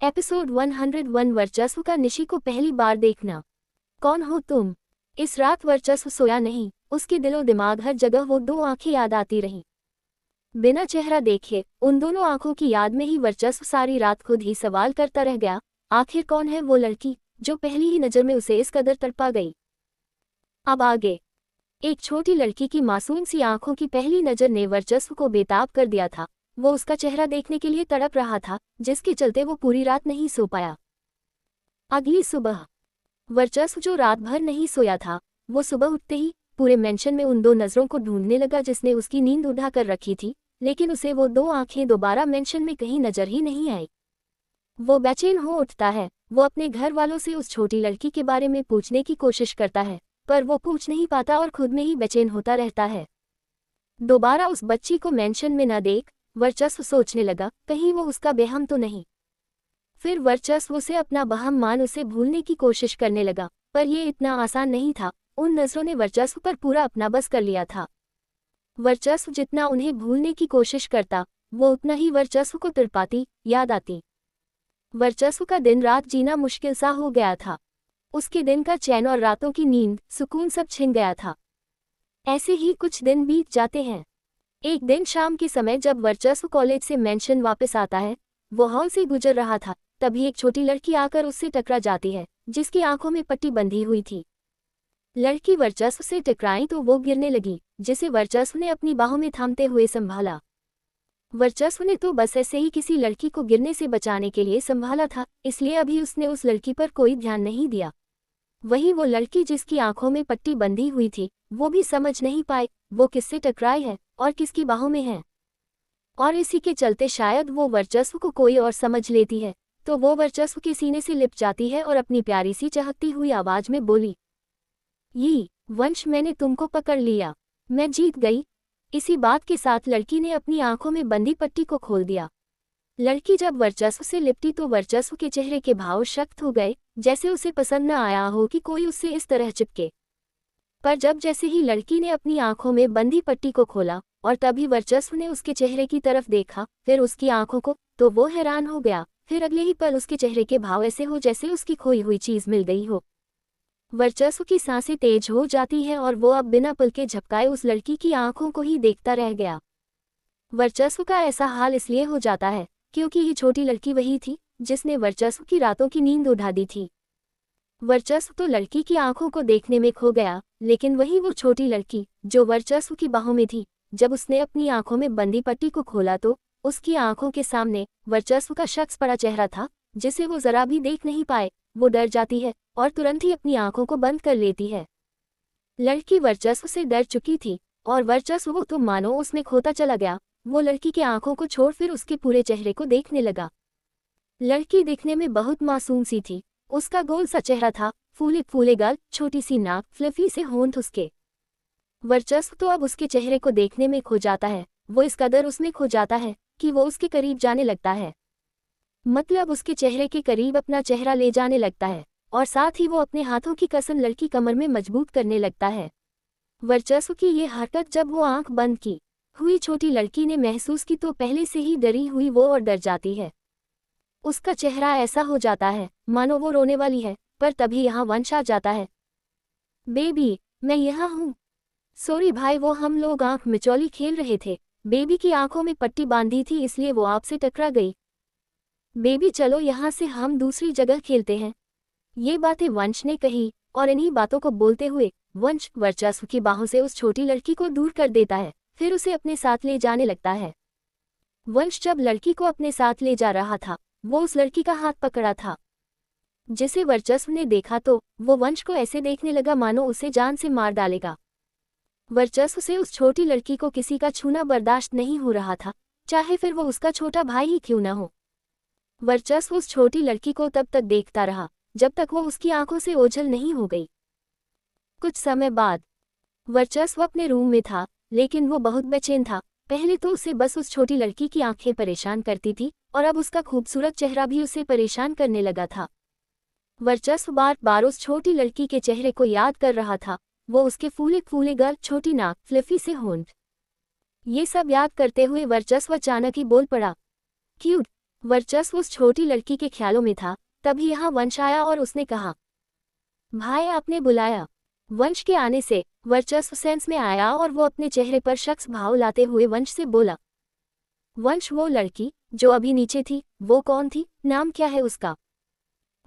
Episode 101 वर्चस्व का निशी को पहली बार देखना। कौन हो तुम? इस रात वर्चस्व सोया नहीं, उसके दिलो दिमाग हर जगह वो दो आंखें याद आती रहीं। बिना चेहरा देखे उन दोनों आंखों की याद में ही वर्चस्व सारी रात खुद ही सवाल करता रह गया, आखिर कौन है वो लड़की जो पहली ही नज़र में उसे इस कदर तड़पा गई। अब आगे। एक छोटी लड़की की मासूम सी आंखों की पहली नज़र ने वर्चस्व को बेताब कर दिया था। वो उसका चेहरा देखने के लिए तड़प रहा था, जिसके चलते वो पूरी रात नहीं सो पाया। अगली सुबह वर्चस्व जो रात भर नहीं सोया था, वो सुबह उठते ही पूरे मेंशन में उन दो नज़रों को ढूंढने लगा जिसने उसकी नींद उड़ा कर रखी थी, लेकिन उसे वो दो आंखें दोबारा मेंशन में कहीं नजर ही नहीं आई। वो बेचैन हो उठता है। वो अपने घर वालों से उस छोटी लड़की के बारे में पूछने की कोशिश करता है, पर वो पूछ नहीं पाता और खुद में ही बेचैन होता रहता है। दोबारा उस बच्ची को मेंशन में न देख वर्चस्व सोचने लगा, कहीं वो उसका बेहम तो नहीं। फिर वर्चस्व उसे अपना बहम मान उसे भूलने की कोशिश करने लगा, पर यह इतना आसान नहीं था। उन नज़रों ने वर्चस्व पर पूरा अपना बस कर लिया था। वर्चस्व जितना उन्हें भूलने की कोशिश करता, वो उतना ही वर्चस्व को तड़पाती याद आती। वर्चस्व का दिन रात जीना मुश्किल सा हो गया था। उसके दिन का चैन और रातों की नींद सुकून सब छिन गया था। ऐसे ही कुछ दिन बीत जाते हैं। एक दिन शाम के समय जब वर्चस्व कॉलेज से मेंशन वापस आता है, वो हॉल से गुजर रहा था, तभी एक छोटी लड़की आकर उससे टकरा जाती है, जिसकी आंखों में पट्टी बंधी हुई थी। लड़की वर्चस्व से टकराई तो वो गिरने लगी, जिसे वर्चस्व ने अपनी बाहों में थामते हुए संभाला। वर्चस्व ने तो बस ऐसे ही किसी लड़की को गिरने से बचाने के लिए संभाला था, इसलिए अभी उसने उस लड़की पर कोई ध्यान नहीं दिया। वहीं वो लड़की जिसकी आंखों में पट्टी बंधी हुई थी, वो भी समझ नहीं पाए वो किससे टकराई है और किसकी बाहों में है। और इसी के चलते शायद वो वर्चस्व को कोई और समझ लेती है, तो वो वर्चस्व के सीने से लिपट जाती है और अपनी प्यारी सी चहकती हुई आवाज में बोली, ये वंश, मैंने तुमको पकड़ लिया, मैं जीत गई। इसी बात के साथ लड़की ने अपनी आंखों में बंधी पट्टी को खोल दिया। लड़की जब वर्चस्व से लिपटी तो वर्चस्व के चेहरे के भाव सख्त हो गए, जैसे उसे पसंद न आया हो कि कोई उससे इस तरह चिपके। पर जब जैसे ही लड़की ने अपनी आंखों में बंधी पट्टी को खोला और तभी वर्चस्व ने उसके चेहरे की तरफ देखा, फिर उसकी आंखों को, तो वो हैरान हो गया। फिर अगले ही पल उसके चेहरे के भाव ऐसे हो जैसे उसकी खोई हुई चीज मिल गई हो। वर्चस्व की सांसें तेज हो जाती है और वो अब बिना पलके झपकाए उस लड़की की आंखों को ही देखता रह गया। वर्चस्व का ऐसा हाल इसलिए हो जाता है क्योंकि ये छोटी लड़की वही थी जिसने वर्चस्व की रातों की नींद उड़ा दी थी। वर्चस्व तो लड़की की आंखों को देखने में खो गया, लेकिन वही वो छोटी लड़की जो वर्चस्व की बाहों में थी, जब उसने अपनी आंखों में बंधी पट्टी को खोला तो उसकी आंखों के सामने वर्चस्व का शख्स पड़ा चेहरा था, जिसे वो जरा भी देख नहीं पाए। वो डर जाती है और तुरंत ही अपनी आंखों को बंद कर लेती है। लड़की वर्चस्व से डर चुकी थी और वर्चस्व वो तो मानो उसमें खोता चला गया। वो लड़की की आंखों को छोड़ फिर उसके पूरे चेहरे को देखने लगा। लड़की दिखने में बहुत मासूम सी थी। उसका गोल सा चेहरा था, फूले फूले गाल, छोटी सी नाक, फ्लफी से होंठ उसके। वर्चस्व तो अब उसके चेहरे को देखने में खो जाता है। वो इस कदर उसमें खो जाता है कि वो उसके करीब जाने लगता है, मतलब उसके चेहरे के करीब अपना चेहरा ले जाने लगता है और साथ ही वो अपने हाथों की कसन लड़की कमर में मजबूत करने लगता है। वर्चस्व की ये हरकत जब वो आंख बंद की हुई छोटी लड़की ने महसूस की तो पहले से ही डरी हुई वो और डर जाती है। उसका चेहरा ऐसा हो जाता है मानो वो रोने वाली है, पर तभी यहाँ वंश आ जाता है। बेबी, मैं यहाँ हूँ। सॉरी भाई, वो हम लोग आंख मिचौली खेल रहे थे। बेबी की आंखों में पट्टी बांधी थी इसलिए वो आपसे टकरा गई। बेबी चलो यहाँ से हम दूसरी जगह खेलते हैं। ये बातें वंश ने कही और इन्हीं बातों को बोलते हुए वंश वर्चस्व की बाहों से उस छोटी लड़की को दूर कर देता है, फिर उसे अपने साथ ले जाने लगता है। वंश जब लड़की को अपने साथ ले जा रहा था, वो उस लड़की का हाथ पकड़ा था, जिसे वर्चस्व ने देखा तो वो वंश को ऐसे देखने लगा मानो उसे जान से मार डालेगा। वर्चस्व से उस छोटी लड़की को किसी का छूना बर्दाश्त नहीं हो रहा था, चाहे फिर वो उसका छोटा भाई ही क्यों न हो। वर्चस्व उस छोटी लड़की को तब तक देखता रहा जब तक वो उसकी आंखों से ओझल नहीं हो गई। कुछ समय बाद वर्चस्व अपने रूम में था, लेकिन वो बहुत बेचैन था। पहले तो उसे बस उस छोटी लड़की की आंखें परेशान करती थी और अब उसका खूबसूरत चेहरा भी उसे परेशान करने लगा था। वर्चस्व बार बार उस छोटी लड़की के चेहरे को याद कर रहा था, वो उसके फूले फूले गाल, छोटी नाक, फ्लफी से होंठ। ये सब याद करते हुए वर्चस्व अचानक ही बोल पड़ा, क्यूट, वर्चस्व उस छोटी लड़की के ख्यालों में था। तभी यहाँ वंश आया और उसने कहा, भाई आपने बुलाया। वंश के आने से वर्चस्व सेंस में आया और वो अपने चेहरे पर शख्स भाव लाते हुए वंश से बोला, वंश वो लड़की जो अभी नीचे थी वो कौन थी, नाम क्या है उसका?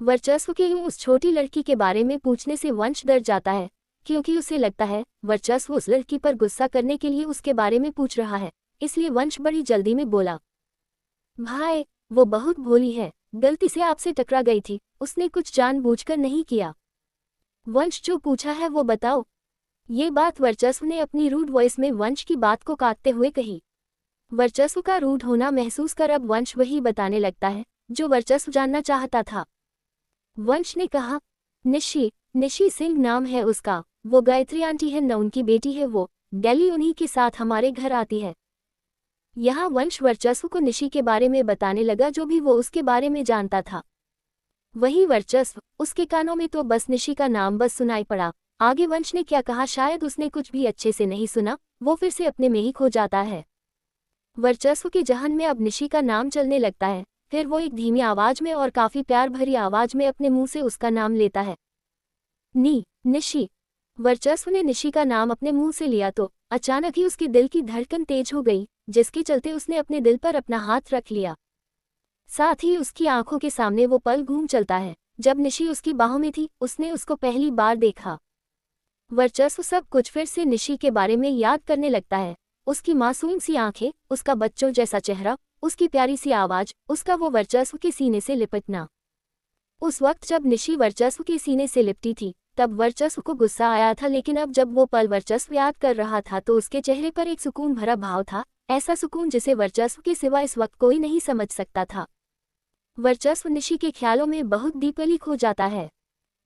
वर्चस्व के यूं उस छोटी लड़की के बारे में पूछने से वंश डर जाता है, क्योंकि उसे लगता है वर्चस्व उस लड़की पर गुस्सा करने के लिए उसके बारे में पूछ रहा है। इसलिए वंश बड़ी जल्दी में बोला, भाई वो बहुत भोली है, गलती से आपसे टकरा गई थी, उसने कुछ जानबूझकर नहीं किया। वंश जो पूछा है वो बताओ। ये बात वर्चस्व ने अपनी रूड वॉइस में वंश की बात को काटते हुए कही। वर्चस्व का रूड होना महसूस कर अब वंश वही बताने लगता है जो वर्चस्व जानना चाहता था। वंश ने कहा, निशी सिंह नाम है उसका, वो गायत्री आंटी है न, उनकी बेटी है, वो डेली उन्हीं के साथ हमारे घर आती है। यहाँ वंश वर्चस्व को निशी के बारे में बताने लगा जो भी वो उसके बारे में जानता था। वही वर्चस्व, उसके कानों में तो बस निशी का नाम बस सुनाई पड़ा। आगे वंश ने क्या कहा शायद उसने कुछ भी अच्छे से नहीं सुना, वो फिर से अपने में ही खो जाता है। वर्चस्व के जहन में अब निशी का नाम चलने लगता है। फिर वो एक धीमी आवाज में और काफी प्यार भरी आवाज में अपने मुंह से उसका नाम लेता है, निशी। वर्चस्व ने निशी का नाम अपने मुंह से लिया तो अचानक ही उसके दिल की धड़कन तेज हो गई, जिसके चलते उसने अपने दिल पर अपना हाथ रख लिया। साथ ही उसकी आंखों के सामने वो पल घूम चलता है जब निशी उसकी बाहों में थी, उसने उसको पहली बार देखा। वर्चस्व सब कुछ फिर से निशी के बारे में याद करने लगता है। उसकी मासूम सी आंखें, उसका बच्चों जैसा चेहरा, उसकी प्यारी सी आवाज, उसका वो वर्चस्व के सीने से लिपटना। उस वक्त जब निशी वर्चस्व के सीने से लिपटी थी तब वर्चस्व को गुस्सा आया था, लेकिन अब जब वो पल वर्चस्व याद कर रहा था तो उसके चेहरे पर एक सुकून भरा भाव था, ऐसा सुकून जिसे वर्चस्व के सिवा इस वक्त कोई नहीं समझ सकता था। वर्चस्व निशी के ख्यालों में बहुत डीपली खो जाता है।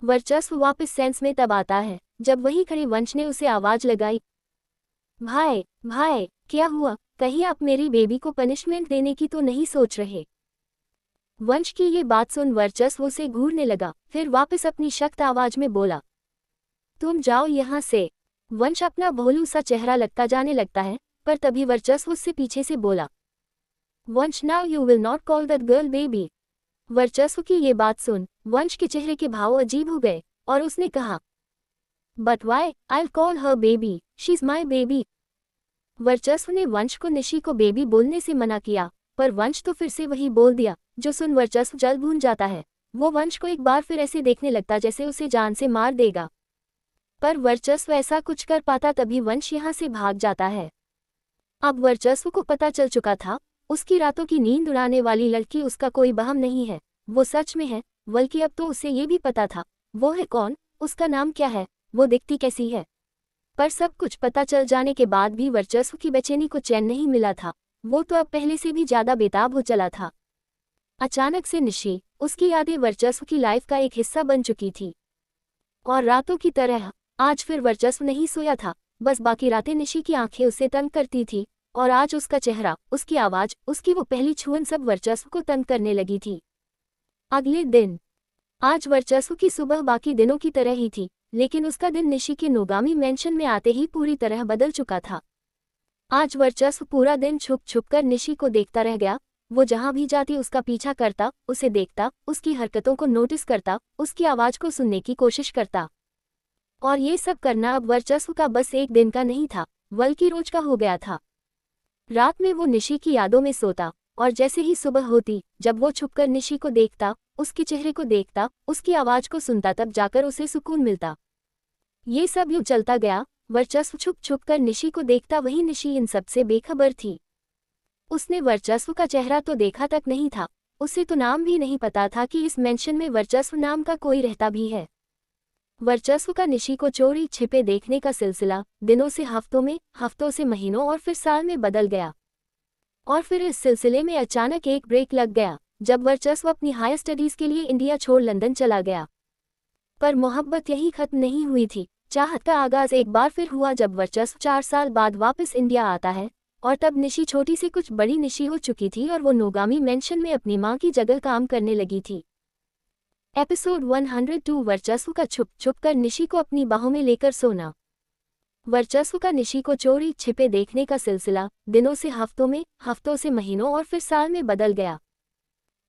वर्चस्व वापस सेंस में तब आता है जब वहीं खड़े वंश ने उसे आवाज लगाई, भाई क्या हुआ, कहीं आप मेरी बेबी को पनिशमेंट देने की तो नहीं सोच रहे? वंश की ये बात सुन वर्चस्व उसे घूरने लगा, फिर वापस अपनी सख्त आवाज में बोला, तुम जाओ यहाँ से। वंश अपना भोलू सा चेहरा लगता जाने लगता है, पर तभी वर्चस्व उससे पीछे से बोला, वंश now you will not call that girl baby. वर्चस्व की ये बात सुन वंश के चेहरे के भाव अजीब हो गए और उसने कहा, but why, I call her baby, she is my baby. वर्चस्व ने वंश को निशी को बेबी बोलने से मना किया, पर वंश तो फिर से वही बोल दिया, जो सुन वर्चस्व जल भून जाता है। वो वंश को एक बार फिर ऐसे देखने लगता जैसे उसे जान से मार देगा, पर वर्चस्व ऐसा कुछ कर पाता तभी वंश यहाँ से भाग जाता है। अब वर्चस्व को पता चल चुका था, उसकी रातों की नींद उड़ाने वाली लड़की उसका कोई बहम नहीं है, वो सच में है। बल्कि अब तो उसे ये भी पता था वो है कौन, उसका नाम क्या है, वो दिखती कैसी है। पर सब कुछ पता चल जाने के बाद भी वर्चस्व की बेचैनी को चैन नहीं मिला था। वो तो अब पहले से भी ज्यादा बेताब हो चला था। अचानक से निशी, उसकी यादें वर्चस्व की लाइफ का एक हिस्सा बन चुकी थी। और रातों की तरह आज फिर वर्चस्व नहीं सोया था, बस बाकी रातें निशी की आंखें उसे तंग करती थी, और आज उसका चेहरा, उसकी आवाज, उसकी वो पहली छुअन सब वर्चस्व को तंग करने लगी थी। अगले दिन आज वर्चस्व की सुबह बाकी दिनों की तरह ही थी, लेकिन उसका दिन निशी के नोगामी मेंशन में आते ही पूरी तरह बदल चुका था। आज वर्चस्व पूरा दिन छुप छुप कर निशी को देखता रह गया। वो जहां भी जाती उसका पीछा करता, उसे देखता, उसकी हरकतों को नोटिस करता, उसकी आवाज को सुनने की कोशिश करता। और ये सब करना अब वर्चस्व का बस एक दिन का नहीं था, बल्कि रोज का हो गया था। रात में वो निशी की यादों में सोता, और जैसे ही सुबह होती, जब वो छुपकर निशी को देखता, उसके चेहरे को देखता, उसकी आवाज को सुनता, तब जाकर उसे सुकून मिलता। ये सब यूं चलता गया। वर्चस्व छुप छुप कर निशी को देखता, वही निशी इन सब से बेखबर थी। उसने वर्चस्व का चेहरा तो देखा तक नहीं था, उसे तो नाम भी नहीं पता था कि इस मेंशन में वर्चस्व नाम का कोई रहता भी है। वर्चस्व का निशी को चोरी छिपे देखने का सिलसिला दिनों से हफ्तों में, हफ्तों से महीनों और फिर साल में बदल गया। और फिर इस सिलसिले में अचानक एक ब्रेक लग गया जब वर्चस्व अपनी हायर स्टडीज के लिए इंडिया छोड़ लंदन चला गया। पर मोहब्बत यहीं खत्म नहीं हुई थी। चाहत का आगाज एक बार फिर हुआ जब वर्चस्व 4 साल बाद वापस इंडिया आता है, और तब निशी छोटी से कुछ बड़ी निशी हो चुकी थी और वो नोगामी मेंशन में अपनी मां की जगह काम करने लगी थी। एपिसोड 102 वर्चस्व का छुप छुप कर निशी को अपनी बाहों में लेकर सोना। वर्चस्व का निशी को चोरी छिपे देखने का सिलसिला दिनों से हफ्तों में, हफ्तों से महीनों और फिर साल में बदल गया।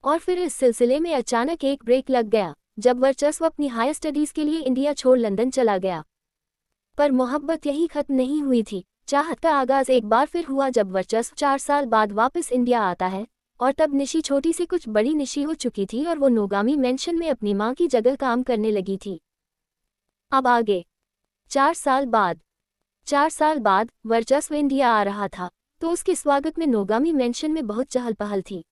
और फिर इस सिलसिले में अचानक एक ब्रेक लग गया जब वर्चस्व अपनी हायर स्टडीज के लिए इंडिया छोड़ लंदन चला गया। पर मोहब्बत यही खत्म नहीं हुई थी। चाहत का आगाज एक बार फिर हुआ जब वर्चस्व 4 साल बाद वापस इंडिया आता है, और तब निशी छोटी से कुछ बड़ी निशी हो चुकी थी और वो नोगामी मेंशन में अपनी मां की जगह काम करने लगी थी। अब आगे 4 साल बाद वर्चस्व इंडिया आ रहा था, तो उसके स्वागत में नोगामी मेंशन में बहुत चहल पहल थी।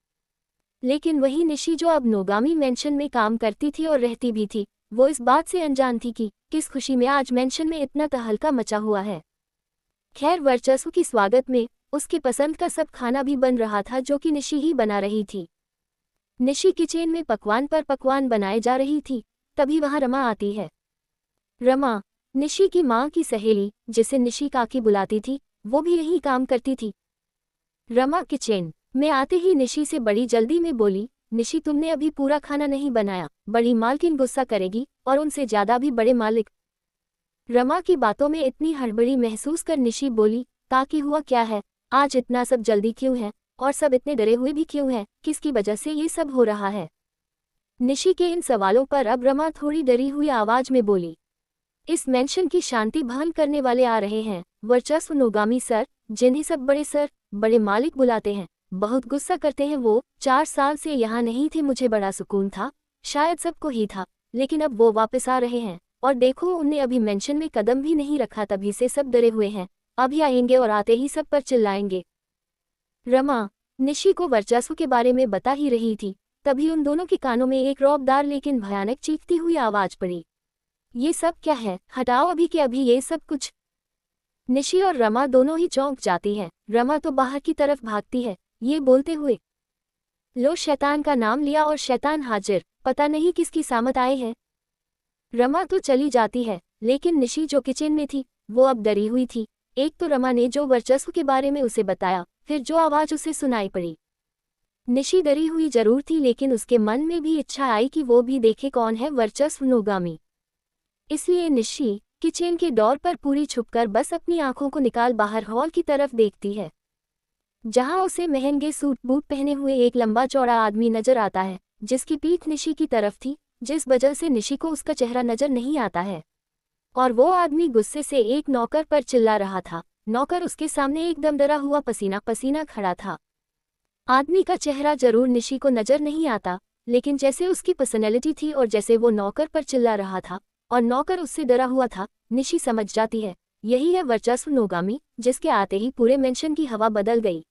लेकिन वही निशी जो अब नोगामी मेंशन में काम करती थी और रहती भी थी, वो इस बात से अनजान थी कि किस खुशी में आज मेंशन में इतना तहलका मचा हुआ है। खैर, वर्चस्व की स्वागत में उसके पसंद का सब खाना भी बन रहा था जो कि निशी ही बना रही थी। निशी किचन में पकवान पर पकवान बनाए जा रही थी, तभी वहां रमा आती है। रमा निशी की मां की सहेली, जिसे निशी काकी बुलाती थी, वो भी यही काम करती थी। रमा किचन में आते ही निशी से बड़ी जल्दी में बोली, निशी तुमने अभी पूरा खाना नहीं बनाया, बड़ी मालकिन गुस्सा करेगी, और उनसे ज्यादा भी बड़े मालिक। रमा की बातों में इतनी हड़बड़ी महसूस कर निशी बोली, काकी हुआ क्या है, आज इतना सब जल्दी क्यों है, और सब इतने डरे हुए भी क्यों हैं, किसकी वजह से ये सब हो रहा है। निशी के इन सवालों पर अब रमा थोड़ी डरी हुई आवाज में बोली, इस मेंशन की शांति भंग करने वाले आ रहे हैं, वर्चस्व नोगामी सर, जिन्हें सब बड़े सर, बड़े मालिक बुलाते हैं, बहुत गुस्सा करते हैं। वो 4 साल से यहाँ नहीं थे, मुझे बड़ा सुकून था, शायद सबको ही था, लेकिन अब वो वापस आ रहे हैं, और देखो उनने अभी मेंशन में कदम भी नहीं रखा, तभी से सब डरे हुए हैं, अभी आएंगे और आते ही सब पर चिल्लाएंगे। रमा निशी को वर्चस्व के बारे में बता ही रही थी, तभी उन दोनों के कानों में एक रौबदार लेकिन भयानक चीखती हुई आवाज पड़ी, ये सब क्या है, हटाओ अभी के अभी ये सब कुछ। निशी और रमा दोनों ही चौंक जाती हैं। रमा तो बाहर की तरफ भागती है, ये बोलते हुए, लो शैतान का नाम लिया और शैतान हाजिर, पता नहीं किसकी सामत आए हैं। रमा तो चली जाती है, लेकिन निशी जो किचन में थी वो अब डरी हुई थी। एक तो रमा ने जो वर्चस्व के बारे में उसे बताया, फिर जो आवाज उसे सुनाई पड़ी। निशी डरी हुई जरूर थी, लेकिन उसके मन में भी इच्छा आई कि वो भी देखे कौन है वर्चस्व नोगामी। इसलिए निशी किचन के डोर पर पूरी छुपकर बस अपनी आंखों को निकाल बाहर हॉल की तरफ देखती है, जहां उसे महंगे सूट बूट पहने हुए एक लंबा चौड़ा आदमी नजर आता है, जिसकी पीठ निशी की तरफ थी, जिस वजह से निशी को उसका चेहरा नजर नहीं आता है। और वो आदमी गुस्से से एक नौकर पर चिल्ला रहा था। नौकर उसके सामने एकदम डरा हुआ पसीना पसीना खड़ा था। आदमी का चेहरा जरूर निशी को नजर नहीं आता, लेकिन जैसे उसकी पर्सनैलिटी थी और जैसे वो नौकर पर चिल्ला रहा था और नौकर उससे डरा हुआ था, निशी समझ जाती है यही है वर्चस्व नोगामी, जिसके आते ही पूरे मेंशन की हवा बदल गई।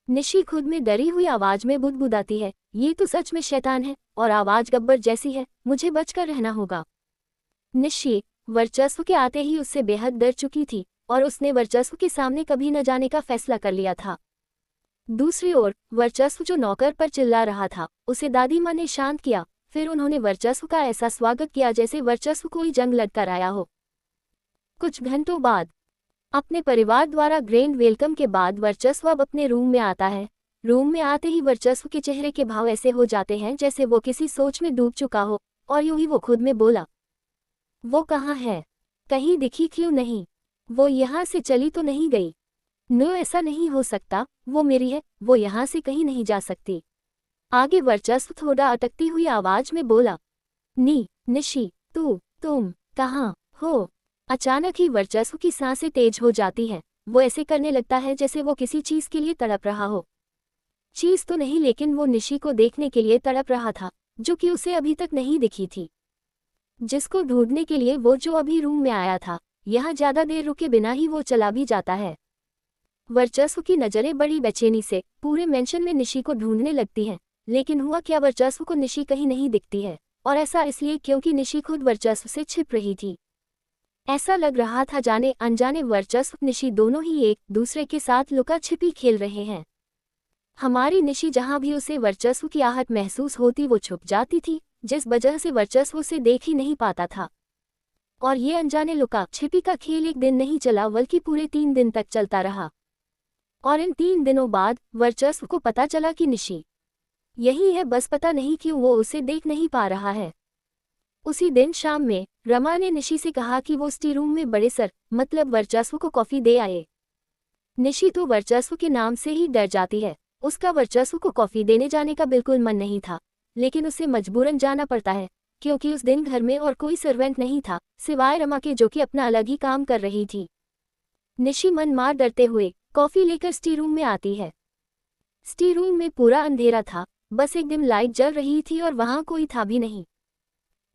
निशी खुद में डरी हुई आवाज में बुदबुदाती है, ये तो सच में शैतान है, और आवाज गब्बर जैसी है, मुझे बचकर रहना होगा। निशी वर्चस्व के आते ही उससे बेहद डर चुकी थी, और उसने वर्चस्व के सामने कभी न जाने का फैसला कर लिया था। दूसरी ओर वर्चस्व जो नौकर पर चिल्ला रहा था, उसे दादी माँ ने शांत किया। फिर उन्होंने वर्चस्व का ऐसा स्वागत किया जैसे वर्चस्व कोई जंग लड़कर आया हो। कुछ घंटों बाद अपने परिवार द्वारा ग्रैंड वेलकम के बाद वर्चस्व अब अपने रूम में आता है। रूम में आते ही वर्चस्व के चेहरे के भाव ऐसे हो जाते हैं जैसे वो किसी सोच में डूब चुका हो, और यूं ही वो खुद में बोला, वो कहाँ है, कहीं दिखी क्यों नहीं, वो यहाँ से चली तो नहीं गई। नो, ऐसा नहीं हो सकता, वो मेरी है, वो यहाँ से कहीं नहीं जा सकती। आगे वर्चस्व थोड़ा अटकती हुई आवाज में बोला, निशी तुम कहाँ हो। अचानक ही वर्चस्व की सांसें तेज हो जाती हैं। वो ऐसे करने लगता है जैसे वो किसी चीज के लिए तड़प रहा हो। चीज तो नहीं, लेकिन वो निशी को देखने के लिए तड़प रहा था, जो कि उसे अभी तक नहीं दिखी थी, जिसको ढूंढने के लिए वो जो अभी रूम में आया था। यहाँ ज्यादा देर रुके बिना ही वो चला भी जाता है। वर्चस्व की नजरें बड़ी बेचैनी से पूरे मेंशन में निशी को ढूंढने लगती हैं, लेकिन हुआ क्या, वर्चस्व को निशी कहीं नहीं दिखती है, और ऐसा इसलिए क्योंकि निशी खुद वर्चस्व से छिप रही थी। ऐसा लग रहा था जाने अनजाने वर्चस्व निशी दोनों ही एक दूसरे के साथ लुका छिपी खेल रहे हैं। हमारी निशी जहां भी उसे वर्चस्व की आहट महसूस होती वो छुप जाती थी, जिस वजह से वर्चस्व उसे देख ही नहीं पाता था। और ये अनजाने लुका छिपी का खेल एक दिन नहीं चला, बल्कि पूरे 3 दिन तक चलता रहा। और इन 3 दिनों बाद वर्चस्व को पता चला कि निशी यही है, बस पता नहीं क्यों वो उसे देख नहीं पा रहा है। उसी दिन शाम में रमा ने निशी से कहा कि वो स्टी रूम में बड़े सर मतलब वर्चस्व को कॉफी दे आए। निशी तो वर्चस्व के नाम से ही डर जाती है, उसका वर्चस्व को कॉफी देने जाने का बिल्कुल मन नहीं था, लेकिन उसे मजबूरन जाना पड़ता है, क्योंकि उस दिन घर में और कोई सर्वेंट नहीं था सिवाय रमा के, जो कि अपना अलग ही काम कर रही थी। निशी मन मार डरते हुए कॉफी लेकर स्टी रूम में आती है। स्टी रूम में पूरा अंधेरा था, बस एक डिम लाइट जल रही थी और वहां कोई था भी नहीं।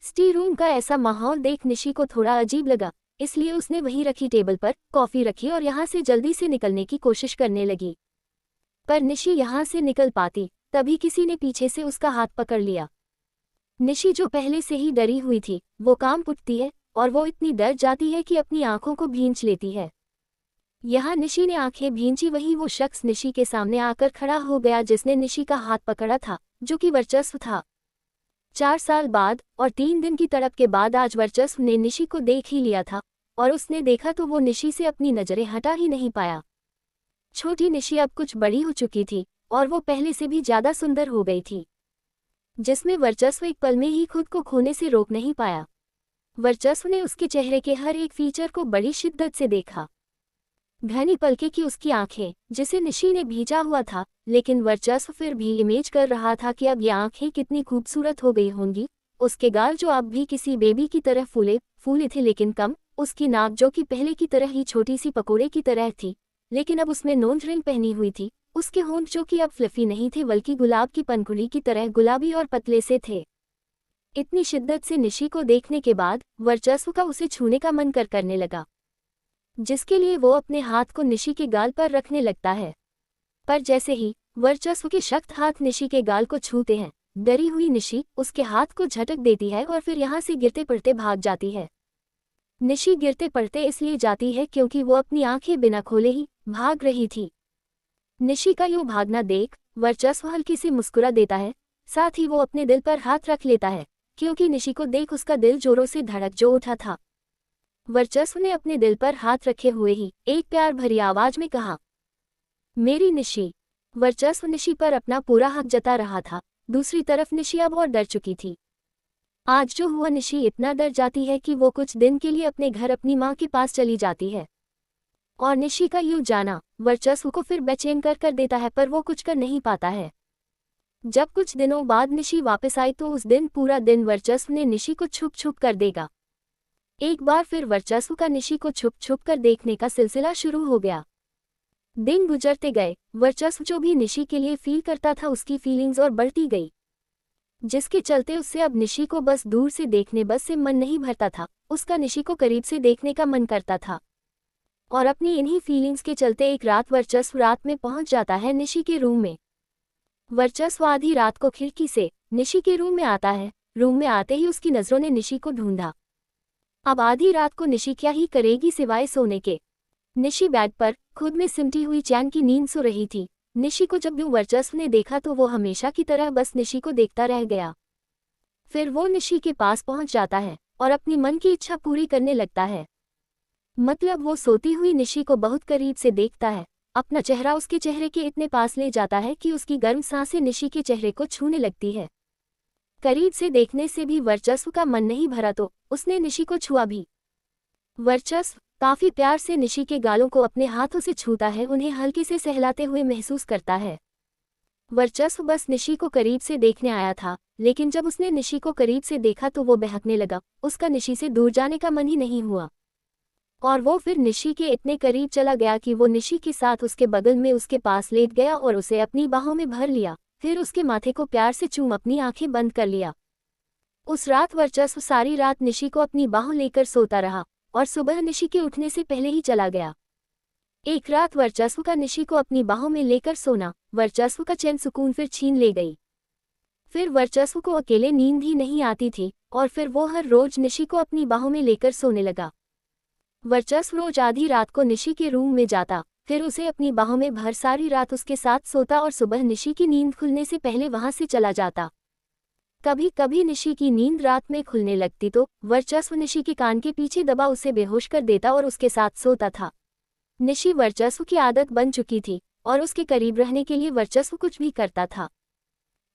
स्टी रूम का ऐसा माहौल देख निशी को थोड़ा अजीब लगा, इसलिए उसने वहीं रखी टेबल पर कॉफी रखी और यहाँ से जल्दी से निकलने की कोशिश करने लगी। पर निशी यहाँ से निकल पाती तभी किसी ने पीछे से उसका हाथ पकड़ लिया। निशी जो पहले से ही डरी हुई थी वो कांप उठती है और वो इतनी डर जाती है कि अपनी आंखों को भींच लेती है। यहाँ निशी ने आंखें भींची, वही वो शख्स निशी के सामने आकर खड़ा हो गया जिसने निशी का हाथ पकड़ा था, जो कि वर्चस्व था। 4 साल बाद और 3 दिन की तड़प के बाद आज वर्चस्व ने निशी को देख ही लिया था, और उसने देखा तो वो निशी से अपनी नजरें हटा ही नहीं पाया। छोटी निशी अब कुछ बड़ी हो चुकी थी और वो पहले से भी ज्यादा सुंदर हो गई थी, जिसमें वर्चस्व एक पल में ही खुद को खोने से रोक नहीं पाया। वर्चस्व ने उसके चेहरे के हर एक फीचर को बड़ी शिद्दत से देखा। घनी पलके की उसकी आंखें, जिसे निशी ने भींचा हुआ था, लेकिन वर्चस्व फिर भी इमेज कर रहा था कि अब ये आंखें कितनी खूबसूरत हो गई होंगी। उसके गाल जो अब भी किसी बेबी की तरह फूले थे लेकिन कम, उसकी नाक जो कि पहले की तरह ही छोटी सी पकोड़े की तरह थी, लेकिन अब उसमें नोज रिंग पहनी हुई थी। उसके होंठ जो कि अब फ्लफी नहीं थे बल्कि गुलाब की पंखुड़ी की तरह गुलाबी और पतले से थे। इतनी शिद्दत से निशी को देखने के बाद वर्चस्व का उसे छूने का मन करने लगा, जिसके लिए वो अपने हाथ को निशी के गाल पर रखने लगता है। पर जैसे ही वर्चस्व के सख्त हाथ निशी के गाल को छूते हैं, डरी हुई निशी उसके हाथ को झटक देती है और फिर यहाँ से गिरते पड़ते भाग जाती है। निशी गिरते पड़ते इसलिए जाती है क्योंकि वो अपनी आंखें बिना खोले ही भाग रही थी। निशी का यूं भागना देख वर्चस्व हल्की से मुस्कुरा देता है, साथ ही वो अपने दिल पर हाथ रख लेता है, क्योंकि निशी को देख उसका दिल जोरों से धड़क जो उठा था। वर्चस्व ने अपने दिल पर हाथ रखे हुए ही एक प्यार भरी आवाज में कहा, मेरी निशी। वर्चस्व निशी पर अपना पूरा हक जता रहा था, दूसरी तरफ निशी अब और डर चुकी थी। आज जो हुआ, निशी इतना डर जाती है कि वो कुछ दिन के लिए अपने घर अपनी माँ के पास चली जाती है। और निशी का यूं जाना वर्चस्व को फिर बेचैन कर देता है, पर वो कुछ कर नहीं पाता है। जब कुछ दिनों बाद निशी वापस आई तो उस दिन पूरा दिन वर्चस्व ने निशी को छुप छुप कर देखा। एक बार फिर वर्चस्व का निशी को छुप छुप कर देखने का सिलसिला शुरू हो गया। दिन गुजरते गए, वर्चस्व जो भी निशी के लिए फील करता था उसकी फीलिंग्स और बढ़ती गई, जिसके चलते उससे अब निशी को बस दूर से देखने बस से मन नहीं भरता था, उसका निशी को करीब से देखने का मन करता था। और अपनी इन्हीं फीलिंग्स के चलते एक रात वर्चस्व रात में पहुंच जाता है निशी के रूम में। वर्चस्व आधी रात को खिड़की से निशी के रूम में आता है। रूम में आते ही उसकी नजरों ने निशी को ढूंढा। अब आधी रात को निशी क्या ही करेगी सिवाय सोने के। निशी बेड पर खुद में सिमटी हुई चैन की नींद सो रही थी। निशी को जब यूं वर्चस्व ने देखा तो वो हमेशा की तरह बस निशी को देखता रह गया। फिर वो निशी के पास पहुंच जाता है और अपनी मन की इच्छा पूरी करने लगता है। मतलब वो सोती हुई निशी को बहुत करीब से देखता है, अपना चेहरा उसके चेहरे के इतने पास ले जाता है कि उसकी गर्म सांसें निशी के चेहरे को छूने लगती है। करीब से देखने से भी वर्चस्व का मन नहीं भरा तो उसने निशी को छुआ भी। वर्चस्व काफी प्यार से निशी के गालों को अपने हाथों से छूता है, उन्हें हल्के से सहलाते हुए महसूस करता है। वर्चस्व बस निशी को करीब से देखने आया था, लेकिन जब उसने निशी को करीब से देखा तो वो बहकने लगा। उसका निशी से दूर जाने का मन ही नहीं हुआ और वो फिर निशी के इतने करीब चला गया कि वो निशी के साथ उसके बगल में उसके पास लेट गया और उसे अपनी बाहों में भर लिया। फिर उसके माथे को प्यार से चूम अपनी आंखें बंद कर लिया। उस रात वर्चस्व सारी रात निशी को अपनी बाहों लेकर सोता रहा और सुबह निशी के उठने से पहले ही चला गया। एक रात वर्चस्व का निशी को अपनी बाहों में लेकर सोना वर्चस्व का चैन सुकून फिर छीन ले गई। फिर वर्चस्व को अकेले नींद ही नहीं आती थी और फिर वो हर रोज निशी को अपनी बाहों में लेकर सोने लगा। वर्चस्व रोज आधी रात को निशी के रूम में जाता, फिर उसे अपनी बाहों में भर सारी रात उसके साथ सोता और सुबह निशी की नींद खुलने से पहले वहां से चला जाता। कभी कभी निशी की नींद रात में खुलने लगती तो वर्चस्व निशी के कान के पीछे दबा उसे बेहोश कर देता और उसके साथ सोता था। निशी वर्चस्व की आदत बन चुकी थी और उसके करीब रहने के लिए वर्चस्व कुछ भी करता था।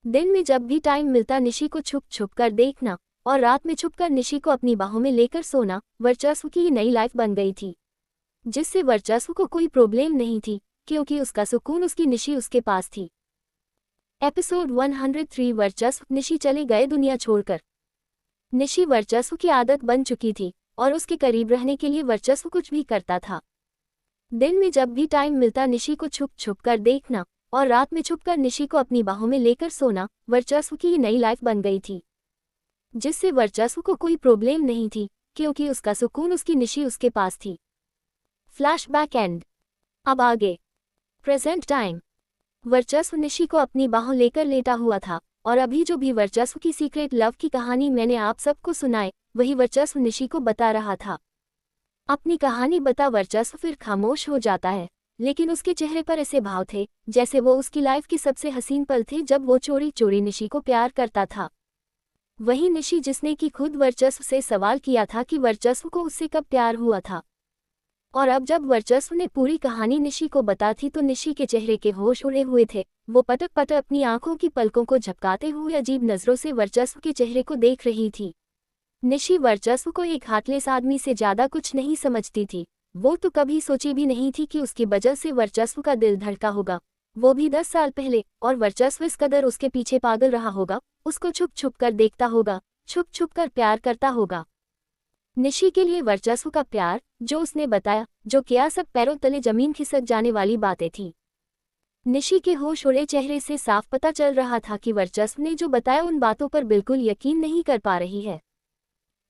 दिन में जब भी टाइम मिलता निशी को छुप छुप कर देखना और रात में छुपकर निशी को अपनी बाहों में लेकर सोना वर्चस्व की ये नई लाइफ बन गई थी, जिससे वर्चस्व को कोई प्रॉब्लम नहीं थी क्योंकि उसका सुकून उसकी निशी उसके पास थी। एपिसोड 103 वर्चस्व। निशी चले गए दुनिया छोड़कर। निशी वर्चस्व की आदत बन चुकी थी और उसके करीब रहने के लिए वर्चस्व कुछ भी करता था। दिन में जब भी टाइम मिलता निशी को छुप छुप कर देखना और रात में छुपकर निशी को अपनी बाहों में लेकर सोना वर्चस्व की नई लाइफ बन गई थी, जिससे वर्चस्व को कोई प्रॉब्लम नहीं थी क्योंकि उसका सुकून उसकी निशी उसके पास थी। Flashback and. अब आगे प्रेजेंट टाइम। वर्चस्व निशी को अपनी बाहों लेकर लेटा हुआ था और अभी जो भी वर्चस्व की सीक्रेट लव की कहानी मैंने आप सबको सुनाई वही वर्चस्व निशी को बता रहा था। अपनी कहानी बता वर्चस्व फिर खामोश हो जाता है, लेकिन उसके चेहरे पर ऐसे भाव थे जैसे वो उसकी लाइफ की सबसे हसीन पल थे जब वो चोरी चोरी निशी को प्यार करता था। वही निशी जिसने कि खुद वर्चस्व से सवाल किया था कि वर्चस्व को उससे कब प्यार हुआ था। और अब जब वर्चस्व ने पूरी कहानी निशी को बता थी तो निशी के चेहरे के होश उड़े हुए थे। वो पटक पटक अपनी आंखों की पलकों को झपकाते हुए अजीब नजरों से वर्चस्व के चेहरे को देख रही थी। निशी वर्चस्व को एक हार्टलेस आदमी से ज्यादा कुछ नहीं समझती थी। वो तो कभी सोची भी नहीं थी कि उसकी वजह से वर्चस्व का दिल धड़का होगा, वो भी 10 साल पहले, और वर्चस्व इस कदर उसके पीछे पागल रहा होगा, उसको छुप छुप कर देखता होगा, छुप छुप कर प्यार करता होगा। निशी के लिए वर्चस्व का प्यार, जो उसने बताया, जो किया, सब पैरों तले जमीन खिसक जाने वाली बातें थी। निशी के होश उड़े चेहरे से साफ पता चल रहा था कि वर्चस्व ने जो बताया उन बातों पर बिल्कुल यकीन नहीं कर पा रही है।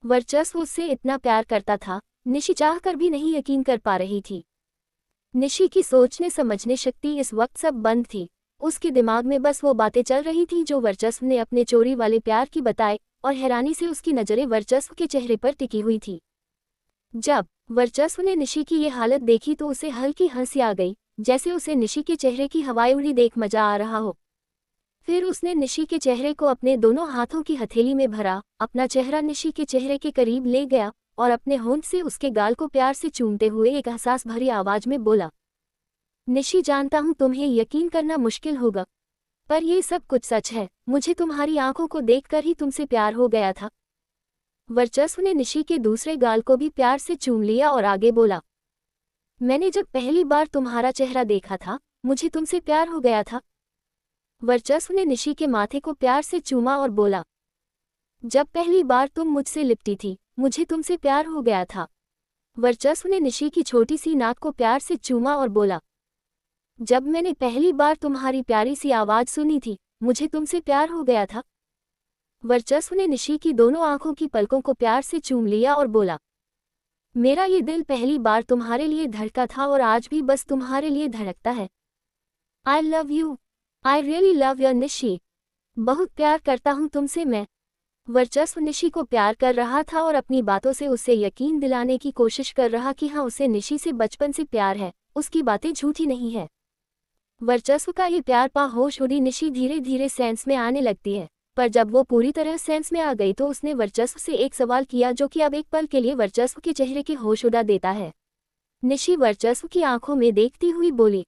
वर्चस्व उससे इतना प्यार करता था, निशी चाहकर भी नहीं यकीन कर पा रही थी। निशी की सोचने समझने शक्ति इस वक्त सब बंद थी। उसके दिमाग में बस वो बातें चल रही थी जो वर्चस्व ने अपने चोरी वाले प्यार की बताए, और हैरानी से उसकी नज़रें वर्चस्व के चेहरे पर टिकी हुई थी। जब वर्चस्व ने निशी की ये हालत देखी तो उसे हल्की हंसी आ गई, जैसे उसे निशी के चेहरे की हवाई उड़ी देख मजा आ रहा हो। फिर उसने निशी के चेहरे को अपने दोनों हाथों की हथेली में भरा, अपना चेहरा निशी के चेहरे के करीब ले गया और अपने होंठ से उसके गाल को प्यार से चूमते हुए एक एहसास भरी आवाज में बोला, निशी, जानता हूँ तुम्हें यकीन करना मुश्किल होगा, पर ये सब कुछ सच है। मुझे तुम्हारी आंखों को देखकर ही तुमसे प्यार हो गया था। वर्चस्व ने निशी के दूसरे गाल को भी प्यार से चूम लिया और आगे बोला, मैंने जब पहली बार तुम्हारा चेहरा देखा था मुझे तुमसे प्यार हो गया था। वर्चस्व ने निशी के माथे को प्यार से चूमा और बोला, जब पहली बार तुम मुझसे लिपटी थी मुझे तुमसे प्यार हो गया था। वर्चस्व ने निशी की छोटी सी नाक को प्यार से चूमा और बोला, जब मैंने पहली बार तुम्हारी प्यारी सी आवाज सुनी थी मुझे तुमसे प्यार हो गया था। वर्चस्व ने निशी की दोनों आंखों की पलकों को प्यार से चूम लिया और बोला, मेरा ये दिल पहली बार तुम्हारे लिए धड़का था और आज भी बस तुम्हारे लिए धड़कता है। आई love you, I really love you Nishi, बहुत प्यार करता हूँ तुमसे मैं। वर्चस्व निशी को प्यार कर रहा था और अपनी बातों से उसे यकीन दिलाने की कोशिश कर रहा कि हाँ, उसे निशी से बचपन से प्यार है, उसकी बातें झूठी नहीं है। वर्चस्व का ये प्यार पा होश उड़ी निशी धीरे धीरे सेंस में आने लगती है, पर जब वो पूरी तरह सेंस में आ गई तो उसने वर्चस्व से एक सवाल किया जो कि अब एक पल के लिए वर्चस्व के चेहरे के होश उड़ा देता है। निशी वर्चस्व की आंखों में देखती हुई बोली,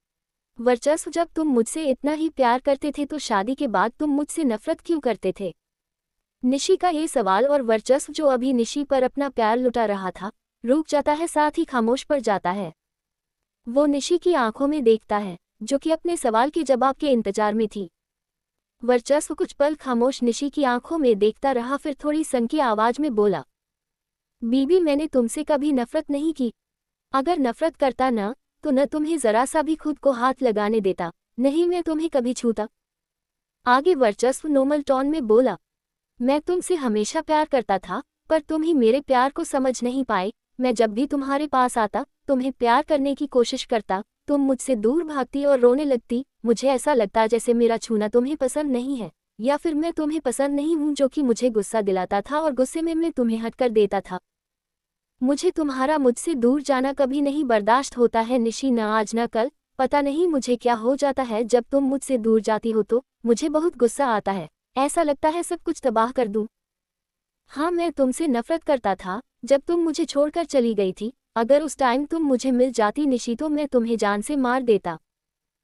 वर्चस्व, जब तुम मुझसे इतना ही प्यार करते थे तो शादी के बाद तुम मुझसे नफरत क्यों करते थे? निशी का ये सवाल और वर्चस्व जो अभी निशी पर अपना प्यार लुटा रहा था रुक जाता है, साथ ही खामोश पड़ जाता है। वो निशी की आंखों में देखता है जो कि अपने सवाल के जवाब के इंतजार में थी। वर्चस्व कुछ पल खामोश निशी की आंखों में देखता रहा, फिर थोड़ी सनकी आवाज में बोला, बीबी, मैंने तुमसे कभी नफरत नहीं की। अगर नफरत करता ना तो न तुम्हें जरा सा भी खुद को हाथ लगाने देता, नहीं मैं तुम्हें कभी छूता। आगे वर्चस्व नॉर्मल टोन में बोला, मैं तुमसे हमेशा प्यार करता था पर तुम ही मेरे प्यार को समझ नहीं पाए। मैं जब भी तुम्हारे पास आता, तुम्हें प्यार करने की कोशिश करता, तुम मुझसे दूर भागती और रोने लगती। मुझे ऐसा लगता जैसे मेरा छूना तुम्हें पसंद नहीं है, या फिर मैं तुम्हें पसंद नहीं हूँ, जो कि मुझे गुस्सा दिलाता था और गुस्से में मैं तुम्हें हट कर देता था। मुझे तुम्हारा मुझसे दूर जाना कभी नहीं बर्दाश्त होता है निशी, न आज न कल। पता नहीं मुझे क्या हो जाता है जब तुम मुझसे दूर जाती हो तो मुझे बहुत गुस्सा आता है, ऐसा लगता है सब कुछ तबाह कर दूं। हाँ, मैं तुमसे नफरत करता था जब तुम मुझे छोड़कर चली गई थी। अगर उस टाइम तुम मुझे मिल जाती निशी तो मैं तुम्हें जान से मार देता।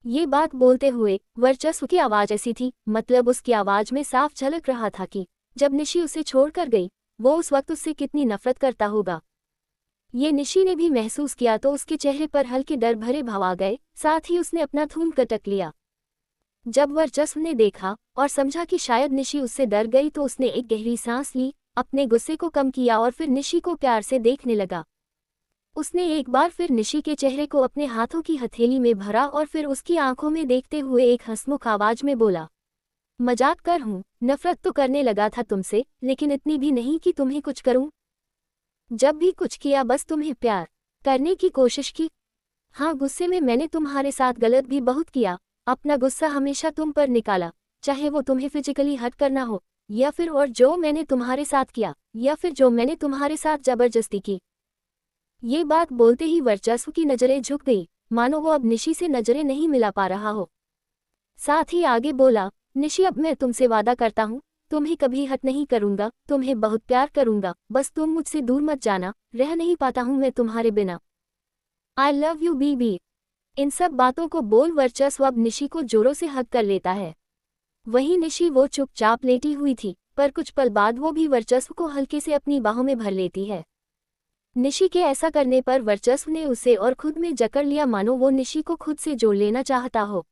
ये बात बोलते हुए वर्चस्व की आवाज ऐसी थी, मतलब उसकी आवाज में साफ झलक रहा था कि जब निशी उसे छोड़कर गई वो उस वक्त उससे कितनी नफरत करता होगा। ये निशी ने भी महसूस किया तो उसके चेहरे पर हल्के डर भरे भाव आ गए, साथ ही उसने अपना खून कटक लिया। जब वर्चस्व ने देखा और समझा कि शायद निशी उससे डर गई तो उसने एक गहरी सांस ली, अपने गुस्से को कम किया और फिर निशी को प्यार से देखने लगा। उसने एक बार फिर निशी के चेहरे को अपने हाथों की हथेली में भरा और फिर उसकी आंखों में देखते हुए एक हंसमुख आवाज में बोला, मजाक कर हूँ, नफरत तो करने लगा था तुमसे, लेकिन इतनी भी नहीं कि तुम्हें कुछ करूँ। जब भी कुछ किया बस तुम्हें प्यार करने की कोशिश की। हाँ, गुस्से में मैंने तुम्हारे साथ गलत भी बहुत किया, अपना गुस्सा हमेशा तुम पर निकाला, चाहे वो तुम्हें फिजिकली हर्ट करना हो या फिर और जो मैंने तुम्हारे साथ किया या फिर जो मैंने तुम्हारे साथ जबरदस्ती की। ये बात बोलते ही वर्चस्व की नजरें झुक गई, मानो वो अब निशी से नजरें नहीं मिला पा रहा हो। साथ ही आगे बोला, निशी अब मैं तुमसे वादा करता हूँ, तुम्हें कभी हर्ट नहीं करूंगा, तुम्हें बहुत प्यार करूंगा, बस तुम मुझसे दूर मत जाना, रह नहीं पाता हूँ मैं तुम्हारे बिना। आई लव यू बीबी। इन सब बातों को बोल वर्चस्व अब निशी को जोरों से हग कर लेता है। वहीं निशी वो चुपचाप लेटी हुई थी, पर कुछ पल बाद वो भी वर्चस्व को हल्के से अपनी बाहों में भर लेती है। निशी के ऐसा करने पर वर्चस्व ने उसे और खुद में जकड़ लिया, मानो वो निशी को खुद से जोड़ लेना चाहता हो।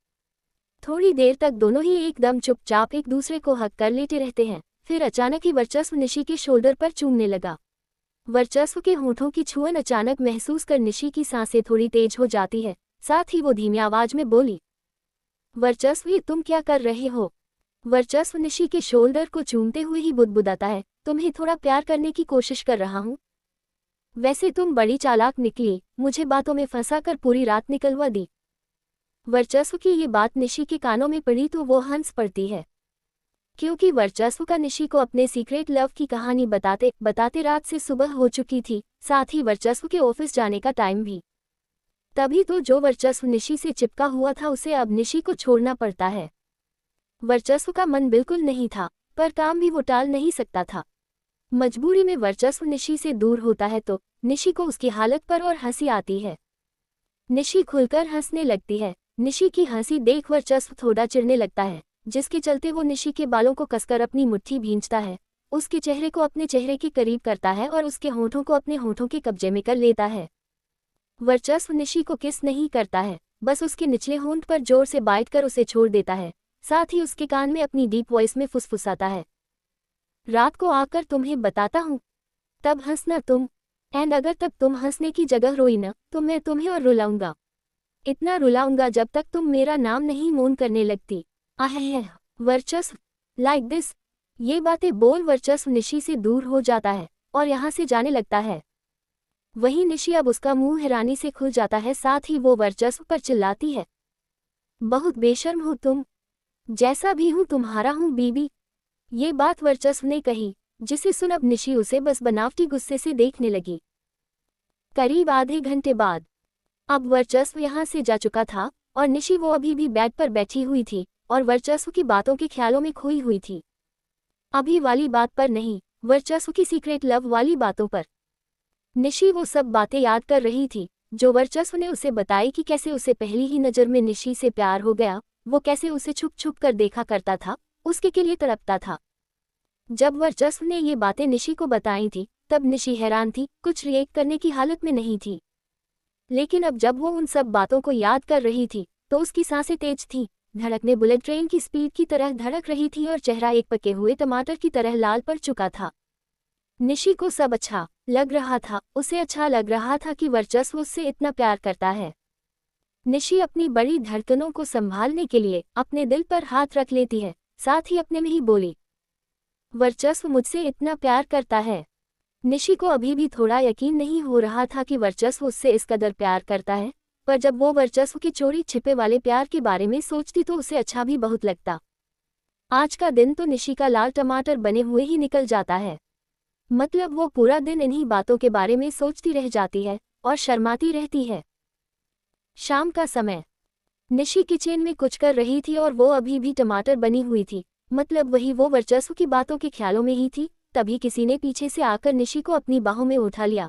थोड़ी देर तक दोनों ही एकदम चुपचाप एक दूसरे को हक कर लेटे रहते हैं। फिर अचानक ही वर्चस्व निशी के शोल्डर पर चूमने लगा। वर्चस्व के होठों की छुअन अचानक महसूस कर निशी की सांसें थोड़ी तेज हो जाती है। साथ ही वो धीमी आवाज में बोली, वर्चस्व ये तुम क्या कर रहे हो। वर्चस्व निशी के शोल्डर को चूमते हुए ही बुदबुदाता है, तुम्हें थोड़ा प्यार करने की कोशिश कर रहा हूँ। वैसे तुम बड़ी चालाक निकली, मुझे बातों में फंसा कर पूरी रात निकलवा दी। वर्चस्व की ये बात निशी के कानों में पड़ी तो वो हंस पड़ती है, क्योंकि वर्चस्व का निशी को अपने सीक्रेट लव की कहानी बताते बताते रात से सुबह हो चुकी थी, साथ ही वर्चस्व के ऑफिस जाने का टाइम भी। तभी तो जो वर्चस्व निशी से चिपका हुआ था उसे अब निशी को छोड़ना पड़ता है। वर्चस्व का मन बिल्कुल नहीं था, पर काम भी वो टाल नहीं सकता था। मजबूरी में वर्चस्व निशी से दूर होता है तो निशी को उसकी हालत पर और हंसी आती है। निशी खुलकर हंसने लगती है। निशी की हंसी देख वर्चस्व थोड़ा चिढ़ने लगता है, जिसके चलते वो निशी के बालों को कसकर अपनी मुट्ठी भींचता है, उसके चेहरे को अपने चेहरे के करीब करता है और उसके होठों को अपने होठों के कब्जे में कर लेता है। वर्चस्व निशी को किस नहीं करता है, बस उसके निचले होंठ पर जोर से बाइट कर उसे छोड़ देता है। साथ ही उसके कान में अपनी डीप वॉइस में फुसफुसाता है, रात को आकर तुम्हें बताता हूँ, तब हंसना तुम, एंड अगर तब तुम हंसने की जगह रोई न तो मैं तुम्हें और रुलाऊंगा, इतना रुलाऊंगा जब तक तुम मेरा नाम नहीं मौन करने लगती। आहे वर्चस्व लाइक दिस। ये बातें बोल वर्चस्व निशी से दूर हो जाता है और यहाँ से जाने लगता है। वहीं निशी अब उसका मुंह हैरानी से खुल जाता है, साथ ही वो वर्चस्व पर चिल्लाती है, बहुत बेशर्म हो तुम, जैसा भी हूँ तुम्हारा हूँ बीबी। ये बात वर्चस्व ने कही, जिसे सुन अब निशी उसे बस बनावटी गुस्से से देखने लगी। करीब आधे घंटे बाद अब वर्चस्व यहाँ से जा चुका था और निशी वो अभी भी बेड पर बैठी हुई थी और वर्चस्व की बातों के ख्यालों में खोई हुई थी। अभी वाली बात पर नहीं, वर्चस्व की सीक्रेट लव वाली बातों पर। निशी वो सब बातें याद कर रही थी जो वर्चस्व ने उसे बताई कि कैसे उसे पहली ही नज़र में निशी से प्यार हो गया, वो कैसे उसे छुप छुप कर देखा करता था, उसके के लिए तड़पता था। जब वर्चस्व ने ये बातें निशी को बताई थी तब निशी हैरान थी, कुछ रिएक्ट करने की हालत में नहीं थी। लेकिन अब जब वो उन सब बातों को याद कर रही थी तो उसकी सांसें तेज थीं, धड़कने बुलेट ट्रेन की स्पीड की तरह धड़क रही थी और चेहरा एक पके हुए टमाटर की तरह लाल पड़ चुका था। निशी को सब अच्छा लग रहा था, उसे अच्छा लग रहा था कि वर्चस्व उससे इतना प्यार करता है। निशी अपनी बड़ी धड़कनों को संभालने के लिए अपने दिल पर हाथ रख लेती है, साथ ही अपने में ही बोली, वर्चस्व मुझसे इतना प्यार करता है। निशी को अभी भी थोड़ा यकीन नहीं हो रहा था कि वर्चस्व उससे इस कदर प्यार करता है, पर जब वो वर्चस्व के चोरी छिपे वाले प्यार के बारे में सोचती तो उसे अच्छा भी बहुत लगता। आज का दिन तो निशी का लाल टमाटर बने हुए ही निकल जाता है। मतलब वो पूरा दिन इन्हीं बातों के बारे में सोचती रह जाती है और शर्माती रहती है। शाम का समय, निशी किचन में कुछ कर रही थी और वो अभी भी टमाटर बनी हुई थी, मतलब वही वो वर्चस्व की बातों के ख्यालों में ही थी। तभी किसी ने पीछे से आकर निशी को अपनी बाहों में उठा लिया।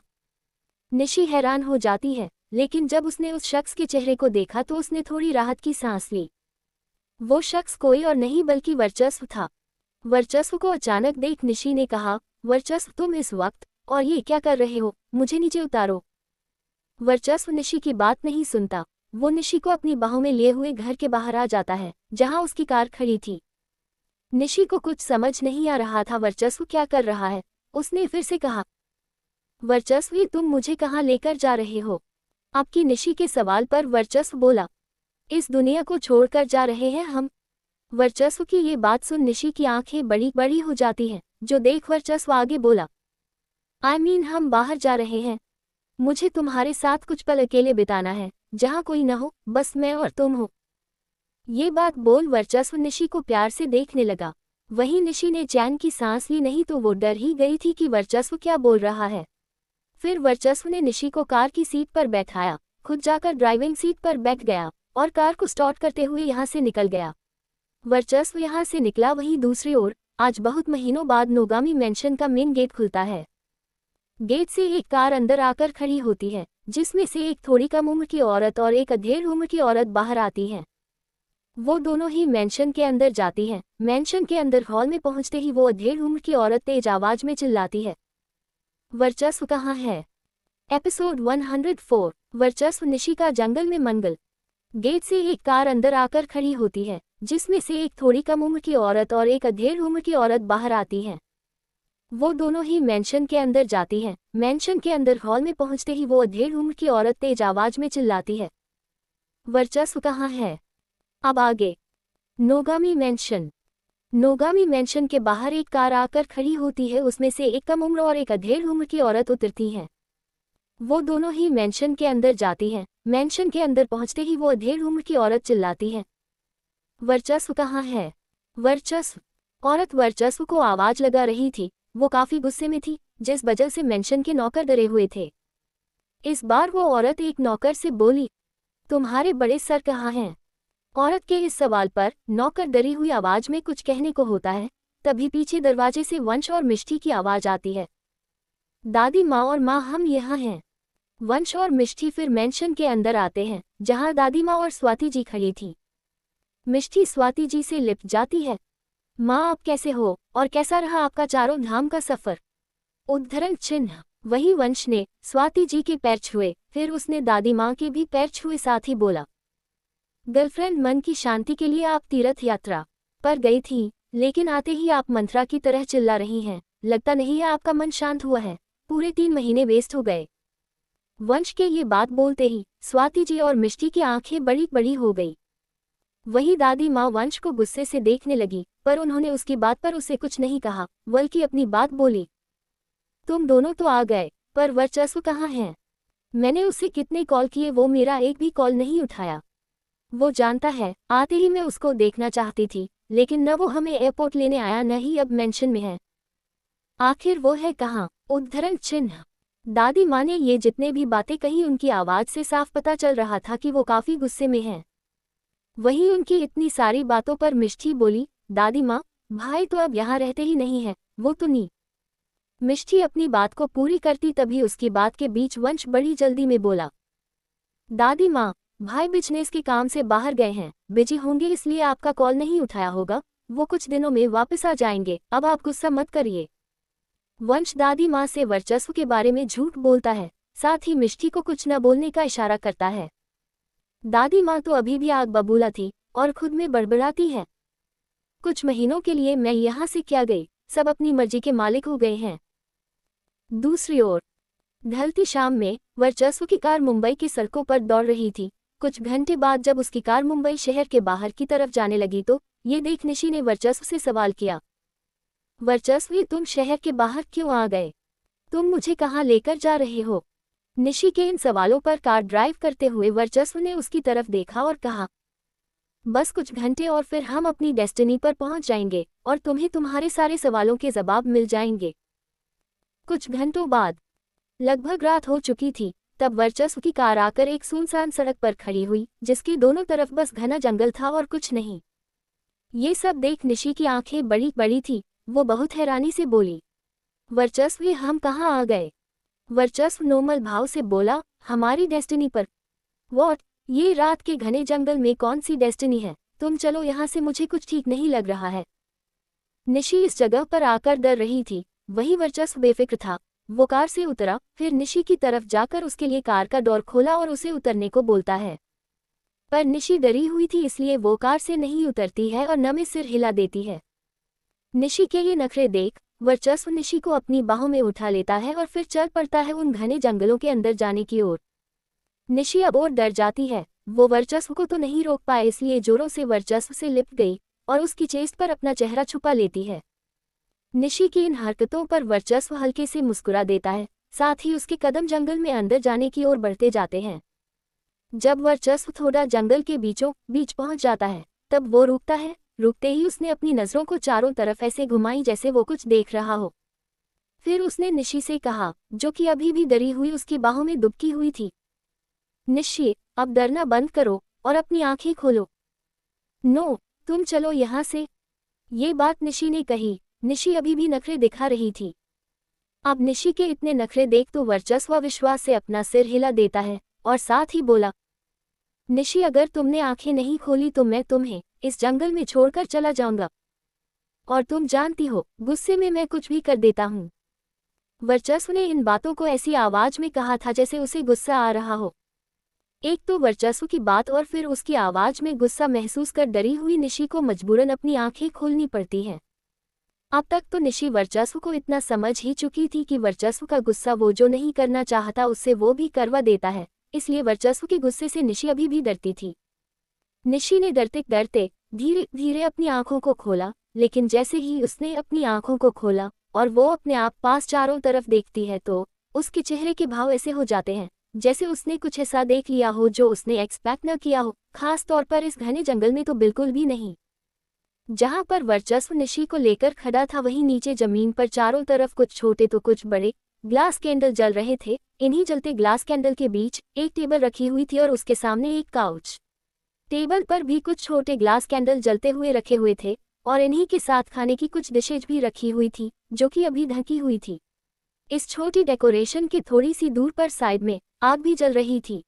निशी हैरान हो जाती है, लेकिन जब उसने उस शख्स के चेहरे को देखा तो उसने थोड़ी राहत की सांस ली। वो शख्स कोई और नहीं बल्कि वर्चस्व था। वर्चस्व को अचानक देख निशी ने कहा, वर्चस्व तुम इस वक्त और ये क्या कर रहे हो, मुझे नीचे उतारो। वर्चस्व निशी की बात नहीं सुनता, वो निशी को अपनी बाहों में लिए हुए घर के बाहर आ जाता है जहां उसकी कार खड़ी थी। निशी को कुछ समझ नहीं आ रहा था वर्चस्व क्या कर रहा है। उसने फिर से कहा, वर्चस्व तुम मुझे कहाँ लेकर जा रहे हो? आपकी निशी के सवाल पर वर्चस्व बोला, इस दुनिया को छोड़कर जा रहे हैं हम। वर्चस्व की ये बात सुन निशी की आंखें बड़ी बड़ी हो जाती हैं, जो देख वर्चस्व आगे बोला, हम बाहर जा रहे हैं। मुझे तुम्हारे साथ कुछ पल अकेले बिताना है, जहां कोई न हो, बस मैं और तुम हो। ये बात बोल वर्चस्व निशी को प्यार से देखने लगा। वहीं निशी ने चैन की सांस ली नहीं तो वो डर ही गई थी कि वर्चस्व क्या बोल रहा है। फिर वर्चस्व ने निशी को कार की सीट पर बैठाया, खुद जाकर ड्राइविंग सीट पर बैठ गया और कार को स्टार्ट करते हुए यहाँ से निकल गया। वर्चस्व यहाँ से निकला। वहीं दूसरी ओर आज बहुत महीनों बाद नोगामी मेंशन का मेन गेट खुलता है। गेट से एक कार अंदर आकर खड़ी होती है, जिसमें से एक थोड़ी कम उम्र की औरत और एक अधेड़ उम्र की औरत बाहर आती हैं। वो दोनों ही मेंशन के अंदर जाती हैं। मेंशन के अंदर हॉल में पहुंचते ही वो अधेड़ उम्र की औरत तेज आवाज में चिल्लाती है, वर्चस्व कहाँ है? एपिसोड 104 वर्चस्व निशी का जंगल में मंगल। गेट से एक कार अंदर आकर खड़ी होती है, जिसमें से एक थोड़ी कम उम्र की औरत और एक अधेड़ उम्र की औरत बाहर आती हैं। वो दोनों ही मेंशन के अंदर जाती हैं। मेंशन के अंदर हॉल में पहुंचते ही वो अधेड़ उम्र की औरत तेज आवाज में चिल्लाती है, वर्चस्व कहाँ है? अब आगे। नोगामी मेंशन। नोगामी मेंशन के बाहर एक कार आकर खड़ी होती है, उसमें से एक कम उम्र और एक अधेड़ उम्र की औरत उतरती हैं। वो दोनों ही मेंशन के अंदर जाती हैं। मेंशन के अंदर पहुंचते ही वो अधेड़ उम्र की औरत चिल्लाती है, वर्चस्व कहाँ है? वर्चस्व। औरत वर्चस्व को आवाज लगा रही थी। वो काफी गुस्से में थी, जिस वजह से मेंशन के नौकर डरे हुए थे। इस बार वो औरत एक नौकर से बोली, तुम्हारे बड़े सर कहाँ हैं? औरत के इस सवाल पर नौकर डरी हुई आवाज में कुछ कहने को होता है। तभी पीछे दरवाजे से वंश और मिष्टी की आवाज आती है, दादी माँ और माँ हम यहाँ हैं। वंश और मिष्टी फिर मेंशन के अंदर आते हैं, जहाँ दादी माँ और स्वाति जी खड़ी थी। मिष्टी स्वाति जी से लिपट जाती है, माँ आप कैसे हो और कैसा रहा आपका चारों धाम का सफर? उद्धरण चिन्ह। वही वंश ने स्वाति जी के पैर छुए, फिर उसने दादी माँ के भी पैर छुए, साथ ही बोला, गर्लफ्रेंड मन की शांति के लिए आप तीर्थ यात्रा पर गई थी, लेकिन आते ही आप मंत्रा की तरह चिल्ला रही हैं। लगता नहीं है आपका मन शांत हुआ है। पूरे 3 महीने वेस्ट हो गए। वंश के ये बात बोलते ही स्वाति जी और मिष्टी की आंखें बड़ी बड़ी हो गई। वही दादी माँ वंश को गुस्से से देखने लगी, पर उन्होंने उसकी बात पर उसे कुछ नहीं कहा, बल्कि अपनी बात बोली, तुम दोनों तो आ गए, पर वर्चस्व कहाँ है? मैंने उसे कितने कॉल किए, वो मेरा एक भी कॉल नहीं उठाया। वो जानता है आते ही मैं उसको देखना चाहती थी, लेकिन न वो हमें एयरपोर्ट लेने आया, न ही अब मेंशन में है। आखिर वो है कहाँ? उद्धरण चिन्ह। दादी माँ ने ये जितने भी बातें कही, उनकी आवाज से साफ पता चल रहा था कि वो काफी गुस्से में हैं। वहीं उनकी इतनी सारी बातों पर मिष्टी बोली, दादी माँ भाई तो अब यहाँ रहते ही नहीं है, वो तो नहीं। मिष्टी अपनी बात को पूरी करती तभी उसकी बात के बीच वंश बड़ी जल्दी में बोला, दादी माँ भाई बिजनेस के काम से बाहर गए हैं, बिजी होंगे इसलिए आपका कॉल नहीं उठाया होगा। वो कुछ दिनों में वापस आ जाएंगे, अब आप गुस्सा मत करिए। वंश दादी माँ से वर्चस्व के बारे में झूठ बोलता है, साथ ही मिष्टी को कुछ न बोलने का इशारा करता है। दादी माँ तो अभी भी आग बबूला थी और खुद में बड़बड़ाती है, कुछ महीनों के लिए मैं यहाँ से क्या गई, सब अपनी मर्जी के मालिक हो गए हैं। दूसरी ओर ढलती शाम में वर्चस्व की कार मुंबई की सड़कों पर दौड़ रही थी। कुछ घंटे बाद जब उसकी कार मुंबई शहर के बाहर की तरफ जाने लगी तो ये देख निशी ने वर्चस्व से सवाल किया, वर्चस्व तुम शहर के बाहर क्यों आ गए? तुम मुझे कहाँ लेकर जा रहे हो? निशी के इन सवालों पर कार ड्राइव करते हुए वर्चस्व ने उसकी तरफ देखा और कहा, बस कुछ घंटे और फिर हम अपनी डेस्टिनी पर पहुंच जाएंगे और तुम्हें तुम्हारे सारे सवालों के जवाब मिल जाएंगे। कुछ घंटों बाद लगभग रात हो चुकी थी, तब वर्चस्व की कार आकर एक सुनसान सड़क पर खड़ी हुई, जिसके दोनों तरफ बस घना जंगल था और कुछ नहीं। ये सब देख निशी की आंखें बड़ी बड़ी थी। वो बहुत हैरानी से बोली, वर्चस्व हम कहाँ आ गए? वर्चस्व नोमल भाव से बोला, हमारी डेस्टिनी पर। वॉट? ये रात के घने जंगल में कौन सी डेस्टिनी है? तुम चलो यहाँ से, मुझे कुछ ठीक नहीं लग रहा है। निशी इस जगह पर आकर डर रही थी, वही वर्चस्व बेफिक्र था। वो कार से उतरा, फिर निशी की तरफ जाकर उसके लिए कार का डोर खोला और उसे उतरने को बोलता है। पर निशी डरी हुई थी इसलिए वो कार से नहीं उतरती है और नमे सिर हिला देती है। निशी के ये नखरे देख वर्चस्व निशी को अपनी बाहों में उठा लेता है और फिर चल पड़ता है उन घने जंगलों के अंदर जाने की ओर। निशी अब और डर जाती है। वो वर्चस्व को तो नहीं रोक पाए इसलिए जोरों से वर्चस्व से लिपट गई और उसकी चेस्ट पर अपना चेहरा छुपा लेती है। निशी की इन हरकतों पर वर्चस्व हल्के से मुस्कुरा देता है, साथ ही उसके कदम जंगल में अंदर जाने की ओर बढ़ते जाते हैं। जब वर्चस्व थोड़ा जंगल के बीचों बीच पहुंच जाता है तब वो रुकता है। रुकते ही उसने अपनी नज़रों को चारों तरफ ऐसे घुमाई जैसे वो कुछ देख रहा हो। फिर उसने निशी से कहा, जो कि अभी भी डरी हुई उसकी बाहों में दुबकी हुई थी, निशी, अब डरना बंद करो और अपनी आंखें खोलो। नो, तुम चलो यहाँ से। ये बात निशी ने कही। निशी अभी भी नखरे दिखा रही थी। अब निशी के इतने नखरे देख तो वर्चस्व विश्वास से अपना सिर हिला देता है और साथ ही बोला, निशी अगर तुमने आंखें नहीं खोली तो मैं तुम्हें इस जंगल में छोड़कर चला जाऊंगा। और तुम जानती हो, गुस्से में मैं कुछ भी कर देता हूँ। वर्चस्व ने इन बातों को ऐसी आवाज में कहा था जैसे उसे गुस्सा आ रहा हो। एक तो वर्चस्व की बात और फिर उसकी आवाज में गुस्सा महसूस कर डरी हुई निशी को मजबूरन अपनी आंखें खोलनी पड़ती हैं। अब तक तो निशी वर्चस्व को इतना समझ ही चुकी थी कि वर्चस्व का गुस्सा वो जो नहीं करना चाहता उससे वो भी करवा देता है, इसलिए वर्चस्व के गुस्से से निशी अभी भी डरती थी। निशी ने डरते डरते धीरे धीरे अपनी आंखों को खोला, लेकिन जैसे ही उसने अपनी आंखों को खोला और वो अपने आप पास चारों तरफ देखती है तो उसके चेहरे के भाव ऐसे हो जाते हैं जैसे उसने कुछ ऐसा देख लिया हो जो उसने एक्सपेक्ट न किया हो, खास तौर पर इस घने जंगल में तो बिल्कुल भी नहीं। जहां पर वर्चस्व निशी को लेकर खड़ा था वहीं नीचे जमीन पर चारों तरफ कुछ छोटे तो कुछ बड़े ग्लास कैंडल जल रहे थे। इन्हीं जलते ग्लास कैंडल के बीच एक टेबल रखी हुई थी और उसके सामने एक काउच। टेबल पर भी कुछ छोटे ग्लास कैंडल जलते हुए रखे हुए थे और इन्हीं के साथ खाने की कुछ डिशेज भी रखी हुई थी जो कि अभी ढकी हुई थी। इस छोटी डेकोरेशन के थोड़ी सी दूर पर साइड में आग भी जल रही थी।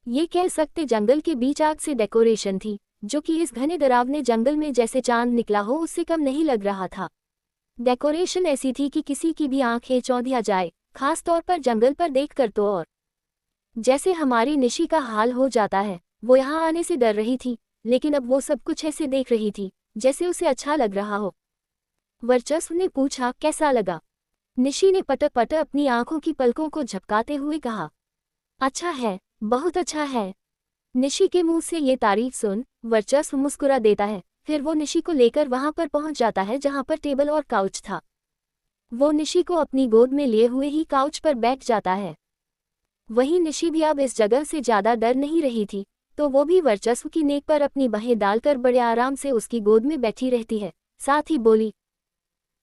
ये कह सकते जंगल के बीच आग से डेकोरेशन थी जो कि इस घने डरावने जंगल में जैसे चांद निकला हो उससे कम नहीं लग रहा था। डेकोरेशन ऐसी थी कि किसी की भी आंखें चौंधिया जाए, खास तौर पर जंगल पर देखकर तो। और जैसे हमारी निशी का हाल हो जाता है, वो यहाँ आने से डर रही थी लेकिन अब वो सब कुछ ऐसे देख रही थी जैसे उसे अच्छा लग रहा हो। वर्चस्व ने पूछा, कैसा लगा? निशी ने पटक पटक अपनी आंखों की पलकों को झपकाते हुए कहा, अच्छा है, बहुत अच्छा है। निशी के मुंह से ये तारीफ सुन वर्चस्व मुस्कुरा देता है। फिर वो निशी को लेकर वहां पर पहुंच जाता है जहां पर टेबल और काउच था। वो निशी को अपनी गोद में लिए हुए ही काउच पर बैठ जाता है। वहीं निशी भी अब इस जगह से ज्यादा डर नहीं रही थी, तो वो भी वर्चस्व की नेक पर अपनी बाहें डालकर बड़े आराम से उसकी गोद में बैठी रहती है। साथ ही बोली,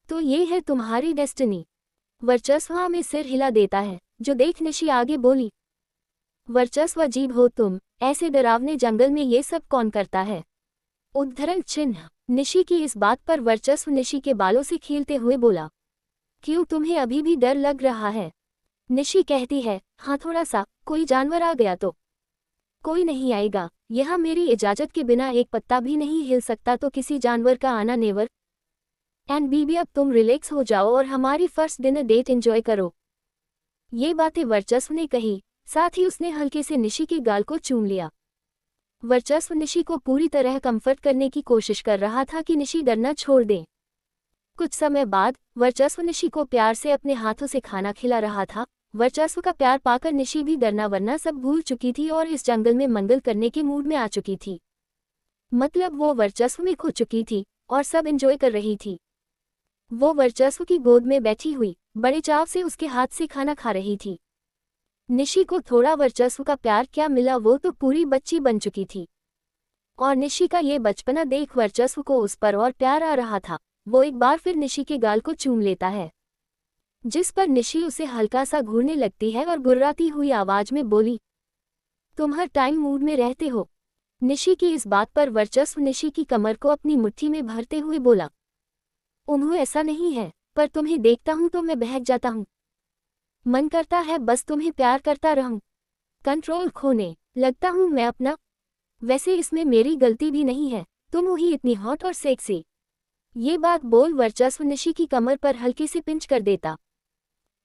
तो ये है तुम्हारी डेस्टिनी। वर्चस्व हाँ में सिर हिला देता है, जो देख निशी आगे बोली, वर्चस्व अजीब हो तुम, ऐसे डरावने जंगल में ये सब कौन करता है? उद्धरण चिन्ह। निशी की इस बात पर वर्चस्व निशी के बालों से खेलते हुए बोला, क्यों तुम्हें अभी भी डर लग रहा है? निशी कहती है, हाँ थोड़ा सा, कोई जानवर आ गया तो? कोई नहीं आएगा, यहाँ मेरी इजाजत के बिना एक पत्ता भी नहीं हिल सकता, तो किसी जानवर का आना नेवर। एंड बीबी अब तुम रिलैक्स हो जाओ और हमारी फर्स्ट डिनर डेट एंजॉय करो। ये बातें वर्चस्व ने कही, साथ ही उसने हल्के से निशी के गाल को चूम लिया। वर्चस्व निशी को पूरी तरह कंफर्ट करने की कोशिश कर रहा था कि निशी डरना छोड़ दे। कुछ समय बाद वर्चस्व निशी को प्यार से अपने हाथों से खाना खिला रहा था। वर्चस्व का प्यार पाकर निशी भी डरना वरना सब भूल चुकी थी और इस जंगल में मंगल करने के मूड में आ चुकी थी। मतलब वो वर्चस्व में खो चुकी थी और सब एंजॉय कर रही थी। वो वर्चस्व की गोद में बैठी हुई बड़े चाव से उसके हाथ से खाना खा रही थी। निशी को थोड़ा वर्चस्व का प्यार क्या मिला, वो तो पूरी बच्ची बन चुकी थी। और निशी का ये बचपना देख वर्चस्व को उस पर और प्यार आ रहा था। वो एक बार फिर निशी के गाल को चूम लेता है, जिस पर निशी उसे हल्का सा घूरने लगती है और गुर्राती हुई आवाज में बोली, तुम हर टाइम मूड में रहते हो। निशी की इस बात पर वर्चस्व निशी की कमर को अपनी मुट्ठी में भरते हुए बोला, उन्हें ऐसा नहीं है, पर तुम्हें देखता हूं तो मैं बहक जाता हूं। मन करता है बस तुम्हें प्यार करता रहूं, कंट्रोल खोने लगता हूं मैं अपना। वैसे इसमें मेरी गलती भी नहीं है, तुम ही इतनी हॉट और सेक्सी। ये बात बोल वर्चस्व निशी की कमर पर हल्के से पिंच कर देता।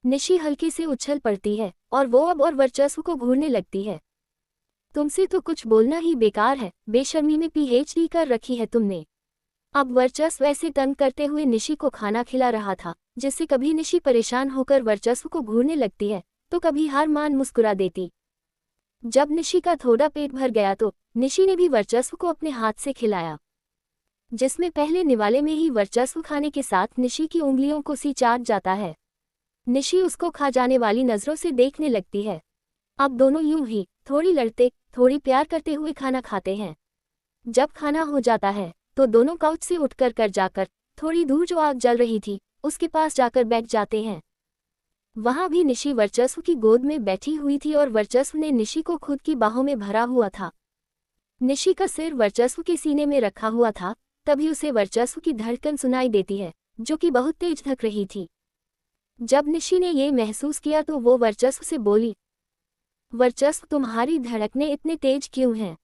निशी हल्के से उछल पड़ती है और वो अब और वर्चस्व को घूरने लगती है। तुमसे तो कुछ बोलना ही बेकार है, बेशर्मी में पीएचडी कर रखी है तुमने। अब वर्चस्व ऐसे तंग करते हुए निशी को खाना खिला रहा था, जिससे कभी निशी परेशान होकर वर्चस्व को घूरने लगती है तो कभी हार मान मुस्कुरा देती। जब निशी का थोड़ा पेट भर गया तो निशी ने भी वर्चस्व को अपने हाथ से खिलाया, जिसमें पहले निवाले में ही वर्चस्व खाने के साथ निशी की उंगलियों को सी चाट जाता है। निशी उसको खा जाने वाली नजरों से देखने लगती है। अब दोनों यूं ही थोड़ी लड़ते थोड़ी प्यार करते हुए खाना खाते हैं। जब खाना हो जाता है तो दोनों काउच से उठकर जाकर थोड़ी दूर जो आग जल रही थी उसके पास जाकर बैठ जाते हैं। वहां भी निशी वर्चस्व की गोद में बैठी हुई थी और वर्चस्व ने निशी को खुद की बाहों में भरा हुआ था। निशी का सिर वर्चस्व के सीने में रखा हुआ था, तभी उसे वर्चस्व की धड़कन सुनाई देती है जो कि बहुत तेज धक रही थी। जब निशी ने ये महसूस किया तो वो वर्चस्व से बोली, वर्चस्व तुम्हारी धड़कनें इतने तेज क्यों हैं?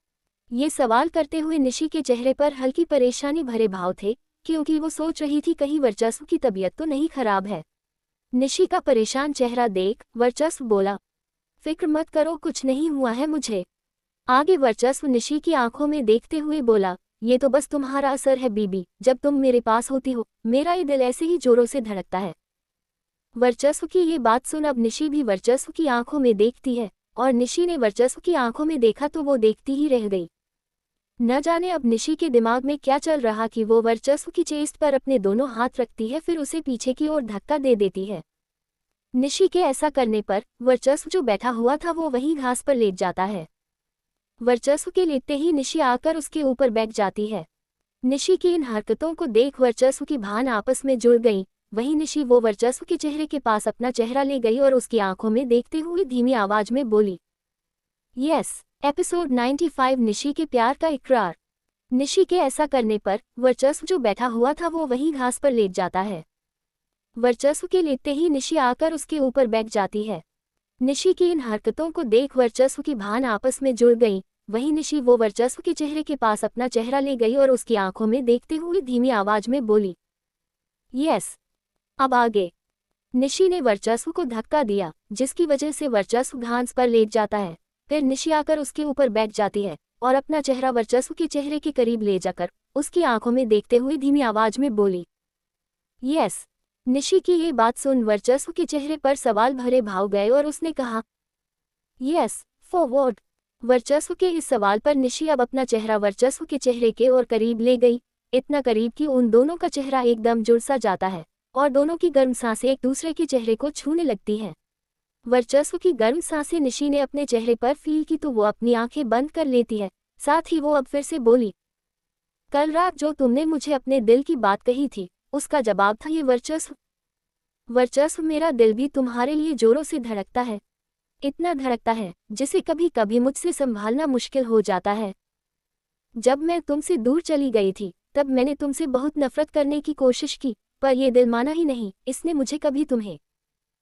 ये सवाल करते हुए निशी के चेहरे पर हल्की परेशानी भरे भाव थे, क्योंकि वो सोच रही थी कहीं वर्चस्व की तबीयत तो नहीं खराब है। निशी का परेशान चेहरा देख वर्चस्व बोला, फिक्र मत करो, कुछ नहीं हुआ है मुझे। आगे वर्चस्व निशी की आंखों में देखते हुए बोला, ये तो बस तुम्हारा असर है बीबी, जब तुम मेरे पास होती हो मेरा ये दिल ऐसे ही जोरों से धड़कता है। वर्चस्व की ये बात सुन अब निशी भी वर्चस्व की आंखों में देखती है, और निशी ने वर्चस्व की आंखों में देखा तो वो देखती ही रह गई। न जाने अब निशी के दिमाग में क्या चल रहा कि वो वर्चस्व की चेस्ट पर अपने दोनों हाथ रखती है, फिर उसे पीछे की ओर धक्का दे देती है। निशी के ऐसा करने पर वर्चस्व जो बैठा हुआ था वो वहीं घास पर लेट जाता है। वर्चस्व के लेटते ही निशी आकर उसके ऊपर बैठ जाती है। निशी की इन हरकतों को देख वर्चस्व की भान आपस में जुड़ गई। वहीं निशी वो वर्चस्व के चेहरे के पास अपना चेहरा ले गई और उसकी आंखों में देखते हुए धीमी आवाज में बोली, यस। एपिसोड 95 निशी के प्यार का इकरार। निशी के ऐसा करने पर वर्चस्व जो बैठा हुआ था वो वहीं घास पर लेट जाता है। वर्चस्व के लेटते ही निशी आकर उसके ऊपर बैठ जाती है। निशी की इन हरकतों को देख वर्चस्व की भान आपस में जुड़ गई। वहीं निशी वो वर्चस्व के चेहरे के पास अपना चेहरा ले गई और उसकी आंखों में देखते हुए धीमी आवाज में बोली, यस। अब आगे निशी ने वर्चस्व को धक्का दिया, जिसकी वजह से वर्चस्व घास पर लेट जाता है। फिर निशी आकर उसके ऊपर बैठ जाती है और अपना चेहरा वर्चस्व के चेहरे के करीब ले जाकर उसकी आंखों में देखते हुए धीमी आवाज में बोली, यस। निशी की ये बात सुन वर्चस्व के चेहरे पर सवाल भरे भाव गए और उसने कहा, यस फॉर व्हाट? वर्चस्व के इस सवाल पर निशी अब अपना चेहरा वर्चस्व के चेहरे के और करीब ले गई, इतना करीब कि उन दोनों का चेहरा एकदम जुड़ सा जाता है और दोनों की गर्म सांसें एक दूसरे के चेहरे को छूने लगती हैं। वर्चस्व की गर्म सांसें निशी ने अपने चेहरे पर फील की तो वो अपनी आंखें बंद कर लेती है। साथ ही वो अब फिर से बोली, कल रात जो तुमने मुझे अपने दिल की बात कही थी उसका जवाब था ये वर्चस्व। वर्चस्व, मेरा दिल भी तुम्हारे लिए जोरों से धड़कता है, इतना धड़कता है जिसे कभी कभी मुझसे संभालना मुश्किल हो जाता है। जब मैं तुमसे दूर चली गई थी तब मैंने तुमसे बहुत नफरत करने की कोशिश की, पर यह दिल माना ही नहीं। इसने मुझे कभी तुम्हें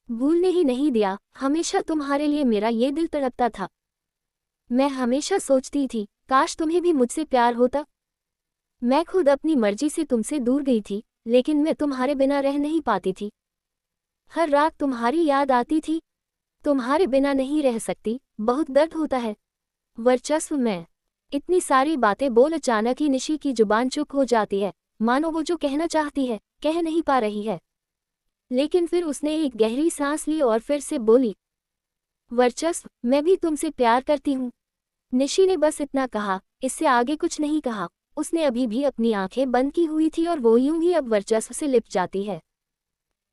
भूलने ही नहीं दिया। हमेशा तुम्हारे लिए मेरा ये दिल तड़पता था। मैं हमेशा सोचती थी काश तुम्हें भी मुझसे प्यार होता। मैं खुद अपनी मर्जी से तुमसे दूर गई थी, लेकिन मैं तुम्हारे बिना रह नहीं पाती थी। हर रात तुम्हारी याद आती थी। तुम्हारे बिना नहीं रह सकती, बहुत दर्द होता है। वर्चस्व, मैं इतनी सारी बातें बोल अचानक ही निशी की जुबान चुप हो जाती है, मानो वो जो कहना चाहती है कह नहीं पा रही है। लेकिन फिर उसने एक गहरी सांस ली और फिर से बोली, वर्चस्व, मैं भी तुमसे प्यार करती हूँ। निशी ने बस इतना कहा, इससे आगे कुछ नहीं कहा। उसने अभी भी अपनी आंखें बंद की हुई थी और वो यूं ही अब वर्चस्व से लिपट जाती है,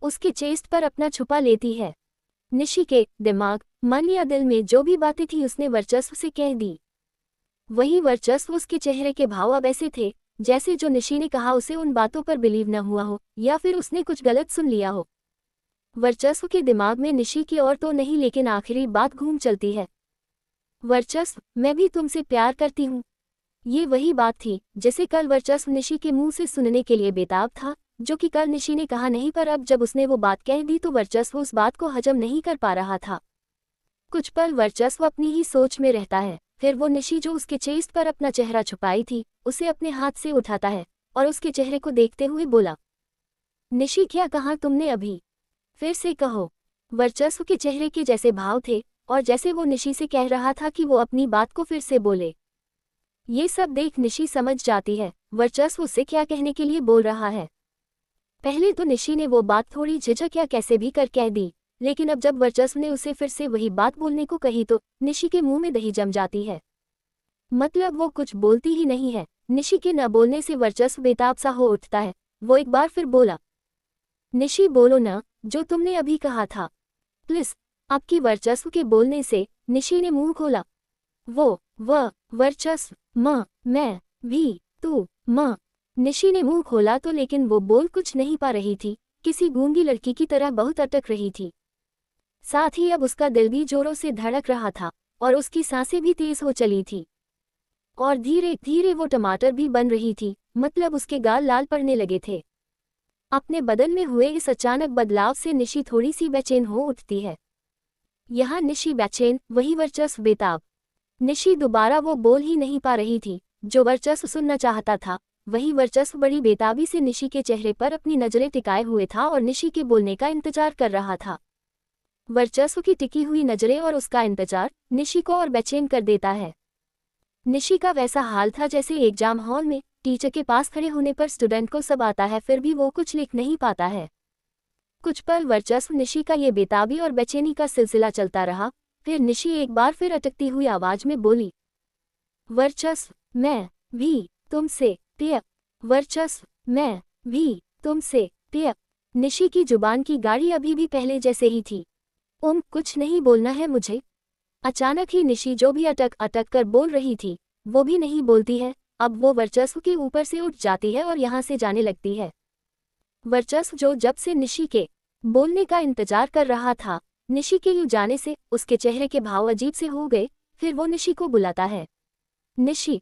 उसके चेस्ट पर अपना छुपा लेती है। निशी के दिमाग, मन या दिल में जो भी बातें थी उसने वर्चस्व से कह दी। वही वर्चस्व, उसके चेहरे के भाव अब ऐसे थे जैसे जो निशी ने कहा उसे उन बातों पर बिलीव न हुआ हो या फिर उसने कुछ गलत सुन लिया हो। वर्चस्व के दिमाग में निशी की और तो नहीं लेकिन आखिरी बात घूम चलती है, वर्चस्व, मैं भी तुमसे प्यार करती हूँ। ये वही बात थी जिसे कल वर्चस्व निशी के मुंह से सुनने के लिए बेताब था, जो कि कल निशी ने कहा नहीं, पर अब जब उसने वो बात कह दी तो वर्चस्व उस बात को हजम नहीं कर पा रहा था। कुछ पल वर्चस्व अपनी ही सोच में रहता है, फिर वो निशी जो उसके चेस्ट पर अपना चेहरा छुपाई थी उसे अपने हाथ से उठाता है और उसके चेहरे को देखते हुए बोला, निशी, क्या कहा तुमने अभी? फिर से कहो। वर्चस्व के चेहरे के जैसे भाव थे और जैसे वो निशी से कह रहा था कि वो अपनी बात को फिर से बोले। ये सब देख निशी समझ जाती है वर्चस्व उससे क्या कहने के लिए बोल रहा है। पहले तो निशी ने वो बात थोड़ी झिझक या कैसे भी कर कह दी, लेकिन अब जब वर्चस्व ने उसे फिर से वही बात बोलने को कही तो निशी के मुंह में दही जम जाती है। मतलब वो कुछ बोलती ही नहीं है। निशी के न बोलने से वर्चस्व बेताब सा हो उठता है। वो एक बार फिर बोला, निशी बोलो ना जो तुमने अभी कहा था, प्लीज। आपकी वर्चस्व के बोलने से निशी ने मुंह खोला। वो, वह, वर्चस्व, मैं, भी, तू, निशी ने मुंह खोला तो लेकिन वो बोल कुछ नहीं पा रही थी, किसी गूंगी लड़की की तरह बहुत अटक रही थी। साथ ही अब उसका दिल भी जोरों से धड़क रहा था और उसकी सांसें भी तेज हो चली थी और धीरे धीरे वो टमाटर भी बन रही थी, मतलब उसके गाल लाल पड़ने लगे थे। अपने बदन में हुए इस अचानक बदलाव से निशी थोड़ी सी बेचैन हो उठती है। यहाँ निशी बेचैन, वही वर्चस्व बेताब। निशी दोबारा वो बोल ही नहीं पा रही थी जो वर्चस्व सुनना चाहता था। वही वर्चस्व बड़ी बेताबी से निशी के चेहरे पर अपनी नजरें टिकाए हुए था और निशी के बोलने का इंतजार कर रहा था। वर्चस्व की टिकी हुई नजरें और उसका इंतजार निशी को और बेचैन कर देता है। निशी का वैसा हाल था जैसे एग्जाम हॉल में टीचर के पास खड़े होने पर स्टूडेंट को सब आता है फिर भी वो कुछ लिख नहीं पाता है। कुछ पल वर्चस्व निशी का ये बेताबी और बेचैनी का सिलसिला चलता रहा। फिर निशी एक बार फिर अटकती हुई आवाज में बोली, वर्चस्व, मैं भी तुमसे प्रिय। वर्चस्व, मैं भी तुमसे प्रिय। निशी की जुबान की गाड़ी अभी भी पहले जैसे ही थी। कुछ नहीं बोलना है मुझे। अचानक ही निशी जो भी अटक अटक कर बोल रही थी वो भी नहीं बोलती है। अब वो वर्चस्व के ऊपर से उठ जाती है और यहाँ से जाने लगती है। वर्चस्व जो जब से निशी के बोलने का इंतजार कर रहा था, निशी के यूं जाने से उसके चेहरे के भाव अजीब से हो गए। फिर वो निशी को बुलाता है, निशी,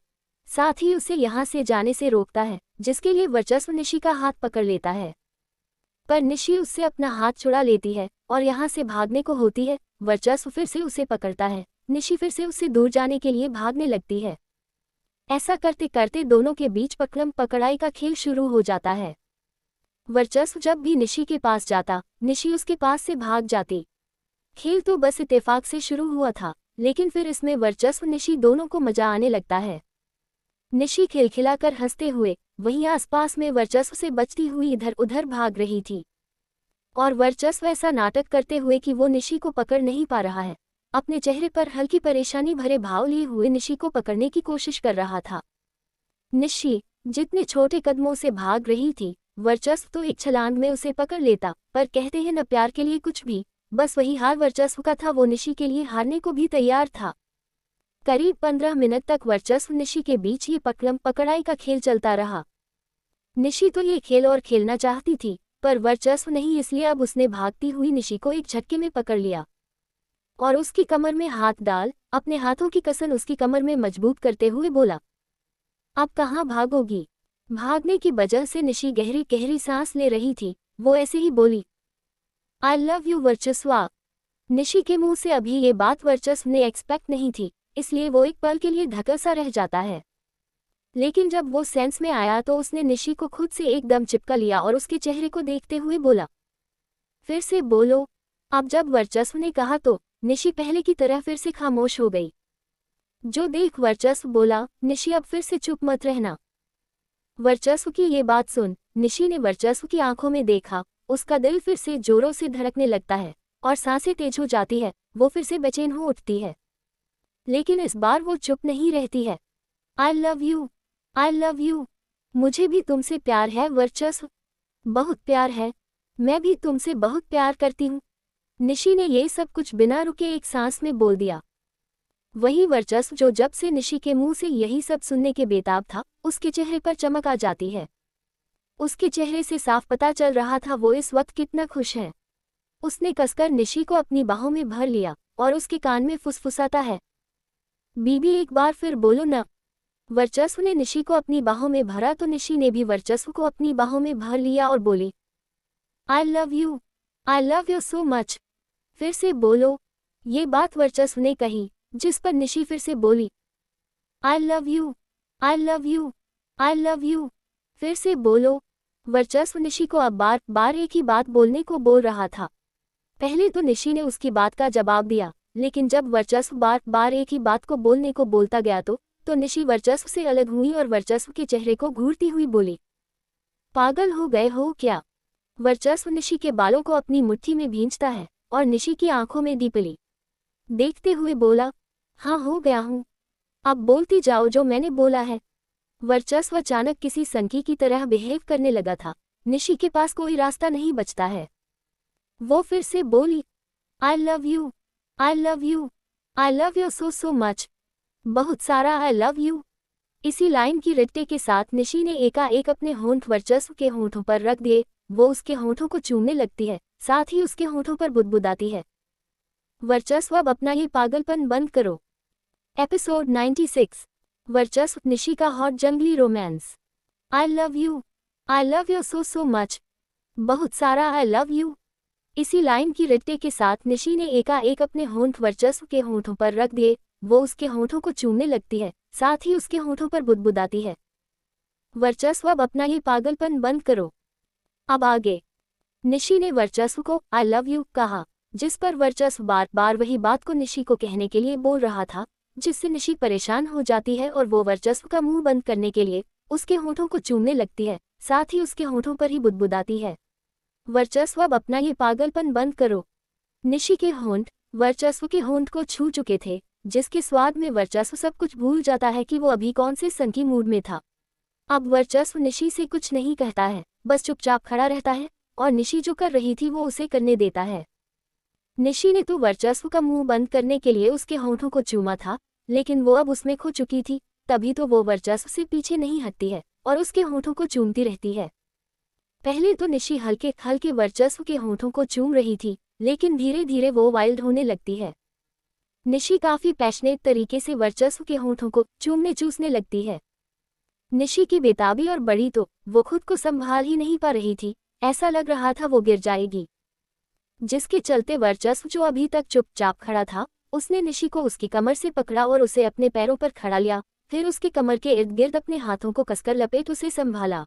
साथ ही उसे यहाँ से जाने से रोकता है, जिसके लिए वर्चस्व निशी का हाथ पकड़ लेता है। पर निशी उससे अपना हाथ छुड़ा लेती है और यहाँ से भागने को होती है। वर्चस्व फिर से उसे पकड़ता है। निशी फिर से उससे दूर जाने के लिए भागने लगती है। ऐसा करते करते दोनों के बीच पकड़म पकड़ाई का खेल शुरू हो जाता है। वर्चस्व जब भी निशी के पास जाता, निशी उसके पास से भाग जाती। खेल तो बस इत्तेफाक से शुरू हुआ था, लेकिन फिर इसमें वर्चस्व निशी दोनों को मजा आने लगता है। निशी खिलखिलाकर हंसते हुए वहीं आसपास में वर्चस्व से बचती हुई इधर उधर भाग रही थी और वर्चस्व ऐसा नाटक करते हुए कि वो निशी को पकड़ नहीं पा रहा है, अपने चेहरे पर हल्की परेशानी भरे भाव लिए हुए निशी को पकड़ने की कोशिश कर रहा था। निशी जितने छोटे कदमों से भाग रही थी, वर्चस्व तो एक छलांग में उसे पकड़ लेता। पर कहते हैं न प्यार के लिए कुछ भी, बस वही हार वर्चस्व का था। वो निशी के लिए हारने को भी तैयार था। करीब 15 मिनट तक वर्चस्व निशी के बीच ये पकड़म पकड़ाई का खेल चलता रहा। निशी तो ये खेल और खेलना चाहती थी, पर वर्चस्व नहीं, इसलिए अब उसने भागती हुई निशी को एक झटके में पकड़ लिया और उसकी कमर में हाथ डाल अपने हाथों की कसन उसकी कमर में मजबूत करते हुए बोला, अब कहाँ भागोगी। भागने की वजह से निशी गहरी गहरी सांस ले रही थी। वो ऐसे ही बोली, आई लव यू वर्चस्वा। निशी के मुंह से अभी ये बात वर्चस्व ने एक्सपेक्ट नहीं थी, इसलिए वो एक पल के लिए धक्का रह जाता है। लेकिन जब वो सेंस में आया तो उसने निशी को खुद से एकदम चिपका लिया और उसके चेहरे को देखते हुए बोला, फिर से बोलो। अब जब वर्चस्व ने कहा तो निशी पहले की तरह फिर से खामोश हो गई। जो देख वर्चस्व बोला, निशी अब फिर से चुप मत रहना। वर्चस्व की ये बात सुन निशी ने वर्चस्व की आंखों में देखा। उसका दिल फिर से जोरों से धड़कने लगता है और सांसें तेज हो जाती है। वो फिर से बेचैन हो उठती है, लेकिन इस बार वो चुप नहीं रहती है। आई love you, I love you. मुझे भी तुमसे प्यार है वर्चस्व, बहुत प्यार है। मैं भी तुमसे बहुत प्यार करती हूँ। निशी ने ये सब कुछ बिना रुके एक सांस में बोल दिया। वही वर्चस्व जो जब से निशी के मुंह से यही सब सुनने के बेताब था, उसके चेहरे पर चमक आ जाती है। उसके चेहरे से साफ पता चल रहा था वो इस वक्त कितना खुश है। उसने कसकर निशी को अपनी बाहों में भर लिया और उसके कान में फुसफुसाता है, बीबी एक बार फिर बोलो ना। वर्चस्व ने निशी को अपनी बाहों में भरा तो निशी ने भी वर्चस्व को अपनी बाहों में भर लिया और बोली, आई लव यू सो मच। फिर से बोलो। ये बात वर्चस्व ने कही, जिस पर निशी फिर से बोली, आई love you, I love you, I love you. फिर से बोलो। वर्चस्व निशी को अब बार बार एक ही बात बोलने को बोल रहा था। पहले तो निशी ने उसकी बात का जवाब दिया, लेकिन जब वर्चस्व बार बार एक ही बात को बोलने को बोलता गया तो निशी वर्चस्व से अलग हुई और वर्चस्व के चेहरे को घूरती हुई बोली, पागल हो गए हो क्या? वर्चस्व निशी के बालों को अपनी मुट्ठी में भींचता है और निशी की आंखों में दीपली देखते हुए बोला, हाँ हो गया हूँ, अब बोलती जाओ जो मैंने बोला है। वर्चस्व अचानक किसी संकी की तरह बिहेव करने लगा था। निशी के पास कोई रास्ता नहीं बचता है। वो फिर से बोली, आई love you, I love you, I love you so so much, बहुत सारा आई लव यू। इसी लाइन की रट्टे के साथ निशी ने एकाएक अपने होंठ वर्चस्व के होंठों पर रख दिए। वो उसके होंठों को चूमने लगती है, साथ ही उसके होंठों पर बुदबुदाती है, वर्चस्व अब अपना ये पागलपन बंद करो। एपिसोड 96। वर्चस्व निशी का हॉट जंगली romance. I love you so so much, बहुत सारा आई लव यू। इसी लाइन की रट्टे के साथ निशी ने एकाएक अपने होंठ वर्चस्व के होंठों पर रख दिए। वो उसके होंठों को चूमने लगती है, साथ ही उसके होंठों पर बुदबुदाती है, वर्चस्व अब अपना ये पागलपन बंद करो। अब आगे। निशी ने वर्चस्व को आई लव यू कहा, जिस पर वर्चस्व बार बार वही बात को निशी को कहने के लिए बोल रहा था, जिससे निशी परेशान हो जाती है और वो वर्चस्व का मुंह बंद करने के लिए उसके होंठों को चूमने लगती है, साथ ही उसके होंठों पर ही बुदबुदाती है, वर्चस्व अब अपना ये पागलपन बंद करो। निशी के होंठ वर्चस्व के होंठ को छू चुके थे, जिसके स्वाद में वर्चस्व सब कुछ भूल जाता है कि वो अभी कौन से संकी मूड में था। अब वर्चस्व निशी से कुछ नहीं कहता है, बस चुपचाप खड़ा रहता है और निशी जो कर रही थी वो उसे करने देता है। निशी ने तो वर्चस्व का मुंह बंद करने के लिए उसके होंठों को चूमा था, लेकिन वो अब उसमें खो चुकी थी, तभी तो वो वर्चस्व से पीछे नहीं हटती है और उसके होंठों को चूमती रहती है। पहले तो निशी हल्के हल्के वर्चस्व के होंठों को चूम रही थी, लेकिन धीरे धीरे वो वाइल्ड होने लगती है। निशी काफी पैशनेट तरीके से वर्चस्व के होंठों को चूमने चूसने लगती है। निशी की बेताबी और बड़ी तो वो खुद को संभाल ही नहीं पा रही थी, ऐसा लग रहा था वो गिर जाएगी, जिसके चलते वर्चस्व जो अभी तक चुपचाप खड़ा था, उसने निशी को उसकी कमर से पकड़ा और उसे अपने पैरों पर खड़ा लिया, फिर उसके कमर के इर्द गिर्द अपने हाथों को कसकर लपेट उसे संभाला।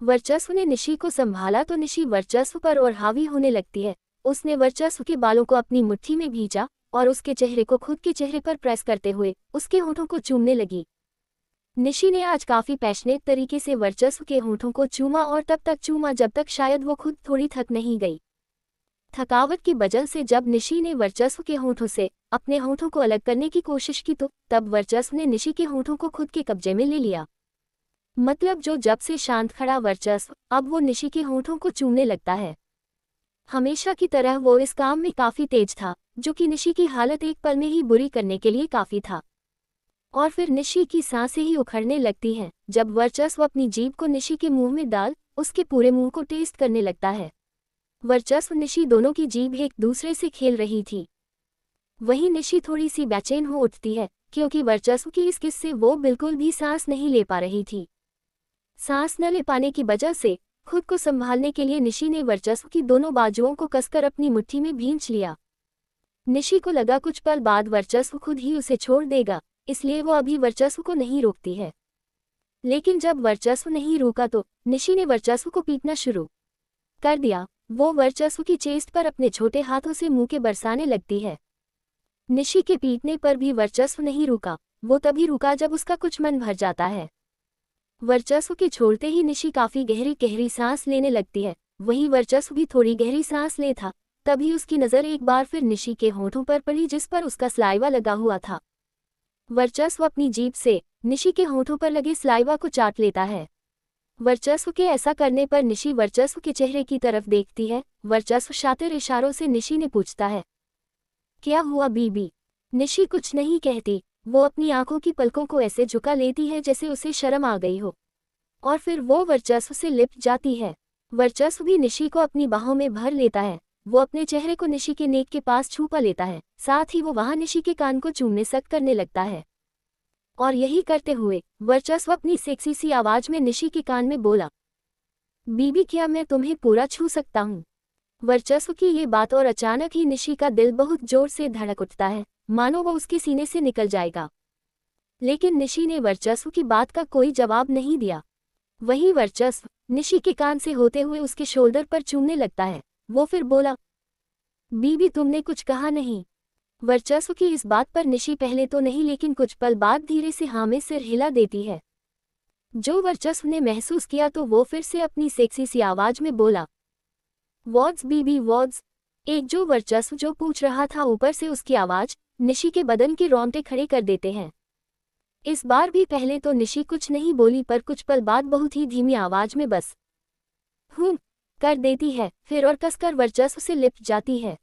वर्चस्व ने निशी को संभाला तो निशी वर्चस्व पर और हावी होने लगती है। उसने वर्चस्व के बालों को अपनी मुट्ठी में भींचा और उसके चेहरे को खुद के चेहरे पर प्रेस करते हुए उसके होंठों को चूमने लगी। निशी ने आज काफी पैशनेट तरीके से वर्चस्व के होंठों को चूमा और तब तक चूमा जब तक शायद वो खुद थोड़ी थक नहीं गई। थकावट की वजह से जब निशी ने वर्चस्व के होंठों से अपने होंठों को अलग करने की कोशिश की तो तब वर्चस्व ने निशी के होंठों को खुद के कब्जे में ले लिया। मतलब जो जब से शांत खड़ा वर्चस्व अब वो निशी के होंठों को चूमने लगता है। हमेशा की तरह वो इस काम में काफी तेज था, जो कि निशी की हालत एक पल में ही बुरी करने के लिए काफी था। और फिर निशी की सांसें ही उखड़ने लगती हैं जब वर्चस्व अपनी जीभ को निशी के मुंह में डाल उसके पूरे मुंह को टेस्ट करने लगता है। वर्चस्व निशी दोनों की जीभ एक दूसरे से खेल रही थी। वहीं निशी थोड़ी सी बेचैन हो उठती है, क्योंकि वर्चस्व की इस किस से वो बिल्कुल भी सांस नहीं ले पा रही थी। सांस न ले पाने की वजह से खुद को संभालने के लिए निशी ने वर्चस्व की दोनों बाजुओं को कसकर अपनी मुट्ठी में भींच लिया। निशी को लगा कुछ पल बाद वर्चस्व खुद ही उसे छोड़ देगा, इसलिए वो अभी वर्चस्व को नहीं रोकती है। लेकिन जब वर्चस्व नहीं रुका तो निशी ने वर्चस्व को पीटना शुरू कर दिया। वो वर्चस्व की चेस्ट पर अपने छोटे हाथों से मुंह के बरसाने लगती है। निशी के पीटने पर भी वर्चस्व नहीं रुका। वो तभी रुका जब उसका कुछ मन भर जाता है। वर्चस्व के छोड़ते ही निशी काफी गहरी गहरी सांस लेने लगती है। वहीं वर्चस्व भी थोड़ी गहरी सांस ले था, तभी उसकी नज़र एक बार फिर निशी के होंठों पर पड़ी जिस पर उसका स्लाइवा लगा हुआ था। वर्चस्व अपनी जीभ से निशी के होंठों पर लगे स्लाइवा को चाट लेता है। वर्चस्व के ऐसा करने पर निशी वर्चस्व के चेहरे की तरफ देखती है। वर्चस्व शातिर इशारों से निशी ने पूछता है, क्या हुआ बीबी? निशी कुछ नहीं कहती। वो अपनी आंखों की पलकों को ऐसे झुका लेती है जैसे उसे शर्म आ गई हो, और फिर वो वर्चस्व से लिपट जाती है। वर्चस्व भी निशी को अपनी बाहों में भर लेता है। वो अपने चेहरे को निशी के नेक के पास छुपा लेता है, साथ ही वो वहां निशी के कान को चूमने सख्त करने लगता है। और यही करते हुए वर्चस्व अपनी सेक्सी सी आवाज में निशी के कान में बोला, बीबी क्या मैं तुम्हें पूरा छू सकता हूँ? वर्चस्व की ये बात और अचानक ही निशी का दिल बहुत जोर से धड़क उठता है, मानो वो उसके सीने से निकल जाएगा। लेकिन निशी ने वर्चस्व की बात का कोई जवाब नहीं दिया। वहीं वर्चस्व निशी के कान से होते हुए उसके शोल्डर पर चूमने लगता है। वो फिर बोला, बीबी तुमने कुछ कहा नहीं? वर्चस्व की इस बात पर निशी पहले तो नहीं लेकिन कुछ पल बाद धीरे से हाँ में सिर हिला देती है। जो वर्चस्व ने महसूस किया तो वो फिर से अपनी सेक्सी सी आवाज में बोला, वॉड्स बीबी वॉड्स। एक जो वर्चस्व जो पूछ रहा था ऊपर से उसकी आवाज निशी के बदन के रोंगटे खड़े कर देते हैं। इस बार भी पहले तो निशी कुछ नहीं बोली पर कुछ पल बाद बहुत ही धीमी आवाज में बस कर देती है, फिर और कसकर वर्चस्व से लिपट जाती है।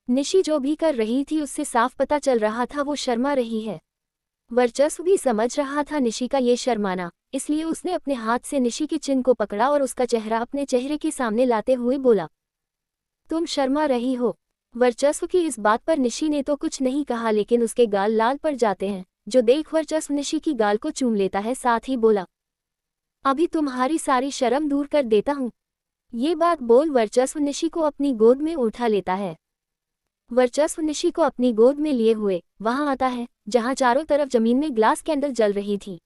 निशी जो भी कर रही थी उससे साफ पता चल रहा था वो शर्मा रही है। वर्चस्व भी समझ रहा था निशी का ये शर्माना, इसलिए उसने अपने हाथ से निशी की चिन को पकड़ा और उसका चेहरा अपने चेहरे के सामने लाते हुए बोला, तुम शर्मा रही हो। वर्चस्व की इस बात पर निशी ने तो कुछ नहीं कहा लेकिन उसके गाल लाल पड़ जाते हैं, जो देख वर्चस्व निशी की गाल को चूम लेता है, साथ ही बोला, अभी तुम्हारी सारी शर्म दूर कर देता हूँ। ये बात बोल वर्चस्व निशी को अपनी गोद में उठा लेता है। वर्चस्व निशी को अपनी गोद में लिए हुए वहां आता है जहां चारों तरफ जमीन में ग्लास कैंडल जल रही थी।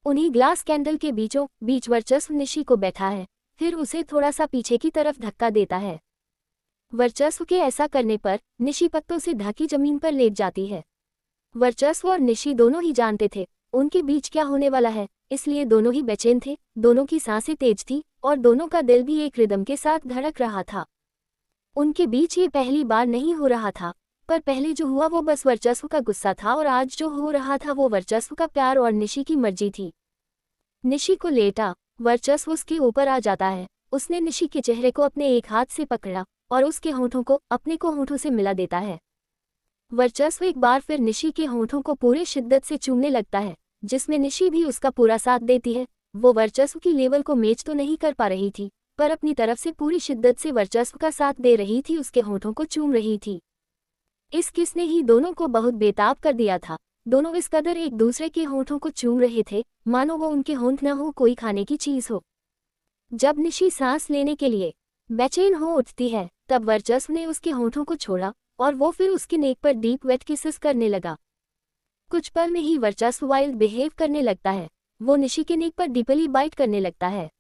उन्हीं ग्लास कैंडल के बीचों बीच वर्चस्व निशी को बैठा है, फिर उसे थोड़ा सा पीछे की तरफ धक्का देता है। वर्चस्व के ऐसा करने पर निशी पत्तों से ढकी जमीन पर लेट जाती है। वर्चस्व और निशी दोनों ही जानते थे उनके बीच क्या होने वाला है, इसलिए दोनों ही बेचैन थे, दोनों की सांसें तेज थी और दोनों का दिल भी एक रिदम के साथ धड़क रहा था। उनके बीच ये पहली बार नहीं हो रहा था, पर पहले जो हुआ वो बस वर्चस्व का गुस्सा था और आज जो हो रहा था वो वर्चस्व का प्यार और निशी की मर्जी थी। निशी को लेटा वर्चस्व उसके ऊपर आ जाता है। उसने निशी के चेहरे को अपने एक हाथ से पकड़ा और उसके होंठों को अपने को होंठों से मिला देता है। वर्चस्व एक बार फिर निशी के होंठों को पूरे शिद्दत से चूमने लगता है, जिसमें निशी भी उसका पूरा साथ देती है। वो वर्चस्व की लेवल को मैच तो नहीं कर पा रही थी, पर अपनी तरफ से पूरी शिद्दत से वर्चस्व का साथ दे रही थी, उसके होंठों को चूम रही थी। इस किस ने ही दोनों को बहुत बेताब कर दिया था। दोनों इस कदर एक दूसरे के होंठों को चूम रहे थे मानो वो उनके होंठ न हो कोई खाने की चीज हो। जब निशी सांस लेने के लिए बेचैन हो उठती है तब वर्चस्व ने उसके होंठों को छोड़ा और वो फिर उसके नेक पर डीप वेट किसेस करने लगा। कुछ पल में ही वर्चस्व वाइल्ड बिहेव करने लगता है। वो निशी के नेक पर डीपली बाइट करने लगता है।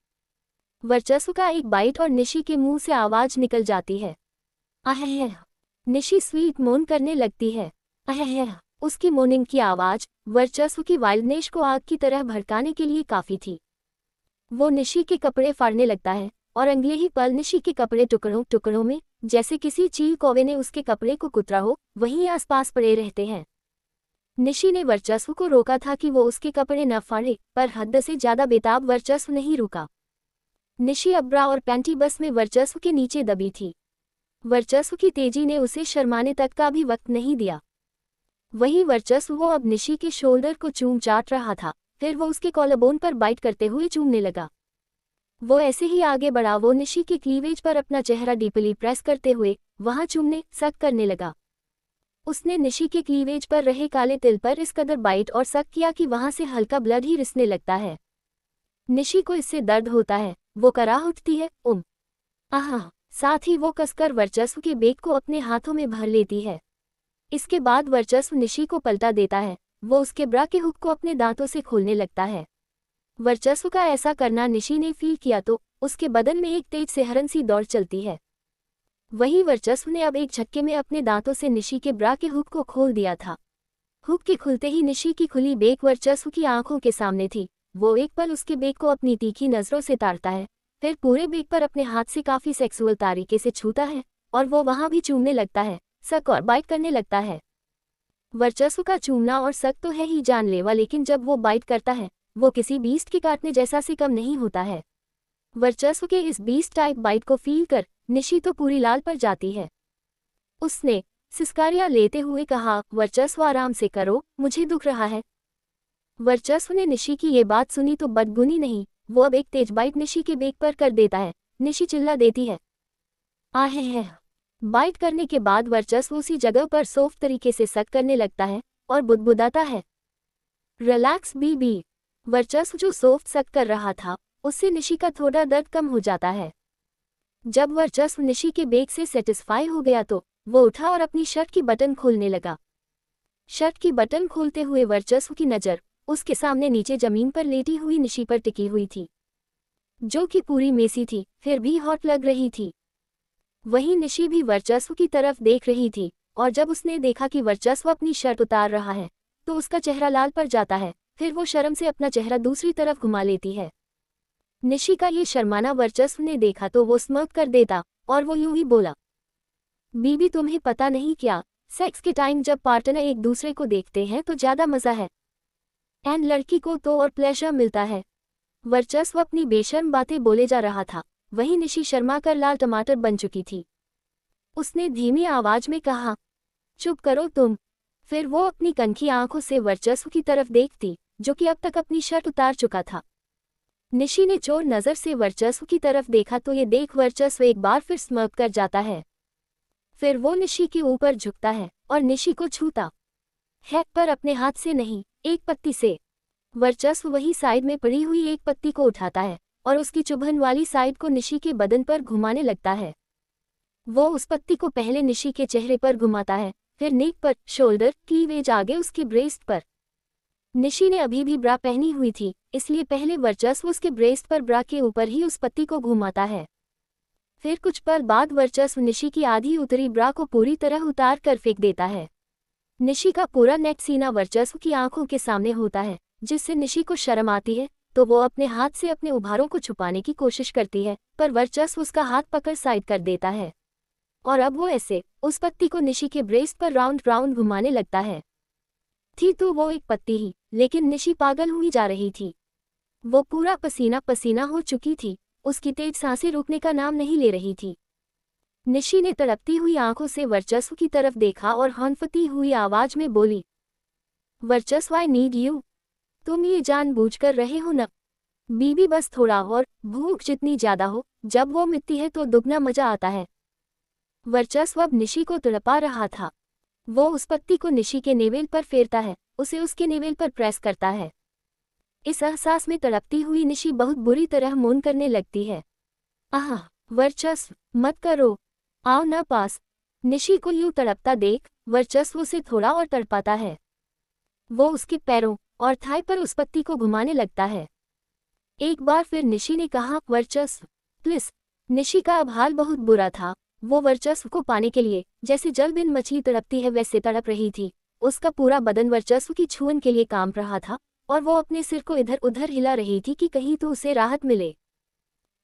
वर्चस्व का एक बाइट और निशी के मुंह से आवाज निकल जाती है, अहह। निशी स्वीट मोन करने लगती है, अहह। उसकी मोनिंग की आवाज वर्चस्व की वाइल्डनेस को आग की तरह भड़काने के लिए काफी थी। वो निशी के कपड़े फाड़ने लगता है और अगले ही पल निशी के कपड़े टुकड़ों टुकड़ों में जैसे किसी चील कौवे ने उसके कपड़े को कुतरा हो वहीं आसपास पड़े रहते हैं। निशी ने वर्चस्व को रोका था कि वो उसके कपड़े न फाड़े, पर हद से ज्यादा बेताब वर्चस्व नहीं रुका। निशी अब्रा और पैंटी बस में वर्चस्व के नीचे दबी थी। वर्चस्व की तेजी ने उसे शर्माने तक का भी वक्त नहीं दिया। वहीं वर्चस्व वो अब निशी के शोल्डर को चूम चाट रहा था, फिर वो उसके कॉलरबोन पर बाइट करते हुए चूमने लगा। वो ऐसे ही आगे बढ़ा, वो निशी के क्लीवेज पर अपना चेहरा डीपली प्रेस करते हुए वहां चूमने सक करने लगा। उसने निशी के क्लीवेज पर रहे काले तिल पर इस कदर बाइट और सक किया कि वहां से हल्का ब्लड ही रिसने लगता है। निशी को इससे दर्द होता है, वो कराह उठती है, आहा। साथ ही वो कसकर वर्चस्व के बेक को अपने हाथों में भर लेती है। इसके बाद वर्चस्व निशी को पलटा देता है। वो उसके ब्रा के हुक को अपने दांतों से खोलने लगता है। वर्चस्व का ऐसा करना निशी ने फील किया तो उसके बदन में एक तेज सिहरन सी दौड़ चलती है। वहीं वर्चस्व ने अब एक झटके में अपने दांतों से निशी के ब्रा के हुक को खोल दिया था। हुक के खुलते ही निशी की खुली बेक वर्चस्व की आंखों के सामने थी। वो एक पल उसके बेक को अपनी तीखी नजरों से ताड़ता है, फिर पूरे बेक पर अपने हाथ से काफी सेक्सुअल तरीके से छूता है और वो वहां भी चूमने लगता है, सक और बाइट करने लगता है। वर्चस्व का चूमना और सक तो है ही जानलेवा, लेकिन जब वो बाइट करता है वो किसी बीस्ट के काटने जैसा से कम नहीं होता है। वर्चस्व के इस बीस्ट टाइप बाइट को फील कर निशी तो पूरी लाल पड़ जाती है। उसने सिसकारियां लेते हुए कहा, वर्चस्व आराम से करो, मुझे दुख रहा है। वर्चस्व ने निशी की ये बात सुनी तो बदगुनी नहीं, वो अब एक तेज बाइट निशी के बेक पर कर देता है। निशी चिल्ला देती है, आहे। बाइट करने के बाद वर्चस्व उसी जगह पर सॉफ्ट तरीके से सक करने लगता है और बुदबुदाता है, रिलैक्स बीबी। वर्चस्व जो सॉफ्ट सक कर रहा था उससे निशी का थोड़ा दर्द कम हो जाता है। जब वर्चस्व निशी के बेक से सेटिस्फाई हो गया तो वो उठा और अपनी शर्ट की बटन खोलने लगा। शर्ट की बटन खोलते हुए वर्चस्व की नज़र उसके सामने नीचे जमीन पर लेटी हुई निशी पर टिकी हुई थी, जो कि पूरी मेसी थी फिर भी हॉट लग रही थी। वहीं निशी भी वर्चस्व की तरफ देख रही थी। और जब उसने देखा कि वर्चस्व अपनी शर्ट उतार रहा है तो उसका चेहरा लाल पड़ जाता है। फिर वो शर्म से अपना चेहरा दूसरी तरफ घुमा लेती है। निशी का ये शर्माना वर्चस्व ने देखा तो वो स्मर्क कर देता और वो यूं ही बोला, बीबी तुम्हें पता नहीं क्या, सेक्स के टाइम जब पार्टनर एक दूसरे को देखते हैं तो ज्यादा मजा है एंड लड़की को तो और प्लेजर मिलता है। वर्चस्व अपनी बेशर्म बातें बोले जा रहा था, वहीं निशी शर्मा कर लाल टमाटर बन चुकी थी। उसने धीमी आवाज में कहा, चुप करो तुम। फिर वो अपनी कनखी आंखों से वर्चस्व की तरफ देखती जो कि अब तक अपनी शर्ट उतार चुका था। निशी ने चोर नजर से वर्चस्व की तरफ देखा तो ये देख वर्चस्व एक बार फिर स्मर्क कर जाता है। फिर वो निशी के ऊपर झुकता है और निशी को छूता है, पर अपने हाथ से नहीं, एक पत्ती से। वर्चस्व वही साइड में पड़ी हुई एक पत्ती को उठाता है और उसकी चुभन वाली साइड को निशी के बदन पर घुमाने लगता है। वो उस पत्ती को पहले निशी के चेहरे पर घुमाता है, फिर नेक पर, शोल्डर, क्लीवेज, आगे उसके ब्रेस्ट पर। निशी ने अभी भी ब्रा पहनी हुई थी, इसलिए पहले वर्चस्व उसके ब्रेस्ट पर ब्रा के ऊपर ही उस पत्ती को घुमाता है। फिर कुछ पल बाद वर्चस्व निशी की आधी उतरी ब्रा को पूरी तरह उतार कर फेंक देता है। निशी का पूरा नेक सीना वर्चस्व की आंखों के सामने होता है, जिससे निशी को शर्म आती है तो वो अपने हाथ से अपने उभारों को छुपाने की कोशिश करती है, पर वर्चस्व उसका हाथ पकड़ साइड कर देता है और अब वो ऐसे उस पत्ती को निशी के ब्रेस्ट पर राउंड राउंड घुमाने लगता है। थी तो वो एक पत्ती ही, लेकिन निशी पागल हुई जा रही थी। वो पूरा पसीना पसीना हो चुकी थी, उसकी तेज सांसें रुकने का नाम नहीं ले रही थी। निशी ने तड़पती हुई आंखों से वर्चस्व की तरफ देखा और हौंफती हुई आवाज में बोली, वर्चस्व, आई नीड यू। तुम ये जानबूझ कर रहे हो न बीबी, बस थोड़ा और, भूख जितनी ज्यादा हो जब वो मिटती है तो दुगना मजा आता है। वर्चस्व अब निशी को तड़पा रहा था। वो उस पत्ती को निशी के नेवेल पर फेरता है, उसे उसके नेवेल पर प्रेस करता है। इस एहसास में तड़पती हुई निशी बहुत बुरी तरह मौन करने लगती है। आह वर्चस्व, मत करो, आओ न पास। निशी को यूं तड़पता देख वर्चस्व उसे थोड़ा और तड़पाता है। वो उसके पैरों और थाई पर उस पत्ती को घुमाने लगता है। एक बार फिर निशी ने कहा, वर्चस्व प्लीज। निशी का अब हाल बहुत बुरा था। वो वर्चस्व को पाने के लिए जैसे जल बिन मछली तड़पती है वैसे तड़प रही थी। उसका पूरा बदन वर्चस्व की छुअन के लिए काम रहा था और वो अपने सिर को इधर उधर हिला रही थी कि कहीं तो उसे राहत मिले।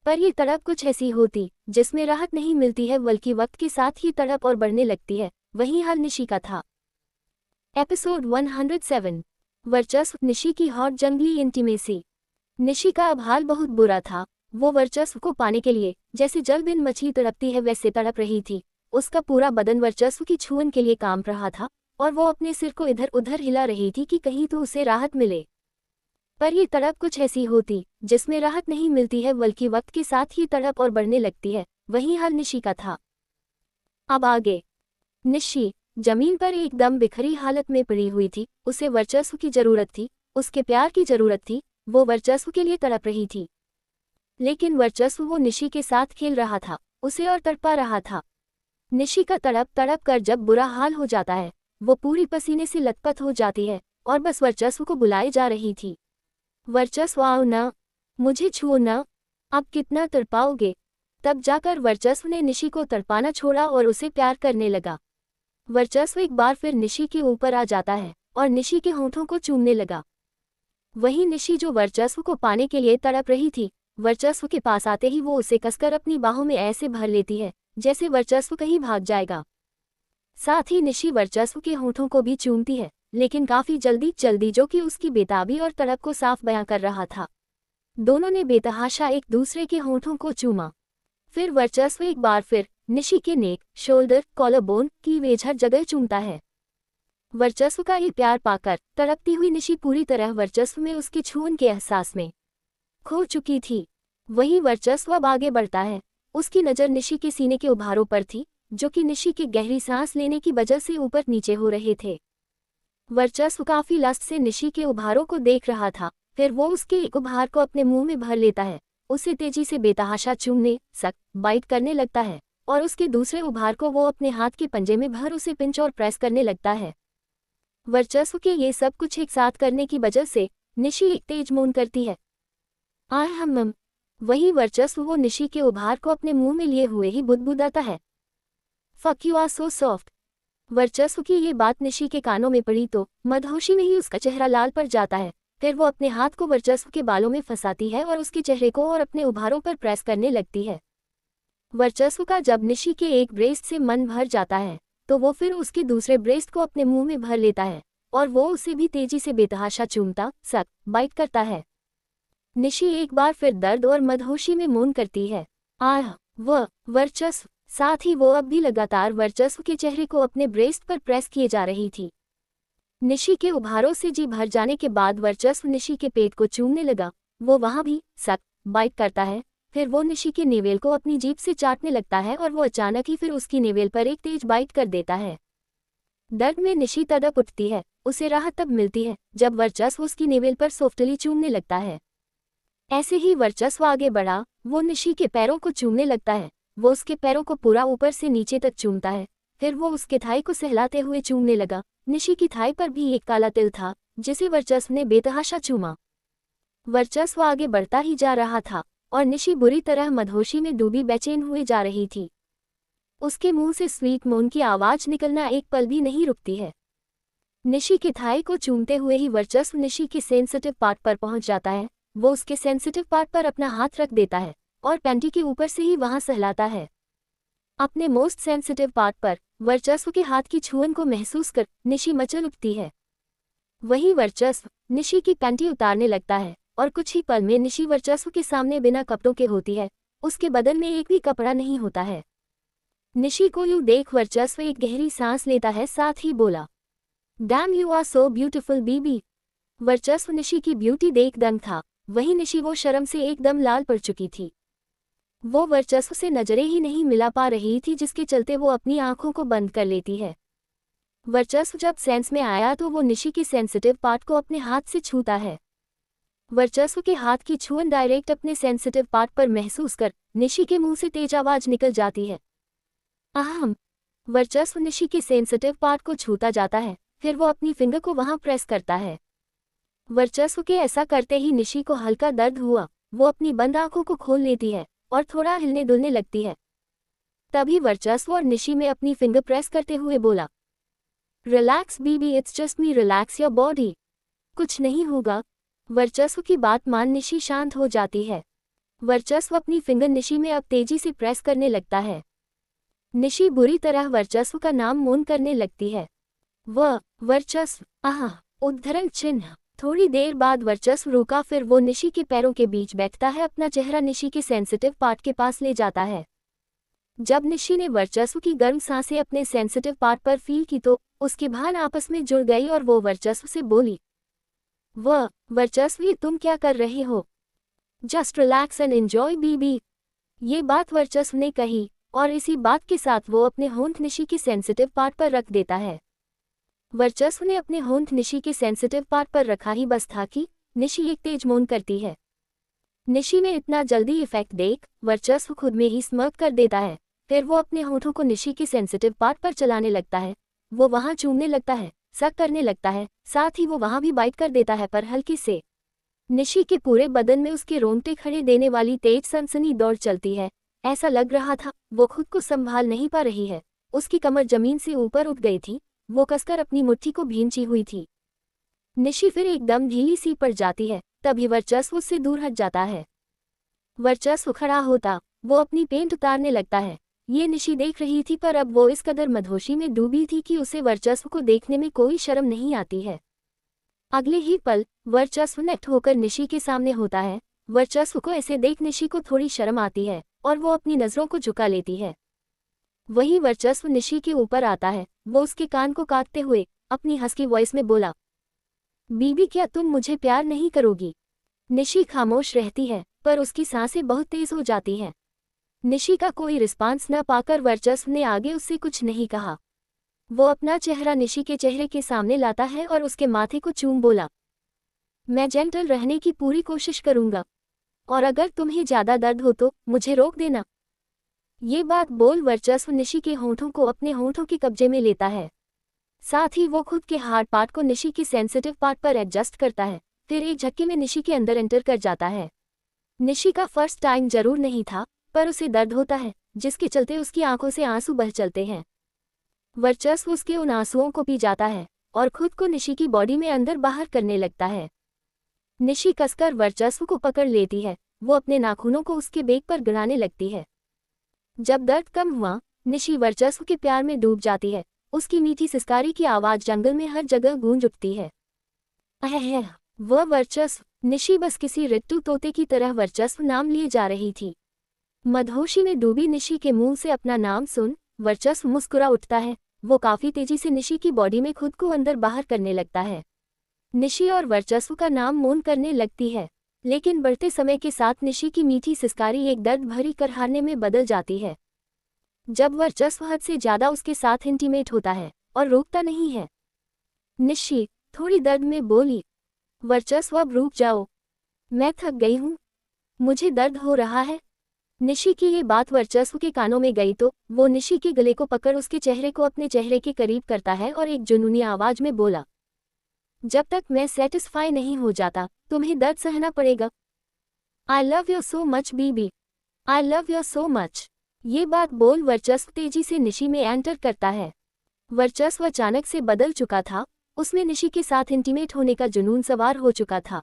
पर ये तड़प कुछ ऐसी होती जिसमें राहत नहीं मिलती है, बल्कि वक्त के साथ ही तड़प और बढ़ने लगती है। वही हाल निशी का था। एपिसोड 107, वर्चस्व, निशी की हॉट जंगली इंटीमेसी। निशी का अब हाल बहुत बुरा था। वो वर्चस्व को पाने के लिए जैसे जल बिन मछली तड़पती है वैसे तड़प रही थी। उसका पूरा बदन वर्चस्व की छुअन के लिए काम रहा था और वो अपने सिर को इधर उधर हिला रही थी कि कहीं तो उसे राहत मिले। पर यह तड़प कुछ ऐसी होती जिसमें राहत नहीं मिलती है, बल्कि वक्त के साथ ही तड़प और बढ़ने लगती है। वही हाल निशी का था। अब आगे। निशी जमीन पर एकदम बिखरी हालत में पड़ी हुई थी। उसे वर्चस्व की जरूरत थी, उसके प्यार की जरूरत थी। वो वर्चस्व के लिए तड़प रही थी, लेकिन वर्चस्व वो निशी के साथ खेल रहा था, उसे और तड़पा रहा था। निशी का तड़प तड़प कर जब बुरा हाल हो जाता है, वो पूरी पसीने से लथपथ हो जाती है और बस वर्चस्व को बुलाए जा रही थी। वर्चस्व, आओ न, मुझे छुओ न, अब कितना तड़पाओगे। तब जाकर वर्चस्व ने निशी को तड़पाना छोड़ा और उसे प्यार करने लगा। वर्चस्व एक बार फिर निशी के ऊपर आ जाता है और निशी के होंठों को चूमने लगा। वही निशी जो वर्चस्व को पाने के लिए तड़प रही थी, वर्चस्व के पास आते ही वो उसे कसकर अपनी बाहों में ऐसे भर लेती है जैसे वर्चस्व कहीं भाग जाएगा। साथ ही निशी वर्चस्व के होंठों को भी चूमती है, लेकिन काफी जल्दी, जो कि उसकी बेताबी और तड़प को साफ बयां कर रहा था। दोनों ने बेतहाशा एक दूसरे के होंठों को चूमा। फिर वर्चस्व एक बार फिर निशी के नेक, शोल्डर, कॉलर बोन की वेझर जगह चूमता है। वर्चस्व का ये प्यार पाकर तड़पती हुई निशी पूरी तरह वर्चस्व में उसके छून के एहसास में खो चुकी थी। वही वर्चस्व अब आगे बढ़ता है। उसकी नज़र निशी के सीने के उभारों पर थी, जो कि निशी के गहरी सांस लेने की वजह से ऊपर नीचे हो रहे थे। वर्चस्व काफी लस्ट से निशी के उभारों को देख रहा था। फिर वो उसके एक उभार को अपने मुंह में भर लेता है, उसे तेजी से बेतहाशा चूमने, बाइट करने लगता है और उसके दूसरे उभार को वो अपने हाथ के पंजे में भर उसे पिंच और प्रेस करने लगता है। वर्चस्व के ये सब कुछ एक साथ करने की वजह से निशी एक तेज मौन करती है। आह हम। वही वर्चस्व वो निशी के उभार को अपने मुंह में लिए हुए ही बुदबुदाता है। Fuck you are so soft. वर्चस्व की ये बात निशी के कानों में पड़ी तो मदहोशी में ही उसका चेहरा लाल पड़ जाता है। फिर वो अपने हाथ को वर्चस्व के बालों में फंसाती है और उसके चेहरे को और अपने उभारों पर प्रेस करने लगती है। वर्चस्व का जब निशी के एक ब्रेस्ट से मन भर जाता है तो वो फिर उसके दूसरे ब्रेस्ट को अपने मुंह में भर लेता है और वो उसे भी तेजी से बेतहाशा चूमता बाइट करता है। निशी एक बार फिर दर्द और मदहोशी में मौन करती है। आह वर्चस्व। साथ ही वो अब भी लगातार वर्चस्व के चेहरे को अपने ब्रेस्ट पर प्रेस किए जा रही थी। निशी के उभारों से जी भर जाने के बाद वर्चस्व निशी के पेट को चूमने लगा। वो वहां भी बाइट करता है। फिर वो निशी के नेवेल को अपनी जीभ से चाटने लगता है और वो अचानक ही फिर उसकी नेवेल पर एक तेज बाइट कर देता है। दर्द में निशी तड़प उठती है। उसे राहत तब मिलती है जब वर्चस्व उसकी नेवेल पर सॉफ्टली चूमने लगता है। ऐसे ही वर्चस्व आगे बढ़ा। वो निशी के पैरों को चूमने लगता है। वो उसके पैरों को पूरा ऊपर से नीचे तक चूमता है। फिर वो उसके थाई को सहलाते हुए चूमने लगा। निशी की थाई पर भी एक काला तिल था जिसे वर्चस्व ने बेतहाशा चूमा। वर्चस्व आगे बढ़ता ही जा रहा था और निशी बुरी तरह मदहोशी में डूबी बेचैन हुए जा रही थी। उसके मुंह से स्वीट मोन की आवाज निकलना एक पल भी नहीं रुकती है। निशी के थाई को चूमते हुए ही वर्चस्व निशी के सेंसिटिव पार्ट पर पहुंच जाता है। वो उसके सेंसिटिव पार्ट पर अपना हाथ रख देता है और पैंटी के ऊपर से ही वहां सहलाता है। अपने मोस्ट सेंसिटिव पार्ट पर वर्चस्व के हाथ की छुअन को महसूस कर निशी मचल उठती है। वही वर्चस्व निशी की पैंटी उतारने लगता है और कुछ ही पल में निशी वर्चस्व के सामने बिना कपड़ों के होती है। उसके बदन में एक भी कपड़ा नहीं होता है। निशी को यूं देख वर्चस्व एक गहरी सांस लेता है, साथ ही बोला, damn you are so beautiful बीबी। वर्चस्व निशी की ब्यूटी देख दंग था। वही निशी वो शर्म से एकदम लाल पड़ चुकी थी। वो वर्चस्व से नजरें ही नहीं मिला पा रही थी, जिसके चलते वो अपनी आंखों को बंद कर लेती है। वर्चस्व जब सेंस में आया तो वो निशी की सेंसिटिव पार्ट को अपने हाथ से छूता है। वर्चस्व के हाथ की छुअन डायरेक्ट अपने सेंसिटिव पार्ट पर महसूस कर निशी के मुंह से तेज आवाज निकल जाती है। अहम। वर्चस्व निशी के सेंसिटिव पार्ट को छूता जाता है। फिर वो अपनी फिंगर को वहां प्रेस करता है। वर्चस्व के ऐसा करते ही निशी को हल्का दर्द हुआ। वो अपनी बंद आंखों को खोल लेती है और थोड़ा हिलने डुलने लगती है। तभी वर्चस्व और निशी में अपनी फिंगर प्रेस करते हुए बोला, रिलैक्स बीबी, it's just me, relax your body. कुछ नहीं होगा। वर्चस्व की बात मान निशी शांत हो जाती है। वर्चस्व अपनी फिंगर निशी में अब तेजी से प्रेस करने लगता है। निशी बुरी तरह वर्चस्व का नाम मौन करने लगती है। वर्चस्व, आह, उद्धरण चिन्ह। थोड़ी देर बाद वर्चस्व रुका। फिर वो निशी के पैरों के बीच बैठता है, अपना चेहरा निशी के सेंसिटिव पार्ट के पास ले जाता है। जब निशी ने वर्चस्व की गर्म सांसें अपने सेंसिटिव पार्ट पर फील की तो उसकी भान आपस में जुड़ गई और वो वर्चस्व से बोली, वर्चस्व, ये तुम क्या कर रहे हो? जस्ट रिलैक्स एंड एंजॉय बीबी। ये बात वर्चस्व ने कही और इसी बात के साथ वो अपने होंठ निशी के सेंसिटिव पार्ट पर रख देता है। वर्चस्व ने अपने होंठ निशी के सेंसिटिव पार्ट पर रखा ही बस था कि निशी एक तेज मौन करती है। निशी में इतना जल्दी इफेक्ट देख वर्चस्व खुद में ही स्मर्क कर देता है। फिर वो अपने होंठों को निशी के सेंसिटिव पार्ट पर चलाने लगता है। वो वहां चूमने लगता है, सक करने लगता है, साथ ही वो वहां भी बाइट कर देता है, पर हल्की से। निशी के पूरे बदन में उसके रोंगटे खड़े देने वाली तेज सनसनी दौड़ चलती है। ऐसा लग रहा था वो खुद को संभाल नहीं पा रही है। उसकी कमर जमीन से ऊपर उठ गई थी। वो कसकर अपनी मुट्ठी को भींची हुई थी। निशी फिर एकदम ढीली सी पड़ जाती है। तभी वर्चस्व उससे दूर हट जाता है। वर्चस्व खड़ा होता, वो अपनी पेंट उतारने लगता है। ये निशी देख रही थी, पर अब वो इस कदर मदहोशी में डूबी थी कि उसे वर्चस्व को देखने में कोई शर्म नहीं आती है। अगले ही पल वर्चस्व नेक्ट होकर निशी के सामने होता है। वर्चस्व को ऐसे देख निशी को थोड़ी शर्म आती है और वो अपनी नजरों को झुका लेती है। वही वर्चस्व निशी के ऊपर आता है। वो उसके कान को काटते हुए अपनी हस्की वॉइस में बोला, बीबी, क्या तुम मुझे प्यार नहीं करोगी? निशी खामोश रहती है, पर उसकी सांसें बहुत तेज हो जाती हैं। निशी का कोई रिस्पांस न पाकर वर्चस्व ने आगे उससे कुछ नहीं कहा। वो अपना चेहरा निशी के चेहरे के सामने लाता है और उसके माथे को चूम बोला, मैं जेंटल रहने की पूरी कोशिश करूंगा और अगर तुम्हें ज्यादा दर्द हो तो मुझे रोक देना। ये बात बोल वर्चस्व निशी के होंठों को अपने होंठों के कब्जे में लेता है। साथ ही वो खुद के हार्ड पार्ट को निशी की सेंसिटिव पार्ट पर एडजस्ट करता है। फिर एक झटके में निशी के अंदर एंटर कर जाता है। निशी का फर्स्ट टाइम जरूर नहीं था, पर उसे दर्द होता है, जिसके चलते उसकी आंखों से आंसू बह चलते हैं। वर्चस्व उसके उन आंसुओं को पी जाता है और खुद को निशी की बॉडी में अंदर बाहर करने लगता है। निशी कसकर वर्चस्व को पकड़ लेती है, वो अपने नाखूनों को उसके बेक पर गिराने लगती है। जब दर्द कम हुआ, निशी वर्चस्व के प्यार में डूब जाती है। उसकी मीठी सिसकारी की आवाज जंगल में हर जगह गूंज उठती है। अह, वह वर्चस्व, निशी बस किसी रिट्टू तोते की तरह वर्चस्व नाम लिए जा रही थी। मदहोशी में डूबी निशी के मुंह से अपना नाम सुन वर्चस्व मुस्कुरा उठता है। वो काफी तेजी से निशी की बॉडी में खुद को अंदर बाहर करने लगता है। निशी और वर्चस्व का नाम मोन करने लगती है, लेकिन बढ़ते समय के साथ निशी की मीठी सिसकारी एक दर्द भरी करहाने में बदल जाती है। जब वर्चस्व हद से ज्यादा उसके साथ इंटीमेट होता है और रोकता नहीं है। निशी थोड़ी दर्द में बोली, वर्चस्व अब रुक जाओ, मैं थक गई हूँ, मुझे दर्द हो रहा है। निशी की ये बात वर्चस्व के कानों में गई तो वो निशी के गले को पकड़ उसके चेहरे को अपने चेहरे के करीब करता है और एक जुनूनी आवाज में बोला, जब तक मैं सेटिस्फाई नहीं हो जाता तुम्हें दर्द सहना पड़ेगा। I love you so much बीबी, I love you so much. ये बात बोल वर्चस्व तेजी से निशी में एंटर करता है। वर्चस्व अचानक से बदल चुका था, उसमें निशी के साथ इंटीमेट होने का जुनून सवार हो चुका था।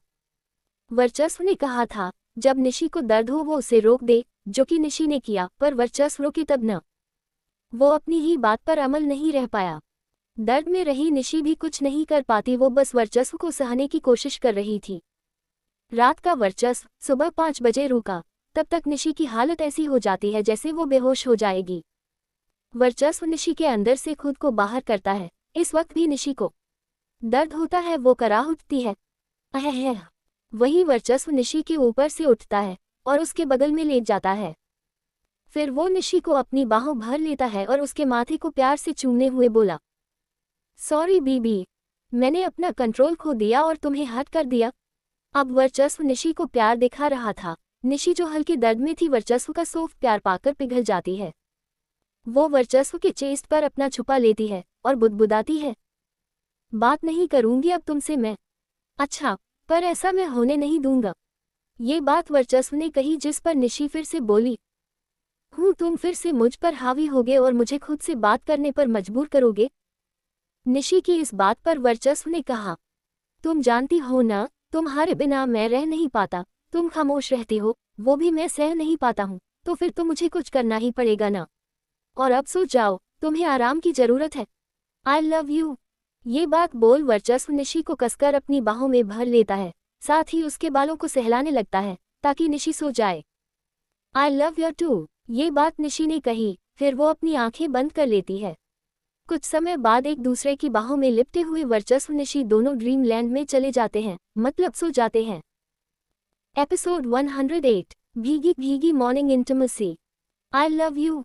वर्चस्व ने कहा था जब निशी को दर्द हो वो उसे रोक दे, जो कि निशी ने किया, पर वर्चस्व रोके तब न। वो अपनी ही बात पर अमल नहीं रह पाया। दर्द में रही निशी भी कुछ नहीं कर पाती, वो बस वर्चस्व को सहने की कोशिश कर रही थी। रात का वर्चस्व सुबह 5 बजे रुका, तब तक निशी की हालत ऐसी हो जाती है जैसे वो बेहोश हो जाएगी। वर्चस्व निशी के अंदर से खुद को बाहर करता है। इस वक्त भी निशी को दर्द होता है, वो कराह उठती है। अह, वही वर्चस्व निशी के ऊपर से उठता है और उसके बगल में लेट जाता है। फिर वो निशी को अपनी बाहों भर लेता है और उसके माथे को प्यार से चूमने हुए बोला, सॉरी बीबी, मैंने अपना कंट्रोल खो दिया और तुम्हें हर्ट कर दिया। अब वर्चस्व निशी को प्यार दिखा रहा था। निशी जो हल्के दर्द में थी वर्चस्व का सॉफ्ट प्यार पाकर पिघल जाती है। वो वर्चस्व के चेस्ट पर अपना छुपा लेती है और बुदबुदाती है, बात नहीं करूंगी अब तुमसे मैं। अच्छा, पर ऐसा मैं होने नहीं दूंगा। ये बात वर्चस्व ने कही, जिस पर निशी फिर से बोली, तुम फिर से मुझ पर हावी होगे और मुझे खुद से बात करने पर मजबूर करोगे। निशी की इस बात पर वर्चस्व ने कहा, तुम जानती हो ना, तुम्हारे बिना मैं रह नहीं पाता। तुम खामोश रहती हो, वो भी मैं सह नहीं पाता हूँ, तो फिर तो मुझे कुछ करना ही पड़ेगा ना। और अब सो जाओ, तुम्हें आराम की जरूरत है। आई लव यू। ये बात बोल वर्चस्व निशी को कसकर अपनी बाहों में भर लेता है, साथ ही उसके बालों को सहलाने लगता है ताकि निशी सो जाए। I love you too. ये बात निशी ने कही, फिर वो अपनी आंखें बंद कर लेती है। कुछ समय बाद एक दूसरे की बाहों में लिपटे हुए वर्चस्व निशी दोनों ड्रीम लैंड में चले जाते हैं, मतलब सो जाते हैं। एपिसोड 108, भीगी भीगी morning intimacy. I love you.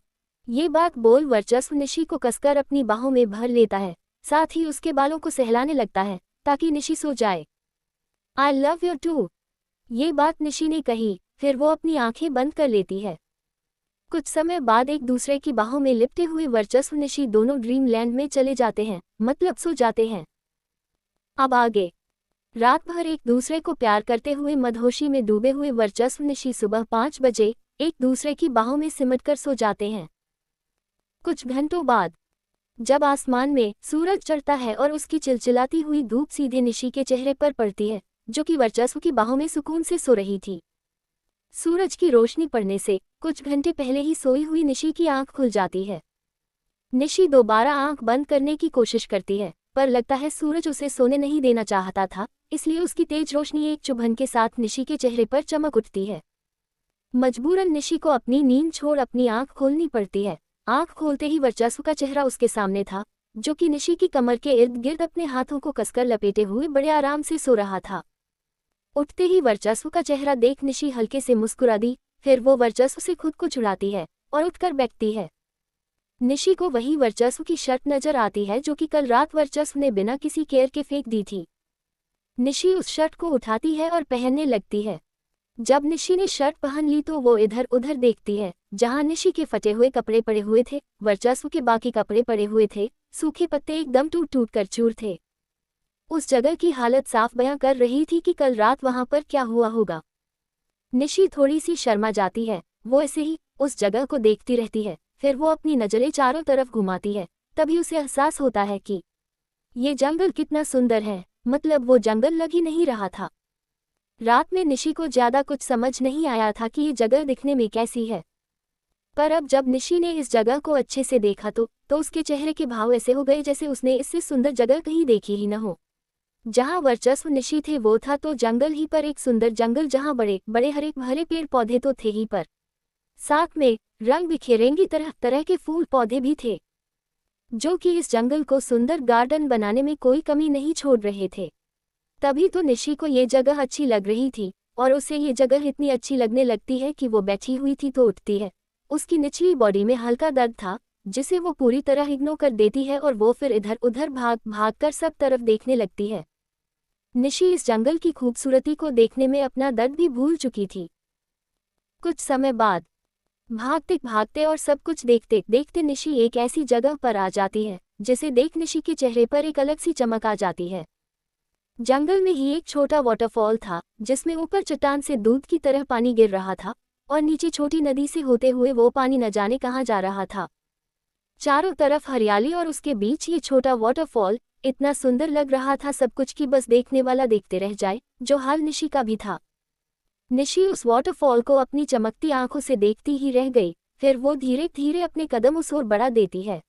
ये बात बोल वर्चस्व निशी को कसकर अपनी बाहों में भर लेता है, साथ ही उसके बालों को सहलाने लगता है ताकि निशी सो जाए। I love you too. ये बात निशी ने कही, फिर वो अपनी आंखें बंद कर लेती है। कुछ समय बाद एक दूसरे की बाहों में लिपटे हुए वर्चस्व निशी दोनों ड्रीम लैंड में चले जाते हैं, मतलब सो जाते हैं। अब आगे। रात भर एक दूसरे को प्यार करते हुए मदहोशी में डूबे हुए वर्चस्व निशी सुबह 5 बजे एक दूसरे की बाहों में सिमटकर सो जाते हैं। कुछ घंटों बाद जब आसमान में सूरज चढ़ता है और उसकी चिलचिलाती हुई धूप सीधे निशी के चेहरे पर पड़ती है, जो कि वर्चस्व की बाहों में सुकून से सो रही थी। सूरज की रोशनी पड़ने से कुछ घंटे पहले ही सोई हुई निशी की आंख खुल जाती है। निशी दोबारा आंख बंद करने की कोशिश करती है, पर लगता है सूरज उसे सोने नहीं देना चाहता था, इसलिए उसकी तेज रोशनी एक चुभन के साथ निशी के चेहरे पर चमक उठती है। मजबूरन निशी को अपनी नींद छोड़ अपनी आंख खोलनी पड़ती है। आंख खोलते ही वर्चस्व का चेहरा उसके सामने था, जो कि निशी की कमर के इर्द गिर्द अपने हाथों को कसकर लपेटे हुए बड़े आराम से सो रहा था। उठते ही वर्चस्व का चेहरा देख निशी हल्के से मुस्कुरा दी, फिर वो वर्चस्व से खुद को छुड़ाती है और उठकर बैठती है। निशी को वही वर्चस्व की शर्ट नजर आती है जो कि कल रात वर्चस्व ने बिना किसी केयर के फेंक दी थी। निशी उस शर्ट को उठाती है और पहनने लगती है। जब निशी ने शर्ट पहन ली तो वो इधर उधर देखती है। जहां निशी के फटे हुए कपड़े पड़े हुए थे, वर्चस्व के बाकी कपड़े पड़े हुए थे, सूखे पत्ते एकदम टूट टूट कर चूर थे। उस जगह की हालत साफ बयां कर रही थी कि कल रात वहां पर क्या हुआ होगा। निशी थोड़ी सी शर्मा जाती है, वो ऐसे ही उस जगह को देखती रहती है, फिर वो अपनी नजरें चारों तरफ घुमाती है तभी उसे एहसास होता है कि ये जंगल कितना सुंदर है, मतलब वो जंगल लग ही नहीं रहा था। रात में निशी को ज्यादा कुछ समझ नहीं आया था कि ये जगह दिखने में कैसी है, पर अब जब निशी ने इस जगह को अच्छे से देखा तो उसके चेहरे के भाव ऐसे हो गए जैसे उसने इससे सुंदर जगह कहीं देखी ही न हो। जहाँ वर्चस्व निशी थे वो था तो जंगल ही, पर एक सुंदर जंगल जहाँ बड़े बड़े हरे भरे पेड़ पौधे तो थे ही, पर साथ में रंग बिखेरेंगी तरह तरह के फूल पौधे भी थे, जो कि इस जंगल को सुंदर गार्डन बनाने में कोई कमी नहीं छोड़ रहे थे। तभी तो निशी को ये जगह अच्छी लग रही थी, और उसे ये जगह इतनी अच्छी लगने लगती है कि वो बैठी हुई थी तो उठती है। उसकी निचली बॉडी में हल्का दर्द था, जिसे वो पूरी तरह इग्नोर कर देती है और वो फिर इधर उधर भाग भाग कर सब तरफ देखने लगती है। निशी इस जंगल की खूबसूरती को देखने में अपना दर्द भी भूल चुकी थी। कुछ समय बाद भागते भागते और सब कुछ देखते देखते निशी एक ऐसी जगह पर आ जाती है जिसे देख निशी के चेहरे पर एक अलग सी चमक आ जाती है। जंगल में ही एक छोटा वाटरफॉल था, जिसमें ऊपर चट्टान से दूध की तरह पानी गिर रहा था और नीचे छोटी नदी से होते हुए वो पानी न जाने कहाँ जा रहा था। चारों तरफ हरियाली और उसके बीच ये छोटा वाटरफॉल इतना सुंदर लग रहा था सब कुछ कि बस देखने वाला देखते रह जाए, जो हाल निशी का भी था। निशी उस वाटरफॉल को अपनी चमकती आंखों से देखती ही रह गई, फिर वो धीरे धीरे अपने कदम उस ओर बढ़ा देती है।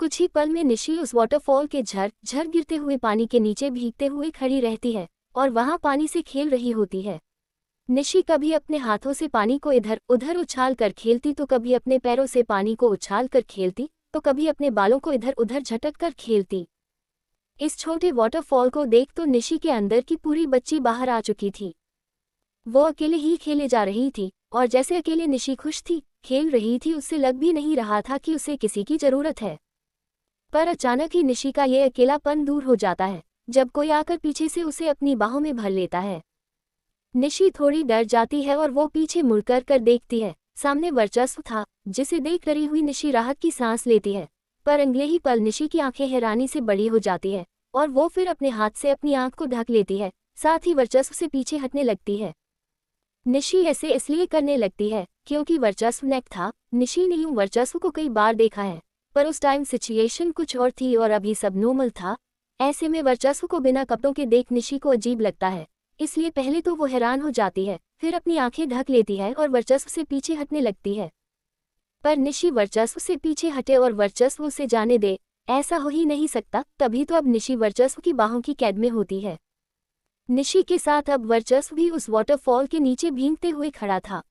कुछ ही पल में निशी उस वाटरफॉल के झर झर गिरते हुए पानी के नीचे भीगते हुए खड़ी रहती है और वहां पानी से खेल रही होती है। निशी कभी अपने हाथों से पानी को इधर उधर उछाल कर खेलती तो कभी अपने पैरों से पानी को उछाल कर खेलती तो कभी अपने बालों को इधर उधर झटक कर खेलती। इस छोटे वाटरफॉल को देख तो निशी के अंदर की पूरी बच्ची बाहर आ चुकी थी। वो अकेले ही खेले जा रही थी और जैसे अकेले निशी खुश थी, खेल रही थी, उससे लग भी नहीं रहा था कि उसे किसी की जरूरत है। पर अचानक ही निशी का ये अकेलापन दूर हो जाता है जब कोई आकर पीछे से उसे अपनी बाहों में भर लेता है। निशी थोड़ी डर जाती है और वो पीछे मुड़कर कर देखती है। सामने वर्चस्व था, जिसे देख डरी हुई निशी राहत की सांस लेती है, पर अगले ही पल निशी की आंखें हैरानी से बड़ी हो जाती है और वो फिर अपने हाथ से अपनी आंख को ढक लेती है, साथ ही वर्चस्व से पीछे हटने लगती है। निशी ऐसे इसलिए करने लगती है क्योंकि वर्चस्व नेक था। निशी ने यूं वर्चस्व को कई बार देखा है, पर उस टाइम सिचुएशन कुछ और थी और अभी सब नॉर्मल था। ऐसे में वर्चस्व को बिना कपड़ों के देख निशी को अजीब लगता है, इसलिए पहले तो वो हैरान हो जाती है, फिर अपनी आंखें ढक लेती है और वर्चस्व से पीछे हटने लगती है। पर निशी वर्चस्व से पीछे हटे और वर्चस्व उसे जाने दे, ऐसा हो ही नहीं सकता। तभी तो अब निशी वर्चस्व की बाहों की कैद में होती है। निशी के साथ अब वर्चस्व भी उस वाटरफॉल के नीचे भीगते हुए खड़ा था।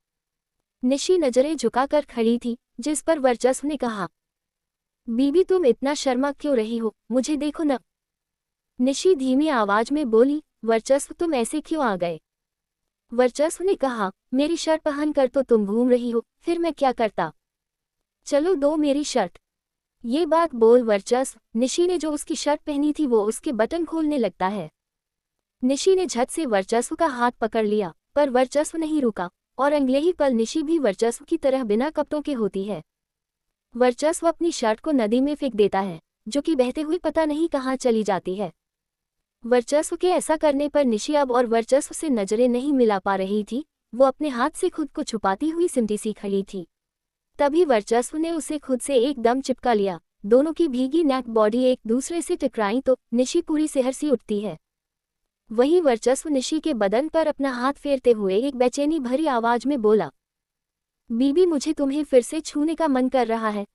निशी नजरें झुकाकर खड़ी थी, जिस पर वर्चस्व ने कहा, बीबी तुम इतना शर्मा क्यों रही हो, मुझे देखो न। निशी धीमी आवाज में बोली, वर्चस्व तुम ऐसे क्यों आ गए? वर्चस्व ने कहा, मेरी शर्ट पहन कर तो तुम घूम रही हो, फिर मैं क्या करता? चलो दो मेरी शर्ट। ये बात बोल वर्चस्व निशी ने जो उसकी शर्ट पहनी थी वो उसके बटन खोलने लगता है। निशी ने झट से वर्चस्व का हाथ पकड़ लिया, पर वर्चस्व नहीं रुका और अगले ही पल निशी भी वर्चस्व की तरह बिना कपड़ों के होती है। वर्चस्व अपनी शर्ट को नदी में फेंक देता है, जो कि बहते हुए पता नहीं कहाँ चली जाती है। वर्चस्व के ऐसा करने पर निशी अब और वर्चस्व से नजरें नहीं मिला पा रही थी। वो अपने हाथ से खुद को छुपाती हुई सिमटी सी खड़ी थी। तभी वर्चस्व ने उसे खुद से एकदम चिपका लिया। दोनों की भीगी नेक बॉडी एक दूसरे से टकराई तो निशी पूरी सेहर सी उठती है। वहीं वर्चस्व निशी के बदन पर अपना हाथ फेरते हुए एक बेचैनी भरी आवाज में बोला, बीबी मुझे तुम्हें फिर से छूने का मन कर रहा है,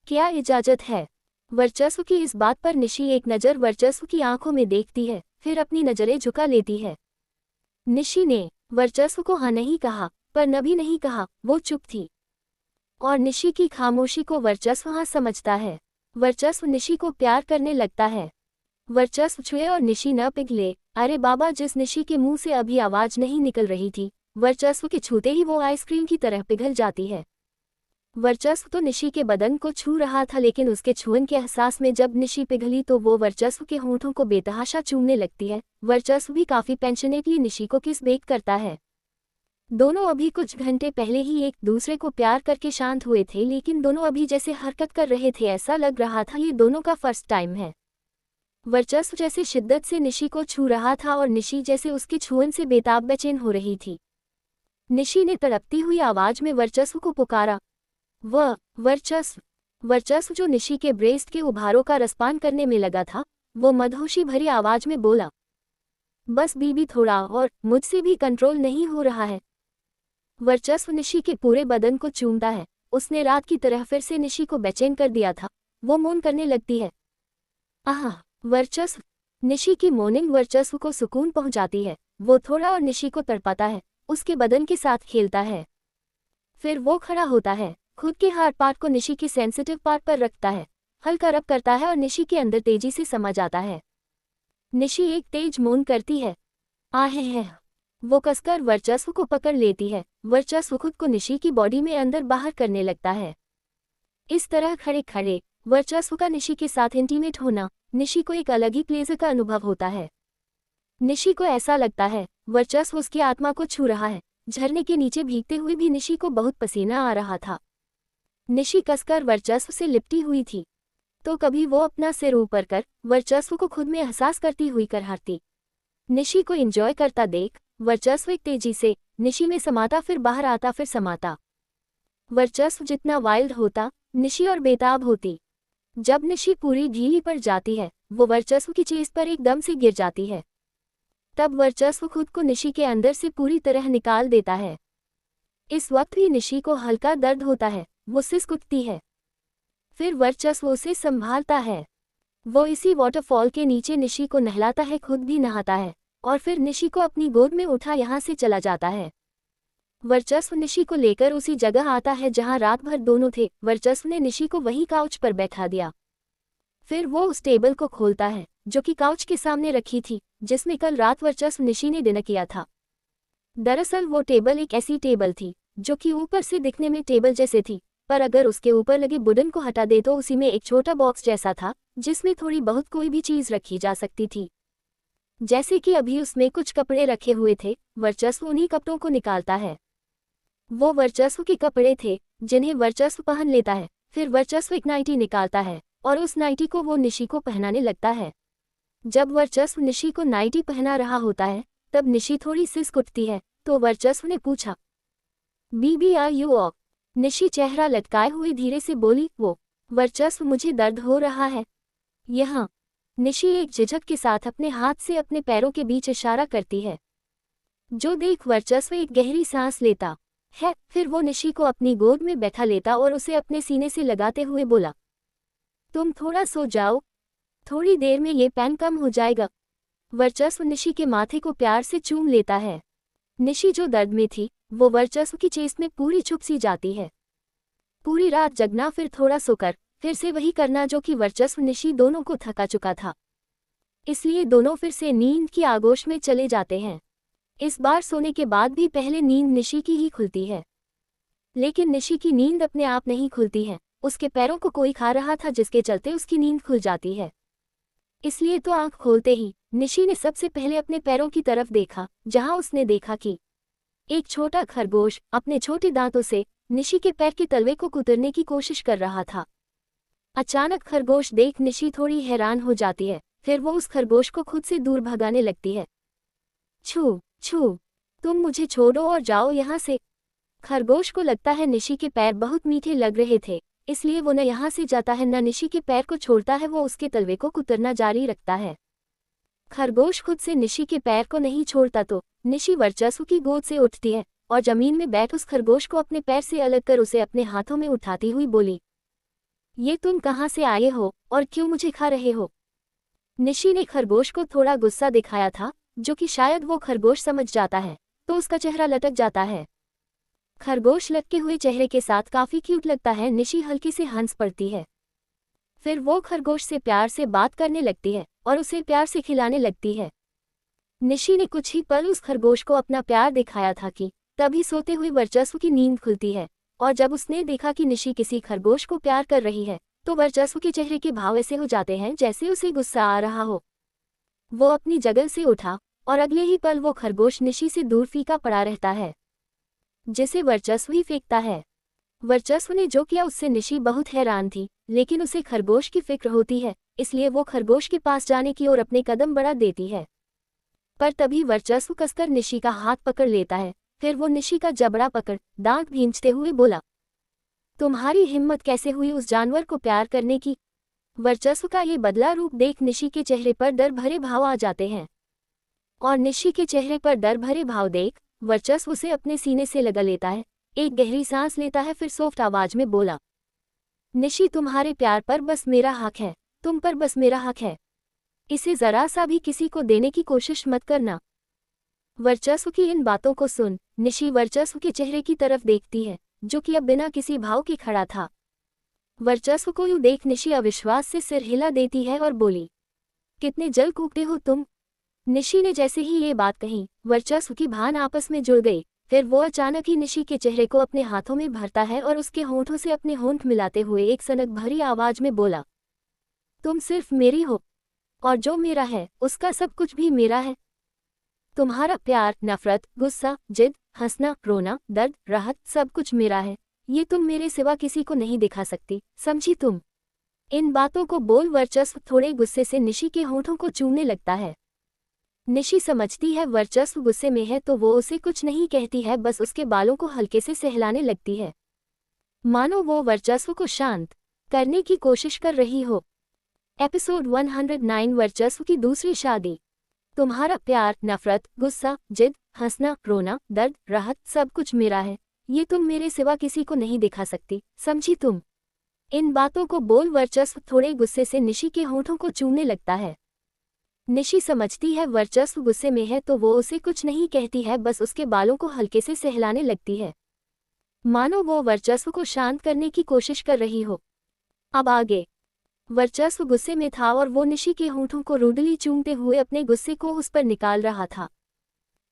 क्या इजाजत है? वर्चस्व की इस बात पर निशी एक नज़र वर्चस्व की आंखों में देखती है, फिर अपनी नजरें झुका लेती है। निशी ने वर्चस्व को हाँ नहीं कहा, पर न भी नहीं कहा, वो चुप थी। और निशी की खामोशी को वर्चस्व हाँ समझता है। वर्चस्व निशी को प्यार करने लगता है। वर्चस्व छुए और निशी न पिघले। अरे बाबा, जिस निशी के मुंह से अभी आवाज नहीं निकल रही थी, वर्चस्व के छूते ही वो आइसक्रीम की तरह पिघल जाती है। वर्चस्व तो निशी के बदन को छू रहा था, लेकिन उसके छुअन के एहसास में जब निशी पिघली तो वो वर्चस्व के होंठों को बेतहाशा चूमने लगती है। वर्चस्व भी काफी पैशनेटली निशी को किस बेक करता है। दोनों अभी कुछ घंटे पहले ही एक दूसरे को प्यार करके शांत हुए थे, लेकिन दोनों अभी जैसे हरकत कर रहे थे, ऐसा लग रहा था ये दोनों का फर्स्ट टाइम है। वर्चस्व जैसे शिद्दत से निशी को छू रहा था और निशी जैसे उसके छुअन से बेताब बेचैन हो रही थी। निशी ने तड़पती हुई आवाज में वर्चस्व को पुकारा, वर्चस्व। वर्चस्व जो निशी के ब्रेस्ट के उभारों का रसपान करने में लगा था, वो मदहोशी भरी आवाज में बोला, बस बीबी थोड़ा और, मुझसे भी कंट्रोल नहीं हो रहा है। वर्चस्व निशी के पूरे बदन को चूमता है। उसने रात की तरह फिर से निशी को बेचैन कर दिया था। वो मौन करने लगती है। आह, वर्चस्व। निशी की मौनिंग वर्चस्व को सुकून पहुंचाती है। वो थोड़ा और निशी को तड़पाता है, उसके बदन के साथ खेलता है। फिर वो खड़ा होता है, खुद के हार्ड पार्ट को निशी की सेंसिटिव पार्ट पर रखता है, हल्का रब करता है और निशी के अंदर तेजी से समा जाता है। निशी एक तेज मौन करती है। आहे है। वो कसकर वर्चस्व को पकड़ लेती है। वर्चस्व खुद को निशी की बॉडी में अंदर बाहर करने लगता है। इस तरह खड़े खड़े वर्चस्व का निशी के साथ इंटीमेट होना निशी को एक अलग ही प्लेजर का अनुभव होता है। निशी को ऐसा लगता है वर्चस्व उसकी आत्मा को छू रहा है। झरने के नीचे भीगते हुए भी निशी को बहुत पसीना आ रहा था। निशी कसकर वर्चस्व से लिपटी हुई थी, तो कभी वो अपना सिर ऊपर कर वर्चस्व को खुद में एहसास करती हुई करहारती। निशी को एंजॉय करता देख वर्चस्व एक तेजी से निशी में समाता, फिर बाहर आता, फिर समाता। वर्चस्व जितना वाइल्ड होता, निशी और बेताब होती। जब निशी पूरी ढीली पड़ जाती है, वो वर्चस्व की चेस्ट पर एकदम से गिर जाती है। तब वर्चस्व खुद को निशी के अंदर से पूरी तरह निकाल देता है। इस वक्त भी निशी को हल्का दर्द होता है। वो सिसक उठती है। फिर वर्चस्व उसे संभालता है। वो इसी वाटरफॉल के नीचे निशी को नहलाता है, खुद भी नहाता है और फिर निशी को अपनी गोद में उठा यहाँ से चला जाता है। वर्चस्व निशी को लेकर उसी जगह आता है जहाँ रात भर दोनों थे। वर्चस्व ने निशी को वहीं काउच पर बैठा दिया। फिर वो उस टेबल को खोलता है जो कि काउच के सामने रखी थी, जिसमें कल रात वर्चस्व निशी ने डिनर किया था। दरअसल वो टेबल एक ऐसी टेबल थी जो कि ऊपर से दिखने में टेबल जैसे थी, पर अगर उसके ऊपर लगे वुडन को हटा दे तो उसी में एक छोटा बॉक्स जैसा था जिसमें थोड़ी बहुत कोई भी चीज रखी जा सकती थी। जैसे कि अभी उसमें कुछ कपड़े रखे हुए थे। वर्चस्व उन्हीं कपड़ों को निकालता है। वो वर्चस्व के कपड़े थे जिन्हें वर्चस्व पहन लेता है। फिर वर्चस्व एक नाइटी निकालता है और उस नाइटी को वो निशी को पहनाने लगता है। जब वर्चस्व निशी को नाइटी पहना रहा होता है, तब निशी थोड़ी सिसक उठती है, तो वर्चस्व ने पूछा, बीबी आर यू ऑक? निशी चेहरा लटकाए हुए धीरे से बोली, वो। वर्चस्व, मुझे दर्द हो रहा है यहाँ। निशी एक झिझक के साथ अपने हाथ से अपने पैरों के बीच इशारा करती है, जो देख वर्चस्व एक गहरी सांस लेता है। फिर वो निशी को अपनी गोद में बैठा लेता और उसे अपने सीने से लगाते हुए बोला, तुम थोड़ा सो जाओ, थोड़ी देर में ये पेन कम हो जाएगा। वर्चस्व निशी के माथे को प्यार से चूम लेता है। निशी जो दर्द में थी, वो वर्चस्व की चेस्ट में पूरी छुप सी जाती है। पूरी रात जगना, फिर थोड़ा सोकर, फिर से वही करना जो कि वर्चस्व निशी दोनों को थका चुका था। इसलिए दोनों फिर से नींद की आगोश में चले जाते हैं। इस बार सोने के बाद भी पहले नींद निशी की ही खुलती है, लेकिन निशी की नींद अपने आप नहीं खुलती है। उसके पैरों को कोई खा रहा था, जिसके चलते उसकी नींद खुल जाती है। इसलिए तो आंख खोलते ही निशी ने सबसे पहले अपने पैरों की तरफ देखा, जहां उसने देखा कि एक छोटा खरगोश अपने छोटे दांतों से निशी के पैर के तलवे को कुतरने की कोशिश कर रहा था। अचानक खरगोश देख निशी थोड़ी हैरान हो जाती है। फिर वो उस खरगोश को खुद से दूर भगाने लगती है। छू छू, तुम मुझे छोड़ो और जाओ यहाँ से। खरगोश को लगता है निशी के पैर बहुत मीठे लग रहे थे, इसलिए वो न यहाँ से जाता है न निशी के पैर को छोड़ता है। वो उसके तलवे को कुतरना जारी रखता है। खरगोश खुद से निशी के पैर को नहीं छोड़ता तो निशी वर्चस्व की गोद से उठती है और जमीन में बैठ उस खरगोश को अपने पैर से अलग कर उसे अपने हाथों में उठाती हुई बोली, ये तुम कहाँ से आए हो और क्यों मुझे खा रहे हो? निशी ने खरगोश को थोड़ा गुस्सा दिखाया था, जो कि शायद वो खरगोश समझ जाता है, तो उसका चेहरा लटक जाता है। खरगोश लटके हुए चेहरे के साथ काफी क्यूट लगता है। निशी हल्की से हंस पड़ती है। फिर वो खरगोश से प्यार से बात करने लगती है और उसे प्यार से खिलाने लगती है। निशी ने कुछ ही पल उस खरगोश को अपना प्यार दिखाया था कि तभी सोते हुए वर्चस्व की नींद खुलती है। और जब उसने देखा कि निशी किसी खरगोश को प्यार कर रही है, तो वर्चस्व के चेहरे के भाव ऐसे हो जाते हैं जैसे उसे गुस्सा आ रहा हो। वो अपनी जगह से उठा और अगले ही पल वो खरगोश निशी से दूर फीका पड़ा रहता है, जिसे वर्चस्व ही फेंकता है। वर्चस्व ने जो किया उससे निशी बहुत हैरान थी, लेकिन उसे खरगोश की फिक्र होती है, इसलिए वो खरगोश के पास जाने की ओर अपने कदम बढ़ा देती है। पर तभी वर्चस्व कसकर निशी का हाथ पकड़ लेता है। फिर वो निशी का जबड़ा पकड़ दांत भींचते हुए बोला, तुम्हारी हिम्मत कैसे हुई उस जानवर को प्यार करने की? वर्चस्व का ये बदला रूप देख निशी के चेहरे पर डर भरे भाव आ जाते हैं। और निशी के चेहरे पर डर भरे भाव देख वर्चस्व उसे अपने सीने से लगा लेता है, एक गहरी सांस लेता है, फिर सॉफ्ट आवाज में बोला, निशी तुम्हारे प्यार पर बस मेरा हक है, तुम पर बस मेरा हक है। इसे जरा सा भी किसी को देने की कोशिश मत करना। वर्चस्व की इन बातों को सुन निशी वर्चस्व के चेहरे की तरफ देखती है, जो कि अब बिना किसी भाव के खड़ा था। वर्चस्व को यूं देख निशी अविश्वास से सिर हिला देती है और बोली, कितने जल्द कूदते हो तुम। निशी ने जैसे ही ये बात कही वर्चस्व की भान आपस में जुड़ गई। फिर वो अचानक ही निशी के चेहरे को अपने हाथों में भरता है और उसके होंठों से अपने होंठ मिलाते हुए एक सनक भरी आवाज में बोला, तुम सिर्फ मेरी हो और जो मेरा है उसका सब कुछ भी मेरा है। तुम्हारा प्यार, नफरत, गुस्सा, जिद, हंसना, रोना, दर्द, राहत सब कुछ मेरा है। ये तुम मेरे सिवा किसी को नहीं दिखा सकती, समझी तुम। इन बातों को बोल वर्चस्व थोड़े गुस्से से निशी के होंठों को चूमने लगता है। निशी समझती है वर्चस्व गुस्से में है तो वो उसे कुछ नहीं कहती है, बस उसके बालों को हल्के से सहलाने लगती है, मानो वो वर्चस्व को शांत करने की कोशिश कर रही हो। एपिसोड 109 वर्चस्व की दूसरी शादी। तुम्हारा प्यार, नफरत, गुस्सा, जिद, हंसना, रोना, दर्द, राहत सब कुछ मेरा है। ये तुम मेरे सिवा किसी को नहीं दिखा सकती, समझी तुम। इन बातों को बोल वर्चस्व थोड़े गुस्से से निशी के होंठों को चूमने लगता है। निशी समझती है वर्चस्व गुस्से में है तो वो उसे कुछ नहीं कहती है, बस उसके बालों को हल्के से सहलाने लगती है, मानो वो वर्चस्व को शांत करने की कोशिश कर रही हो। अब आगे। वर्चस्व गुस्से में था और वो निशी के होंठों को रूडली चूमते हुए अपने गुस्से को उस पर निकाल रहा था।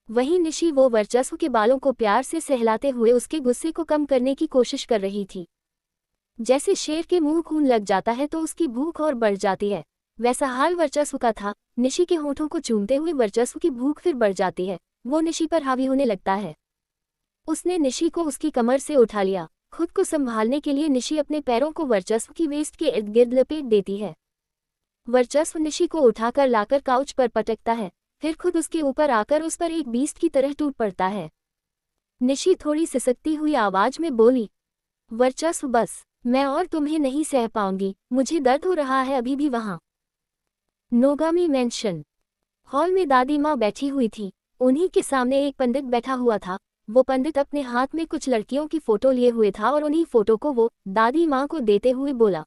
वहीं निशी वो वर्चस्व के बालों को प्यार से सहलाते हुए उसके गुस्से को कम करने की कोशिश कर रही थी। जैसे शेर के मुंह खून लग जाता है तो उसकी भूख और बढ़ जाती है, वैसा हाल वर्चस्व का था। निशी के होंठों को चूमते हुए वर्चस्व की भूख फिर बढ़ जाती है, वो निशी पर हावी होने लगता है। उसने निशी को उसकी कमर से उठा लिया। खुद को संभालने के लिए निशी अपने पैरों को वर्चस्व की वेस्ट के इर्द गिर्द लपेट देती है। वर्चस्व निशी को उठाकर लाकर काउच पर पटकता है, फिर खुद उसके ऊपर आकर उस पर एक बीस्ट की तरह टूट पड़ता है। निशी थोड़ी सिसकती हुई आवाज में बोली, वर्चस्व बस, मैं और तुम्हें नहीं सह पाऊंगी, मुझे दर्द हो रहा है अभी भी। वहां नोगामी मेंशन हॉल में दादी माँ बैठी हुई थी। उन्हीं के सामने एक पंडित बैठा हुआ था। वो पंडित अपने हाथ में कुछ लड़कियों की फोटो लिए हुए था और उन्हीं फोटो को वो दादी माँ को देते हुए बोला,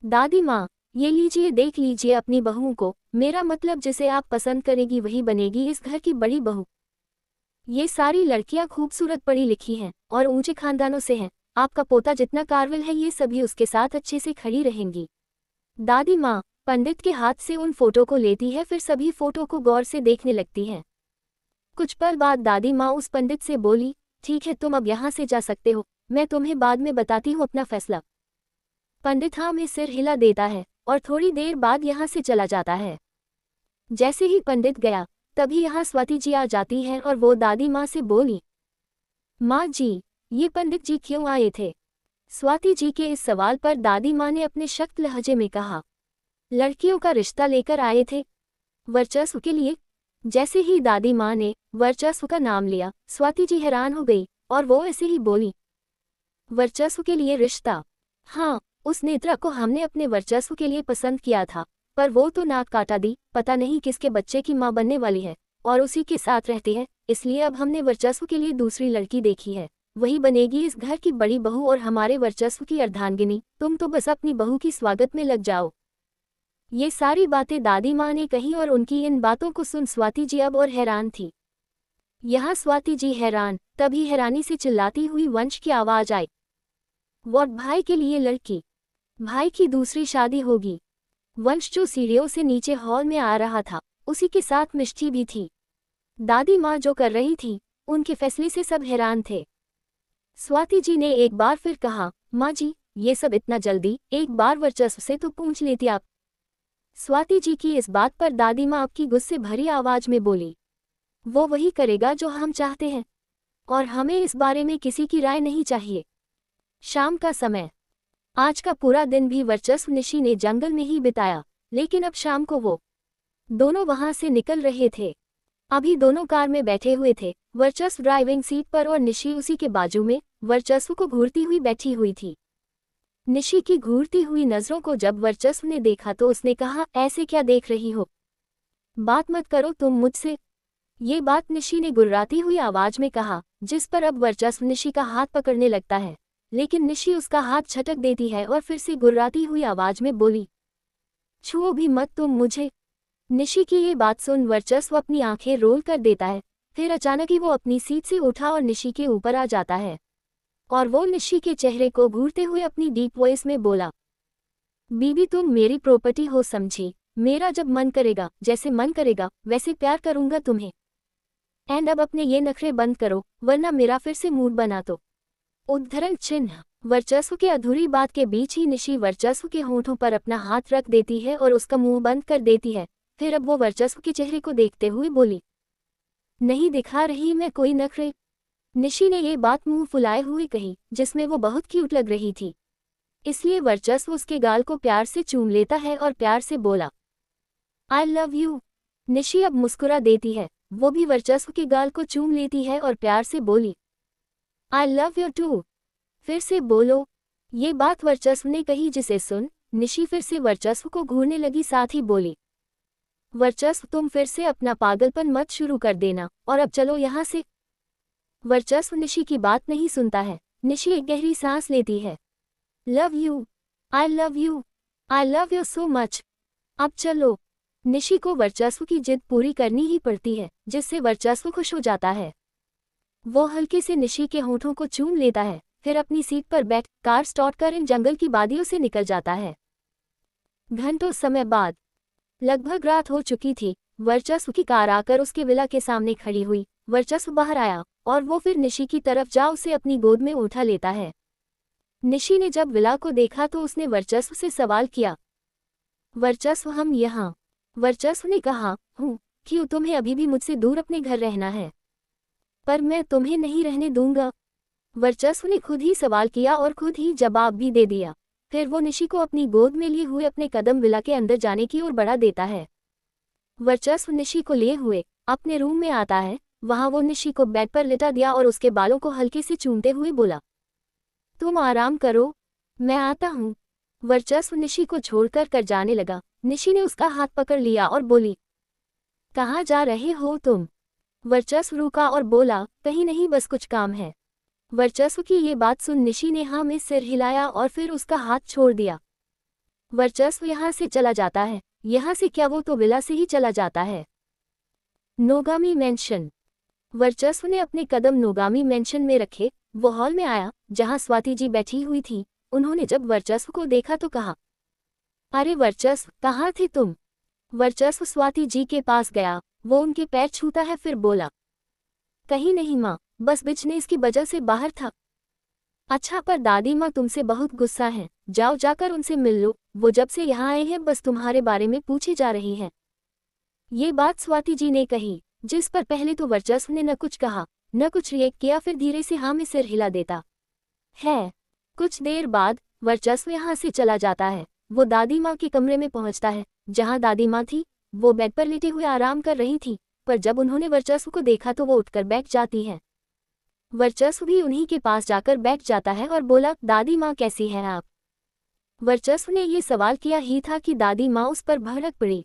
दादी माँ ये लीजिए, देख लीजिए अपनी बहू को, मेरा मतलब जिसे आप पसंद करेगी वही बनेगी इस घर की बड़ी बहू। ये सारी लड़कियां खूबसूरत पढ़ी लिखी हैं और ऊंचे खानदानों से हैं। आपका पोता जितना कारविल है ये सभी उसके साथ अच्छे से खड़ी रहेंगी। दादी माँ पंडित के हाथ से उन फोटो को लेती है, फिर सभी फोटो को गौर से देखने लगती है। कुछ पल बाद दादी माँ उस पंडित से बोली, ठीक है तुम अब यहाँ से जा सकते हो, मैं तुम्हें बाद में बताती हूँ अपना फैसला। पंडित हाँ में सिर हिला देता है और थोड़ी देर बाद यहाँ से चला जाता है। जैसे ही पंडित गया तभी यहाँ स्वाति जी आ जाती है और वो दादी माँ से बोली, माँ जी ये पंडित जी क्यों आए थे? स्वाति जी के इस सवाल पर दादी माँ ने अपने सख्त लहजे में कहा, लड़कियों का रिश्ता लेकर आए थे। वर्चस्व के लिए। जैसे ही दादी माँ ने वर्चस्व का नाम लिया स्वाति जी हैरान हो गई और वो ऐसे ही बोली, वर्चस्व के लिए रिश्ता? हाँ, उस नेत्रा को हमने अपने वर्चस्व के लिए पसंद किया था, पर वो तो नाक काटा दी, पता नहीं किसके बच्चे की माँ बनने वाली है और उसी के साथ रहती है, इसलिए अब हमने वर्चस्व के लिए दूसरी लड़की देखी है, वही बनेगी इस घर की बड़ी बहू और हमारे वर्चस्व की अर्धांगिनी। तुम तो बस अपनी बहू की स्वागत में लग जाओ। ये सारी बातें दादी माँ ने कही और उनकी इन बातों को सुन स्वाति जी अब और हैरान थी। यहाँ स्वाति जी हैरान, तभी हैरानी से चिल्लाती हुई वंश की आवाज आई, व्हाट? भाई के लिए लड़की? भाई की दूसरी शादी होगी? वंश जो सीढ़ियों से नीचे हॉल में आ रहा था उसी के साथ मिष्टी भी थी। दादी माँ जो कर रही थी उनके फैसले से सब हैरान थे। स्वाति जी ने एक बार फिर कहा, माँ जी ये सब इतना जल्दी? एक बार वर्चस्व से तो पूछ लेती आप। स्वाति जी की इस बात पर दादी माँ आपकी गुस्से भरी आवाज में बोली, वो वही करेगा जो हम चाहते हैं और हमें इस बारे में किसी की राय नहीं चाहिए। शाम का समय। आज का पूरा दिन भी वर्चस्व निशी ने जंगल में ही बिताया, लेकिन अब शाम को वो दोनों वहां से निकल रहे थे। अभी दोनों कार में बैठे हुए थे, वर्चस्व ड्राइविंग सीट पर और निशी उसी के बाजू में। वर्चस्व को घूरती हुई बैठी हुई थी। निशी की घूरती हुई नजरों को जब वर्चस्व ने देखा तो उसने कहा, ऐसे क्या देख रही हो? बात मत करो तुम मुझसे। ये बात निशी ने गुर्राती हुई आवाज में कहा, जिस पर अब वर्चस्व निशी का हाथ पकड़ने लगता है, लेकिन निशी उसका हाथ झटक देती है और फिर से गुर्राती हुई आवाज में बोली, छुओ भी मत तुम मुझे। निशी की ये बात सुन वर्चस्व अपनी आंखें रोल कर देता है, फिर अचानक ही वो अपनी सीट से उठा और निशी के ऊपर आ जाता है, और वो निशी के चेहरे को घूरते हुए अपनी डीप वॉइस में बोला, बीबी तुम मेरी प्रॉपर्टी हो समझी, मेरा जब मन करेगा, जैसे मन करेगा वैसे प्यार करूंगा तुम्हें। एंड अब अपने ये नखरे बंद करो, वरना मेरा फिर से मूड बना तो। उद्धरण चिन्ह। वर्चस्व के अधूरी बात के बीच ही निशी वर्चस्व के होंठों पर अपना हाथ रख देती है और उसका मुंह बंद कर देती है। फिर अब वो वर्चस्व के चेहरे को देखते हुए बोली, नहीं दिखा रही मैं कोई नखरे। निशी ने ये बात मुंह फुलाए हुए कही, जिसमें वो बहुत क्यूट लग रही थी। इसलिए वर्चस्व उसके गाल को प्यार से चूम लेता है और प्यार से बोला, आई लव यू। निशी अब मुस्कुरा देती है, वो भी वर्चस्व के गाल को चूम लेती है और प्यार से बोली, आई लव यू टू। फिर से बोलो। ये बात वर्चस्व ने कही, जिसे सुन निशी फिर से वर्चस्व को घूरने लगी, साथ ही बोली, वर्चस्व तुम फिर से अपना पागलपन मत शुरू कर देना, और अब चलो यहाँ से। वर्चस्व निशी की बात नहीं सुनता है। निशी एक गहरी सांस लेती है। Love you, I love you, I love you so much, अब चलो। निशी को वर्चस्व की जिद पूरी करनी ही पड़ती है, जिससे वर्चस्व खुश हो जाता है। वो हल्के से निशी के होंठों को चूम लेता है, फिर अपनी सीट पर बैठ कार स्टार्ट कर इन जंगल की वादियों से निकल जाता है। घंटों समय बाद, लगभग रात हो चुकी थी, वर्चस्व की कार आकर उसके विला के सामने खड़ी हुई। वर्चस्व बाहर आया और वो फिर निशी की तरफ जा उसे अपनी गोद में उठा लेता है। निशी ने जब विला को देखा तो उसने वर्चस्व से सवाल किया, वर्चस्व हम यहाँ? वर्चस्व ने कहा, हूँ। क्यों, तुम्हें अभी भी मुझसे दूर अपने घर रहना है? पर मैं तुम्हें नहीं रहने दूंगा। वर्चस्व ने खुद ही सवाल किया और खुद ही जवाब भी दे दिया। फिर वो निशी को अपनी गोद में लिए हुए अपने कदम विला के अंदर जाने की ओर बढ़ा देता है। वर्चस्व निशी को लिए हुए अपने रूम में आता है। वहां वो निशी को बेड पर लिटा दिया और उसके बालों को हल्के से चूमते हुए बोला, तुम आराम करो, मैं आता हूँ। वर्चस्व निशी को छोड़कर कर जाने लगा। निशी ने उसका हाथ पकड़ लिया और बोली, कहाँ जा रहे हो तुम? वर्चस्व रुका और बोला, कहीं नहीं, बस कुछ काम है। वर्चस्व की ये बात सुन निशी ने हाँ में सिर हिलाया और फिर उसका हाथ छोड़ दिया। वर्चस्व यहाँ से चला जाता है। यहाँ से क्या, वो तो विला से ही चला जाता है। नोगामी मैंशन। वर्चस्व ने अपने कदम नोगामी मैंशन में रखे। वो हॉल में आया जहाँ स्वाति जी बैठी हुई थी। उन्होंने जब वर्चस्व को देखा तो कहा, अरे वर्चस्व, कहाँ थे तुम? वर्चस्व स्वाति जी के पास गया। वो उनके पैर छूता है, फिर बोला, कहीं नहीं माँ, बस बिजनेस की वजह से बाहर था। अच्छा, पर दादी माँ तुमसे बहुत गुस्सा हैं, जाओ जाकर उनसे मिल लो। वो जब से यहाँ आए हैं बस तुम्हारे बारे में पूछी जा रही हैं। ये बात स्वाति जी ने कही, जिस पर पहले तो वर्चस्व ने न कुछ कहा न कुछ रिएक्ट किया, फिर धीरे से हाँ में सिर हिला देता है। कुछ देर बाद वर्चस्व यहाँ से चला जाता है। वो दादी माँ के कमरे में पहुँचता है जहाँ दादी माँ थी। वो बेड पर लेटे हुए आराम कर रही थी, पर जब उन्होंने वर्चस्व को देखा तो वो उठकर बैठ जाती है। वर्चस्व भी उन्हीं के पास जाकर बैठ जाता है और बोला, दादी माँ कैसी हैं आप? वर्चस्व ने ये सवाल किया ही था कि दादी माँ उस पर भड़क पड़ी।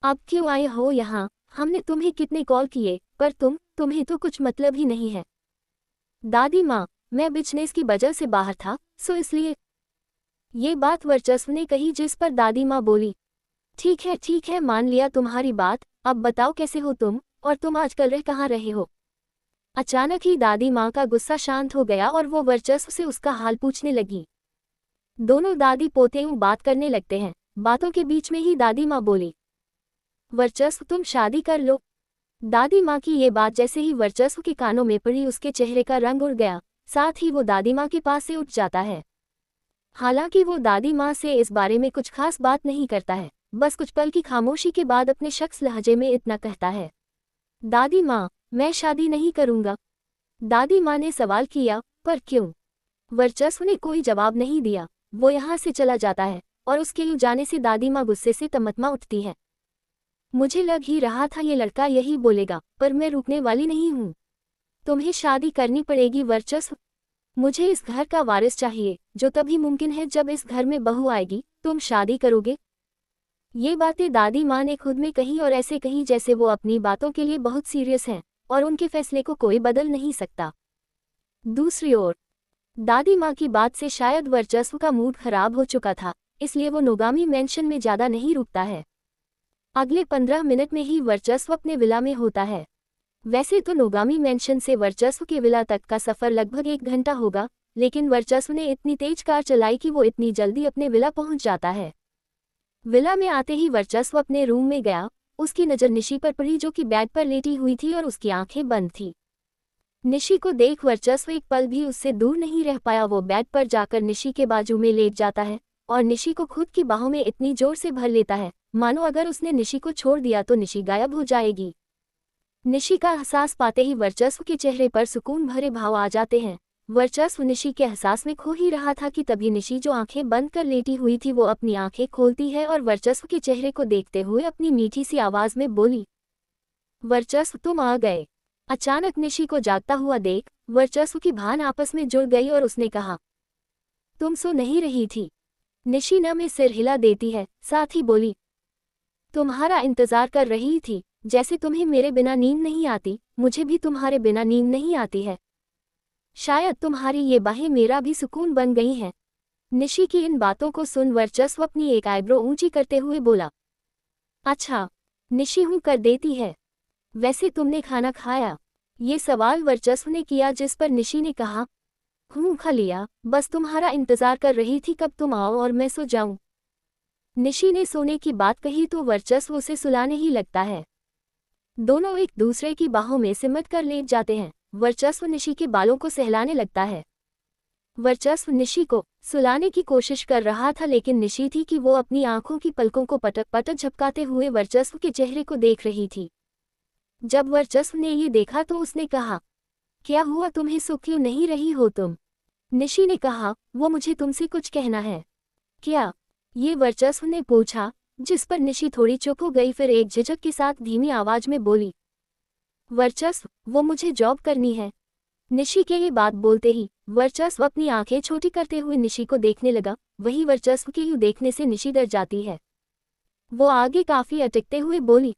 अब क्यों आए हो यहाँ? हमने तुम्हें कितने कॉल किए, पर तुम्हें तो कुछ मतलब ही नहीं है। दादी माँ, मैं बिजनेस की वजह से बाहर था, सो इसलिए। ये बात वर्चस्व ने कही, जिस पर दादी माँ बोली, ठीक है, मान लिया तुम्हारी बात। अब बताओ कैसे हो तुम, और तुम आजकल रह कहाँ रहे हो? अचानक ही दादी माँ का गुस्सा शांत हो गया और वो वर्चस्व से उसका हाल पूछने लगी। दोनों दादी पोते बात करने लगते हैं। बातों के बीच में ही दादी माँ बोली, वर्चस्व तुम शादी कर लो। दादी माँ की ये बात जैसे ही वर्चस्व के कानों में पड़ी, उसके चेहरे का रंग उड़ गया। साथ ही वो दादी माँ के पास से उठ जाता है। हालांकि वो दादी माँ से इस बारे में कुछ खास बात नहीं करता है, बस कुछ पल की खामोशी के बाद अपने शख्स लहजे में इतना कहता है, दादी माँ, मैं शादी नहीं करूँगा। दादी माँ ने सवाल किया, पर क्यों? वर्चस्व ने कोई जवाब नहीं दिया। वो यहाँ से चला जाता है और उसके यूँ जाने से दादी माँ गुस्से से तमतमा उठती है। मुझे लग ही रहा था ये लड़का यही बोलेगा, पर मैं रुकने वाली नहीं हूँ। तुम्हें शादी करनी पड़ेगी वर्चस्व। मुझे इस घर का वारिस चाहिए, जो तभी मुमकिन है जब इस घर में बहू आएगी। तुम शादी करोगे? ये बातें दादी माँ ने खुद में कही और ऐसे कही जैसे वो अपनी बातों के लिए बहुत सीरियस हैं और उनके फैसले को कोई बदल नहीं सकता। दूसरी ओर दादी माँ की बात से शायद वर्चस्व का मूड खराब हो चुका था, इसलिए वो नोगामी मेंशन में ज्यादा नहीं रुकता है। अगले 15 मिनट में ही वर्चस्व अपने विला में होता है। वैसे तो नोगामी मेंशन से वर्चस्व के विला तक का सफर लगभग 1 घंटा होगा, लेकिन वर्चस्व ने इतनी तेज कार चलाई कि वो इतनी जल्दी अपने विला पहुंच जाता है। विला में आते ही वर्चस्व अपने रूम में गया। उसकी नज़र निशी पर पड़ी, जो कि बेड पर लेटी हुई थी और उसकी आंखें बंद थी। निशी को देख वर्चस्व एक पल भी उससे दूर नहीं रह पाया। वो बेड पर जाकर निशी के बाजू में लेट जाता है और निशी को खुद की बाहों में इतनी जोर से भर लेता है मानो अगर उसने निशी को छोड़ दिया तो निशी गायब हो जाएगी। निशी का एहसास पाते ही वर्चस्व के चेहरे पर सुकून भरे भाव आ जाते हैं। वर्चस्व निशी के एहसास में खो ही रहा था कि तभी निशी, जो आंखें बंद कर लेटी हुई थी, वो अपनी आंखें खोलती है और वर्चस्व के चेहरे को देखते हुए अपनी मीठी सी आवाज में बोली, वर्चस्व तुम आ गए। अचानक निशी को जागता हुआ देख वर्चस्व की भान आपस में जुड़ गई और उसने कहा, तुम सो नहीं रही थी? निशी न में सिर हिला देती है, साथ ही बोली, तुम्हारा इंतजार कर रही थी। जैसे तुम्हें मेरे बिना नींद नहीं आती, मुझे भी तुम्हारे बिना नींद नहीं आती है। शायद तुम्हारी ये बाहें मेरा भी सुकून बन गई हैं। निशी की इन बातों को सुन वर्चस्व अपनी एक आईब्रो ऊंची करते हुए बोला, अच्छा, निशी हूं कर देती है। वैसे तुमने खाना खाया? ये सवाल वर्चस्व ने किया, जिस पर निशी ने कहा, खा लिया, बस तुम्हारा इंतजार कर रही थी कब तुम आओ और मैं सो जाऊं। निशी ने सोने की बात कही तो वर्चस्व उसे सुलाने ही लगता है। दोनों एक दूसरे की बाहों में सिमट कर लेट जाते हैं। वर्चस्व निशी के बालों को सहलाने लगता है। वर्चस्व निशी को सुलाने की कोशिश कर रहा था, लेकिन निशी थी कि वो अपनी आंखों की पलकों को पटक पटक झपकाते हुए वर्चस्व के चेहरे को देख रही थी। जब वर्चस्व ने ये देखा तो उसने कहा, क्या हुआ, तुम्हें सो क्यों नहीं रही हो तुम? निशी ने कहा, वो मुझे तुमसे कुछ कहना है। क्या? ये वर्चस्व ने पूछा, जिस पर निशी थोड़ी चुप हो गई, फिर एक झिझक के साथ धीमी आवाज में बोली, वर्चस्व, वो मुझे जॉब करनी है। निशी के ये बात बोलते ही वर्चस्व अपनी आंखें छोटी करते हुए निशी को देखने लगा। वही वर्चस्व के यूं देखने से निशी डर जाती है। वो आगे काफी अटकते हुए बोली,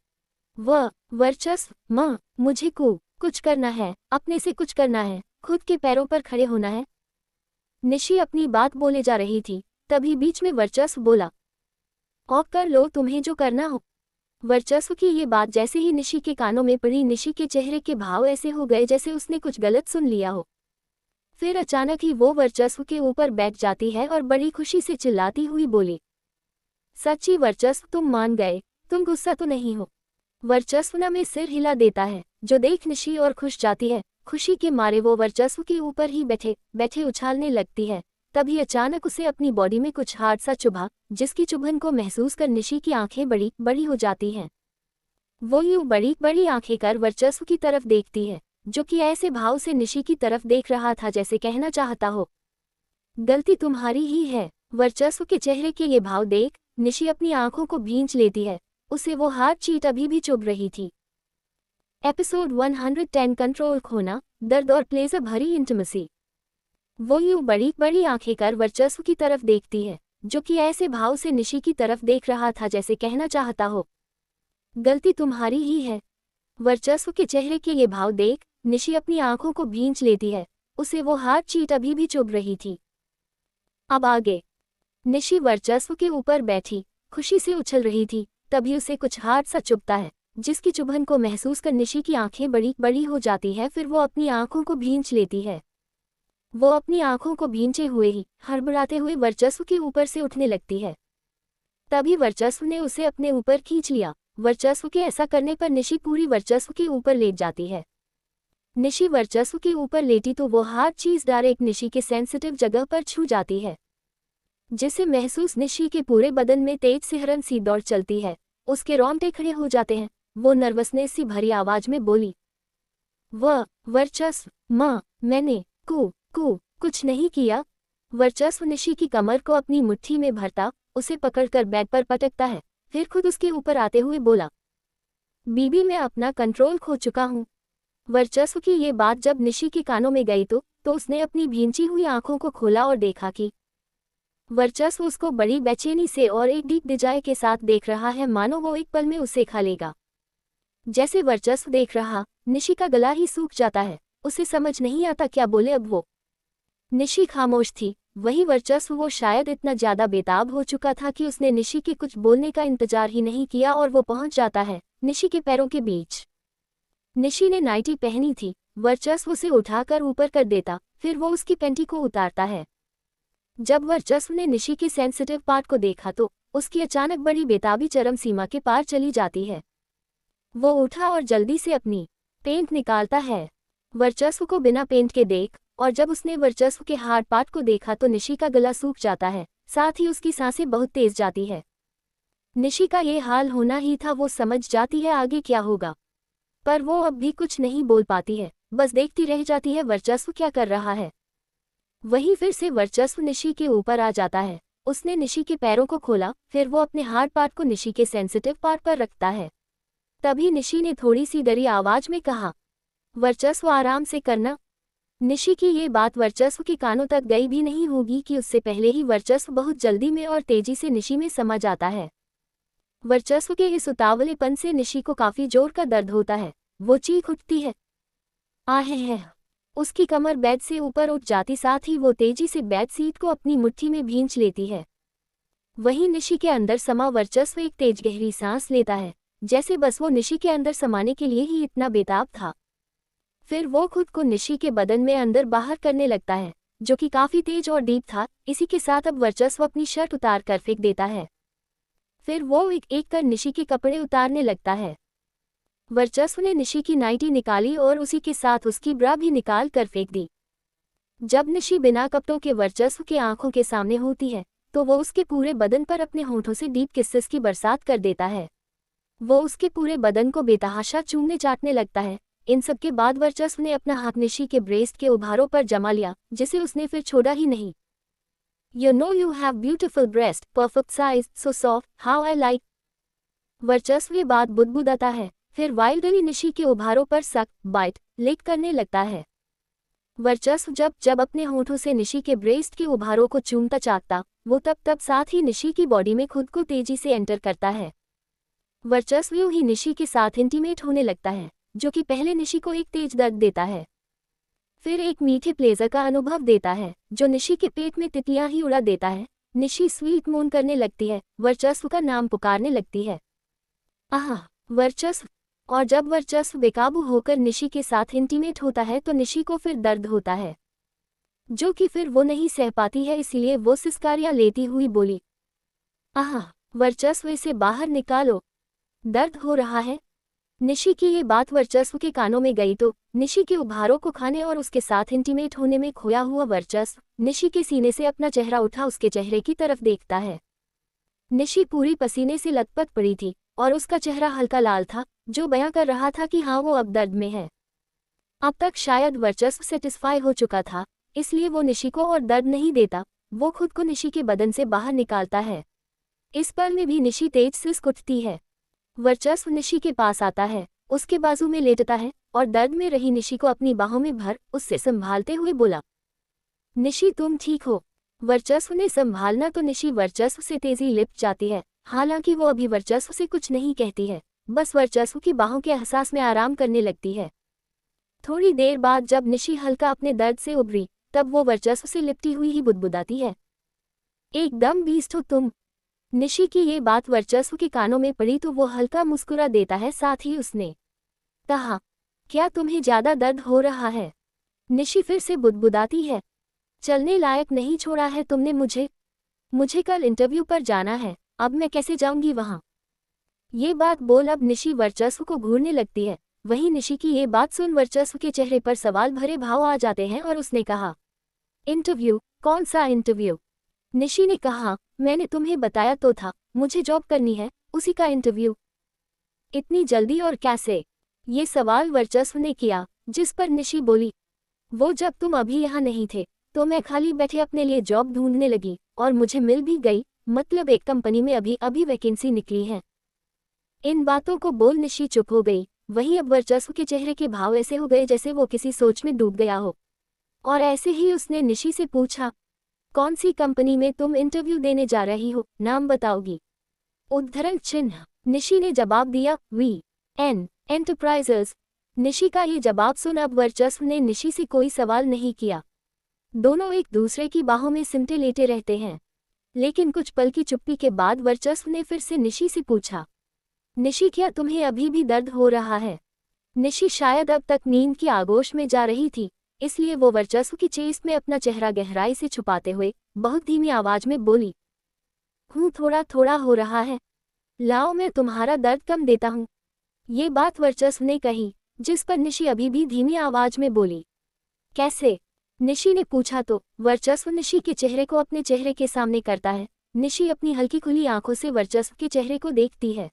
वर्चस्व, माँ, मुझे कुछ करना है, अपने से कुछ करना है, खुद के पैरों पर खड़े होना है। निशी अपनी बात बोले जा रही थी, तभी बीच में वर्चस्व बोला, और कर लो तुम्हें जो करना हो। वर्चस्व की ये बात जैसे ही निशी के कानों में पड़ी, निशी के चेहरे के भाव ऐसे हो गए जैसे उसने कुछ गलत सुन लिया हो। फिर अचानक ही वो वर्चस्व के ऊपर बैठ जाती है और बड़ी खुशी से चिल्लाती हुई बोली, सच्ची वर्चस्व, तुम मान गए, तुम गुस्सा तो नहीं हो? वर्चस्व न में सिर हिला देता है, जो देख निशी और खुश जाती है। खुशी के मारे वो वर्चस्व के ऊपर ही बैठे बैठे उछालने लगती है। तभी अचानक उसे अपनी बॉडी में कुछ हार्ड सा चुभा, जिसकी चुभन को महसूस कर निशी की आंखें बड़ी बड़ी हो जाती हैं। वो यूं बड़ी बड़ी आंखें कर वर्चस्व की तरफ देखती है, जो कि ऐसे भाव से निशी की तरफ देख रहा था जैसे कहना चाहता हो, गलती तुम्हारी ही है। वर्चस्व के चेहरे के ये भाव देख निशी अपनी आंखों को भींच लेती है। उसे वो हार्ड चीट अभी भी चुभ रही थी। एपिसोड 110 कंट्रोल खोना, दर्द और प्लेजर भरी इंटिमेसी। वो यूं बड़ी बड़ी आंखें कर वर्चस्व की तरफ देखती है, जो कि ऐसे भाव से निशी की तरफ देख रहा था जैसे कहना चाहता हो, गलती तुम्हारी ही है। वर्चस्व के चेहरे के ये भाव देख निशी अपनी आंखों को भींच लेती है। उसे वो हार्ड चीट अभी भी चुभ रही थी। अब आगे निशी वर्चस्व के ऊपर बैठी खुशी से उछल रही थी। तभी उसे कुछ हार्ड सा चुभता है, जिसकी चुभन को महसूस कर निशी की आंखें बड़ी बड़ी हो जाती है। फिर वो अपनी आंखों को भींच लेती है। वो अपनी आंखों को भींचे हुए ही हड़बड़ाते हुए वर्चस्व के ऊपर से उठने लगती है। तभी वर्चस्व ने उसे अपने ऊपर खींच लिया। वर्चस्व के ऐसा करने पर निशी पूरी वर्चस्व के ऊपर लेट जाती है। निशी वर्चस्व के ऊपर लेटी तो वो हार्ड चीज डायरेक्ट निशी के सेंसिटिव जगह पर छू जाती है, जिसे महसूस निशी के पूरे बदन में तेज सिहरन सी दौड़ चलती है। उसके रोंगटे खड़े हो जाते हैं। वो नर्वसनेस सी भरी आवाज में बोली, वर्चस्व, माँ, मैंने कुछ नहीं किया। वर्चस्व निशी की कमर को अपनी मुट्ठी में भरता उसे पकड़कर बेड पर पटकता है। फिर खुद उसके ऊपर आते हुए बोला, बीबी, मैं अपना कंट्रोल खो चुका हूँ। वर्चस्व की ये बात जब निशी के कानों में गई तो तो उसने अपनी भींची हुई आंखों को खोला और देखा कि वर्चस्व उसको बड़ी बेचैनी से और एक डीप डिजायर के साथ देख रहा है, मानो वो एक पल में उसे खा लेगा। जैसे वर्चस्व देख रहा, निशी का गला ही सूख जाता है। उसे समझ नहीं आता क्या बोले अब वो। निशी खामोश थी। वही वर्चस्व, वो शायद इतना ज्यादा बेताब हो चुका था कि उसने निशी के कुछ बोलने का इंतजार ही नहीं किया और वो पहुंच जाता है निशी के पैरों के बीच। निशी ने नाइटी पहनी थी। वर्चस्व उसे उठाकर ऊपर कर देता, फिर वो उसकी पैंटी को उतारता है। जब वर्चस्व ने निशी के सेंसिटिव पार्ट को देखा तो उसकी अचानक बड़ी बेताबी चरम सीमा के पार चली जाती है। वो उठा और जल्दी से अपनी पेंट निकालता है। वर्चस्व को बिना पेंट के देख, और जब उसने वर्चस्व के हार्ड पार्ट को देखा तो निशी का गला सूख जाता है, साथ ही उसकी सांसें बहुत तेज जाती है। निशी का ये हाल होना ही था। वो समझ जाती है आगे क्या होगा, पर वो अब भी कुछ नहीं बोल पाती है, बस देखती रह जाती है वर्चस्व क्या कर रहा है। वहीं फिर से वर्चस्व निशी के ऊपर आ जाता है। उसने निशी के पैरों को खोला, फिर वो अपने हार्ड पार्ट को निशी के सेंसिटिव पार्ट पर रखता है। तभी निशी ने थोड़ी सी डरी आवाज में कहा, वर्चस्व आराम से करना। निशी की ये बात वर्चस्व के कानों तक गई भी नहीं होगी कि उससे पहले ही वर्चस्व बहुत जल्दी में और तेजी से निशी में समा जाता है। वर्चस्व के इस उतावलेपन से निशी को काफी जोर का दर्द होता है। वो चीख उठती है, आहे है। उसकी कमर बेड से ऊपर उठ जाती, साथ ही वो तेजी से बेड सीट को अपनी मुट्ठी में भींच लेती है। वहीं निशी के अंदर समा वर्चस्व एक तेज गहरी सांस लेता है, जैसे बस वो निशी के अंदर समाने के लिए ही इतना बेताब था। फिर वो खुद को निशी के बदन में अंदर बाहर करने लगता है, जो कि काफी तेज और डीप था। इसी के साथ अब वर्चस्व अपनी शर्ट उतार कर फेंक देता है। फिर वो एक एक कर निशी के कपड़े उतारने लगता है। वर्चस्व ने निशी की नाइटी निकाली और उसी के साथ उसकी ब्रा भी निकाल कर फेंक दी। जब निशी बिना कपड़ों के वर्चस्व के आंखों के सामने होती है तो वो उसके पूरे बदन पर अपने होठों से डीप किसेस की बरसात कर देता है। वो उसके पूरे बदन को बेतहाशा चूमने चाटने लगता है। इन सब के बाद वर्चस्व ने अपना हाथ निशी के ब्रेस्ट के उभारों पर जमा लिया, जिसे उसने फिर छोड़ा ही नहीं। You know you have beautiful breast, perfect size, so soft, how I like। वर्चस्व ये बात बुदबुदाता है, फिर वाइल्डली निशी के उभारों पर सक, बाइट, लिक करने लगता है। वर्चस्व जब जब अपने होठों से निशी के ब्रेस्ट के उभारों को चूमता चाटता, वो तब साथ ही निशी की बॉडी में खुद को तेजी से एंटर करता है। वर्चस्व यूं ही निशी के साथ इंटीमेट होने लगता है, जो कि पहले निशी को एक तेज दर्द देता है, फिर एक मीठे प्लेजर का अनुभव देता है, जो निशी के पेट में तितलियां ही उड़ा देता है। निशी स्वीट मून करने लगती है, वर्चस्व का नाम पुकारने लगती है, आह वर्चस्व। और जब वर्चस्व बेकाबू होकर निशी के साथ इंटीमेट होता है तो निशी को फिर दर्द होता है, जो कि फिर वो नहीं सह पाती है, इसलिए वो सिसकारियां लेती हुई बोली, आह वर्चस्व इसे बाहर निकालो, दर्द हो रहा है। निशी की ये बात वर्चस्व के कानों में गई तो निशी के उभारों को खाने और उसके साथ इंटीमेट होने में खोया हुआ वर्चस्व निशी के सीने से अपना चेहरा उठा उसके चेहरे की तरफ देखता है। निशी पूरी पसीने से लथपथ पड़ी थी और उसका चेहरा हल्का लाल था, जो बयां कर रहा था कि हाँ वो अब दर्द में है। अब तक शायद वर्चस्व सेटिस्फाई हो चुका था, इसलिए वो निशी को और दर्द नहीं देता। वो खुद को निशी के बदन से बाहर निकालता है। इस पल में भी निशी तेज से उठती है। वर्चस्व निशी के पास आता है, उसके बाजू में लेटता है और दर्द में रही निशी को अपनी बाहों में भर उससे संभालते हुए बोला, निशी तुम ठीक हो। वर्चस्व ने संभालना तो निशी वर्चस्व से तेजी लिपट जाती है, हालांकि वो अभी वर्चस्व से कुछ नहीं कहती है, बस वर्चस्व की बाहों के एहसास में आराम करने लगती है। थोड़ी देर बाद जब निशी हल्का अपने दर्द से उभरी, तब वो वर्चस्व से लिपटी हुई ही बुदबुदाती है, एकदम बीस्ट हो तुम। निशी की ये बात वर्चस्व के कानों में पड़ी तो वो हल्का मुस्कुरा देता है, साथ ही उसने कहा, क्या तुम्हें ज्यादा दर्द हो रहा है? निशी फिर से बुदबुदाती है, चलने लायक नहीं छोड़ा है तुमने मुझे कल इंटरव्यू पर जाना है, अब मैं कैसे जाऊंगी वहां? ये बात बोल अब निशी वर्चस्व को घूरने लगती है। वहीं निशी की ये बात सुन वर्चस्व के चेहरे पर सवाल भरे भाव आ जाते हैं और उसने कहा, इंटरव्यू? कौन सा इंटरव्यू? निशी ने कहा, मैंने तुम्हें बताया तो था, मुझे जॉब करनी है, उसी का इंटरव्यू। इतनी जल्दी और कैसे? ये सवाल वर्चस्व ने किया, जिस पर निशी बोली, वो जब तुम अभी यहाँ नहीं थे तो मैं खाली बैठे अपने लिए जॉब ढूंढने लगी और मुझे मिल भी गई, मतलब एक कंपनी में अभी वैकेंसी निकली है। इन बातों को बोल निशी चुप हो गई। वहीं अब वर्चस्व के चेहरे के भाव ऐसे हो गए जैसे वो किसी सोच में डूब गया हो। और ऐसे ही उसने निशी से पूछा, कौन सी कंपनी में तुम इंटरव्यू देने जा रही हो, नाम बताओगी? उद्धरण चिन्ह। निशी ने जवाब दिया, वी.एन. एंटरप्राइजेज। निशी का ये जवाब सुन अब वर्चस्व ने निशी से कोई सवाल नहीं किया। दोनों एक दूसरे की बाहों में सिमटे लेटे रहते हैं। लेकिन कुछ पल की चुप्पी के बाद वर्चस्व ने फिर से निशी से पूछा, निशी क्या तुम्हें अभी भी दर्द हो रहा है? निशी शायद अब तक नींद की आगोश में जा रही थी, इसलिए वो वर्चस्व की चेस्ट में अपना चेहरा गहराई से छुपाते हुए बहुत धीमी आवाज में बोली, थोड़ा थोड़ा हो रहा है, लाओ मैं तुम्हारा दर्द कम देता हूँ। ये बात वर्चस्व ने कही, जिस पर निशी अभी भी धीमी आवाज में बोली, कैसे? निशी ने पूछा तो वर्चस्व निशी के चेहरे को अपने चेहरे के सामने करता है। निशी अपनी हल्की खुली आंखों से वर्चस्व के चेहरे को देखती है,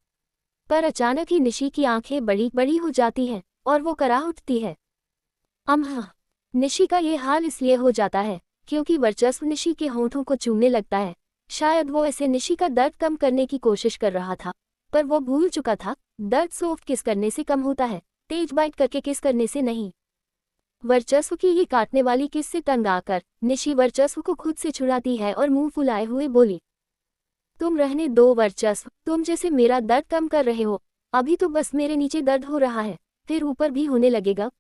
पर अचानक ही निशी की आंखें बड़ी बड़ी हो जाती हैं और वो कराह उठती है। अम्हा। निशी का ये हाल इसलिए हो जाता है क्योंकि वर्चस्व निशी के होंठों को चूमने लगता है। शायद वो ऐसे निशी का दर्द कम करने की कोशिश कर रहा था, पर वो भूल चुका था, दर्द सॉफ्ट किस करने से कम होता है, तेज बाइट करके किस करने से नहीं। वर्चस्व की ये काटने वाली किस से तंग आकर निशी वर्चस्व को खुद से छुड़ाती है और मुंह फुलाए हुए बोली, तुम रहने दो वर्चस्व, तुम जैसे मेरा दर्द कम कर रहे हो, अभी तो बस मेरे नीचे दर्द हो रहा है, फिर ऊपर भी होने लगेगा।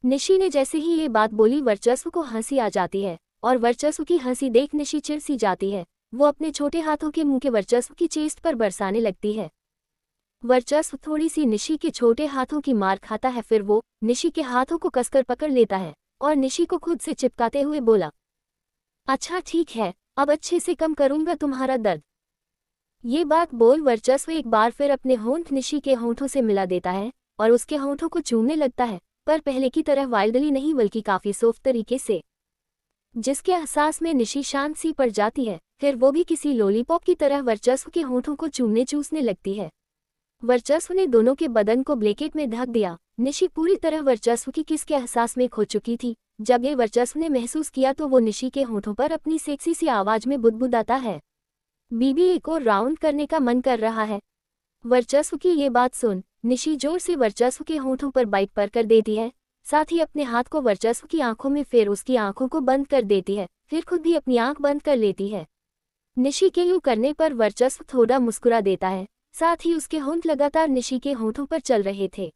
निशी ने जैसे ही ये बात बोली वर्चस्व को हंसी आ जाती है और वर्चस्व की हंसी देख निशी चिढ़ सी जाती है। वो अपने छोटे हाथों के मुंह के वर्चस्व की चेस्ट पर बरसाने लगती है। वर्चस्व थोड़ी सी निशी के छोटे हाथों की मार खाता है, फिर वो निशी के हाथों को कसकर पकड़ लेता है और निशी को खुद से चिपकाते हुए बोला, अच्छा ठीक है, अब अच्छे से कम करूंगा तुम्हारा दर्द। ये बात बोल वर्चस्व एक बार फिर अपने होंठ निशी के होंठों से मिला देता है और उसके होंठों को चूमने लगता है, पर पहले की तरह वाइल्डली नहीं बल्कि काफी सॉफ्ट तरीके से, जिसके एहसास में निशी शांत सी पड़ जाती है। फिर वो भी किसी लॉलीपॉप की तरह वर्चस्व के होंठों को चूमने चूसने लगती है। वर्चस्व ने दोनों के बदन को ब्लैंकेट में ढक दिया। निशी पूरी तरह वर्चस्व की किस के एहसास में खो चुकी थी। जब ये वर्चस्व ने महसूस किया तो वो निशी के होंठों पर अपनी सेक्सी सी आवाज में बुदबुदाता है, बीबी एक और राउंड करने का मन कर रहा है। वर्चस्व की ये बात सुन निशी जोर से वर्चस्व के होंठों पर बाइट पर कर देती है, साथ ही अपने हाथ को वर्चस्व की आंखों में फिर उसकी आंखों को बंद कर देती है, फिर खुद भी अपनी आंख बंद कर लेती है। निशी के यूं करने पर वर्चस्व थोड़ा मुस्कुरा देता है, साथ ही उसके होंठ लगातार निशी के होंठों पर चल रहे थे।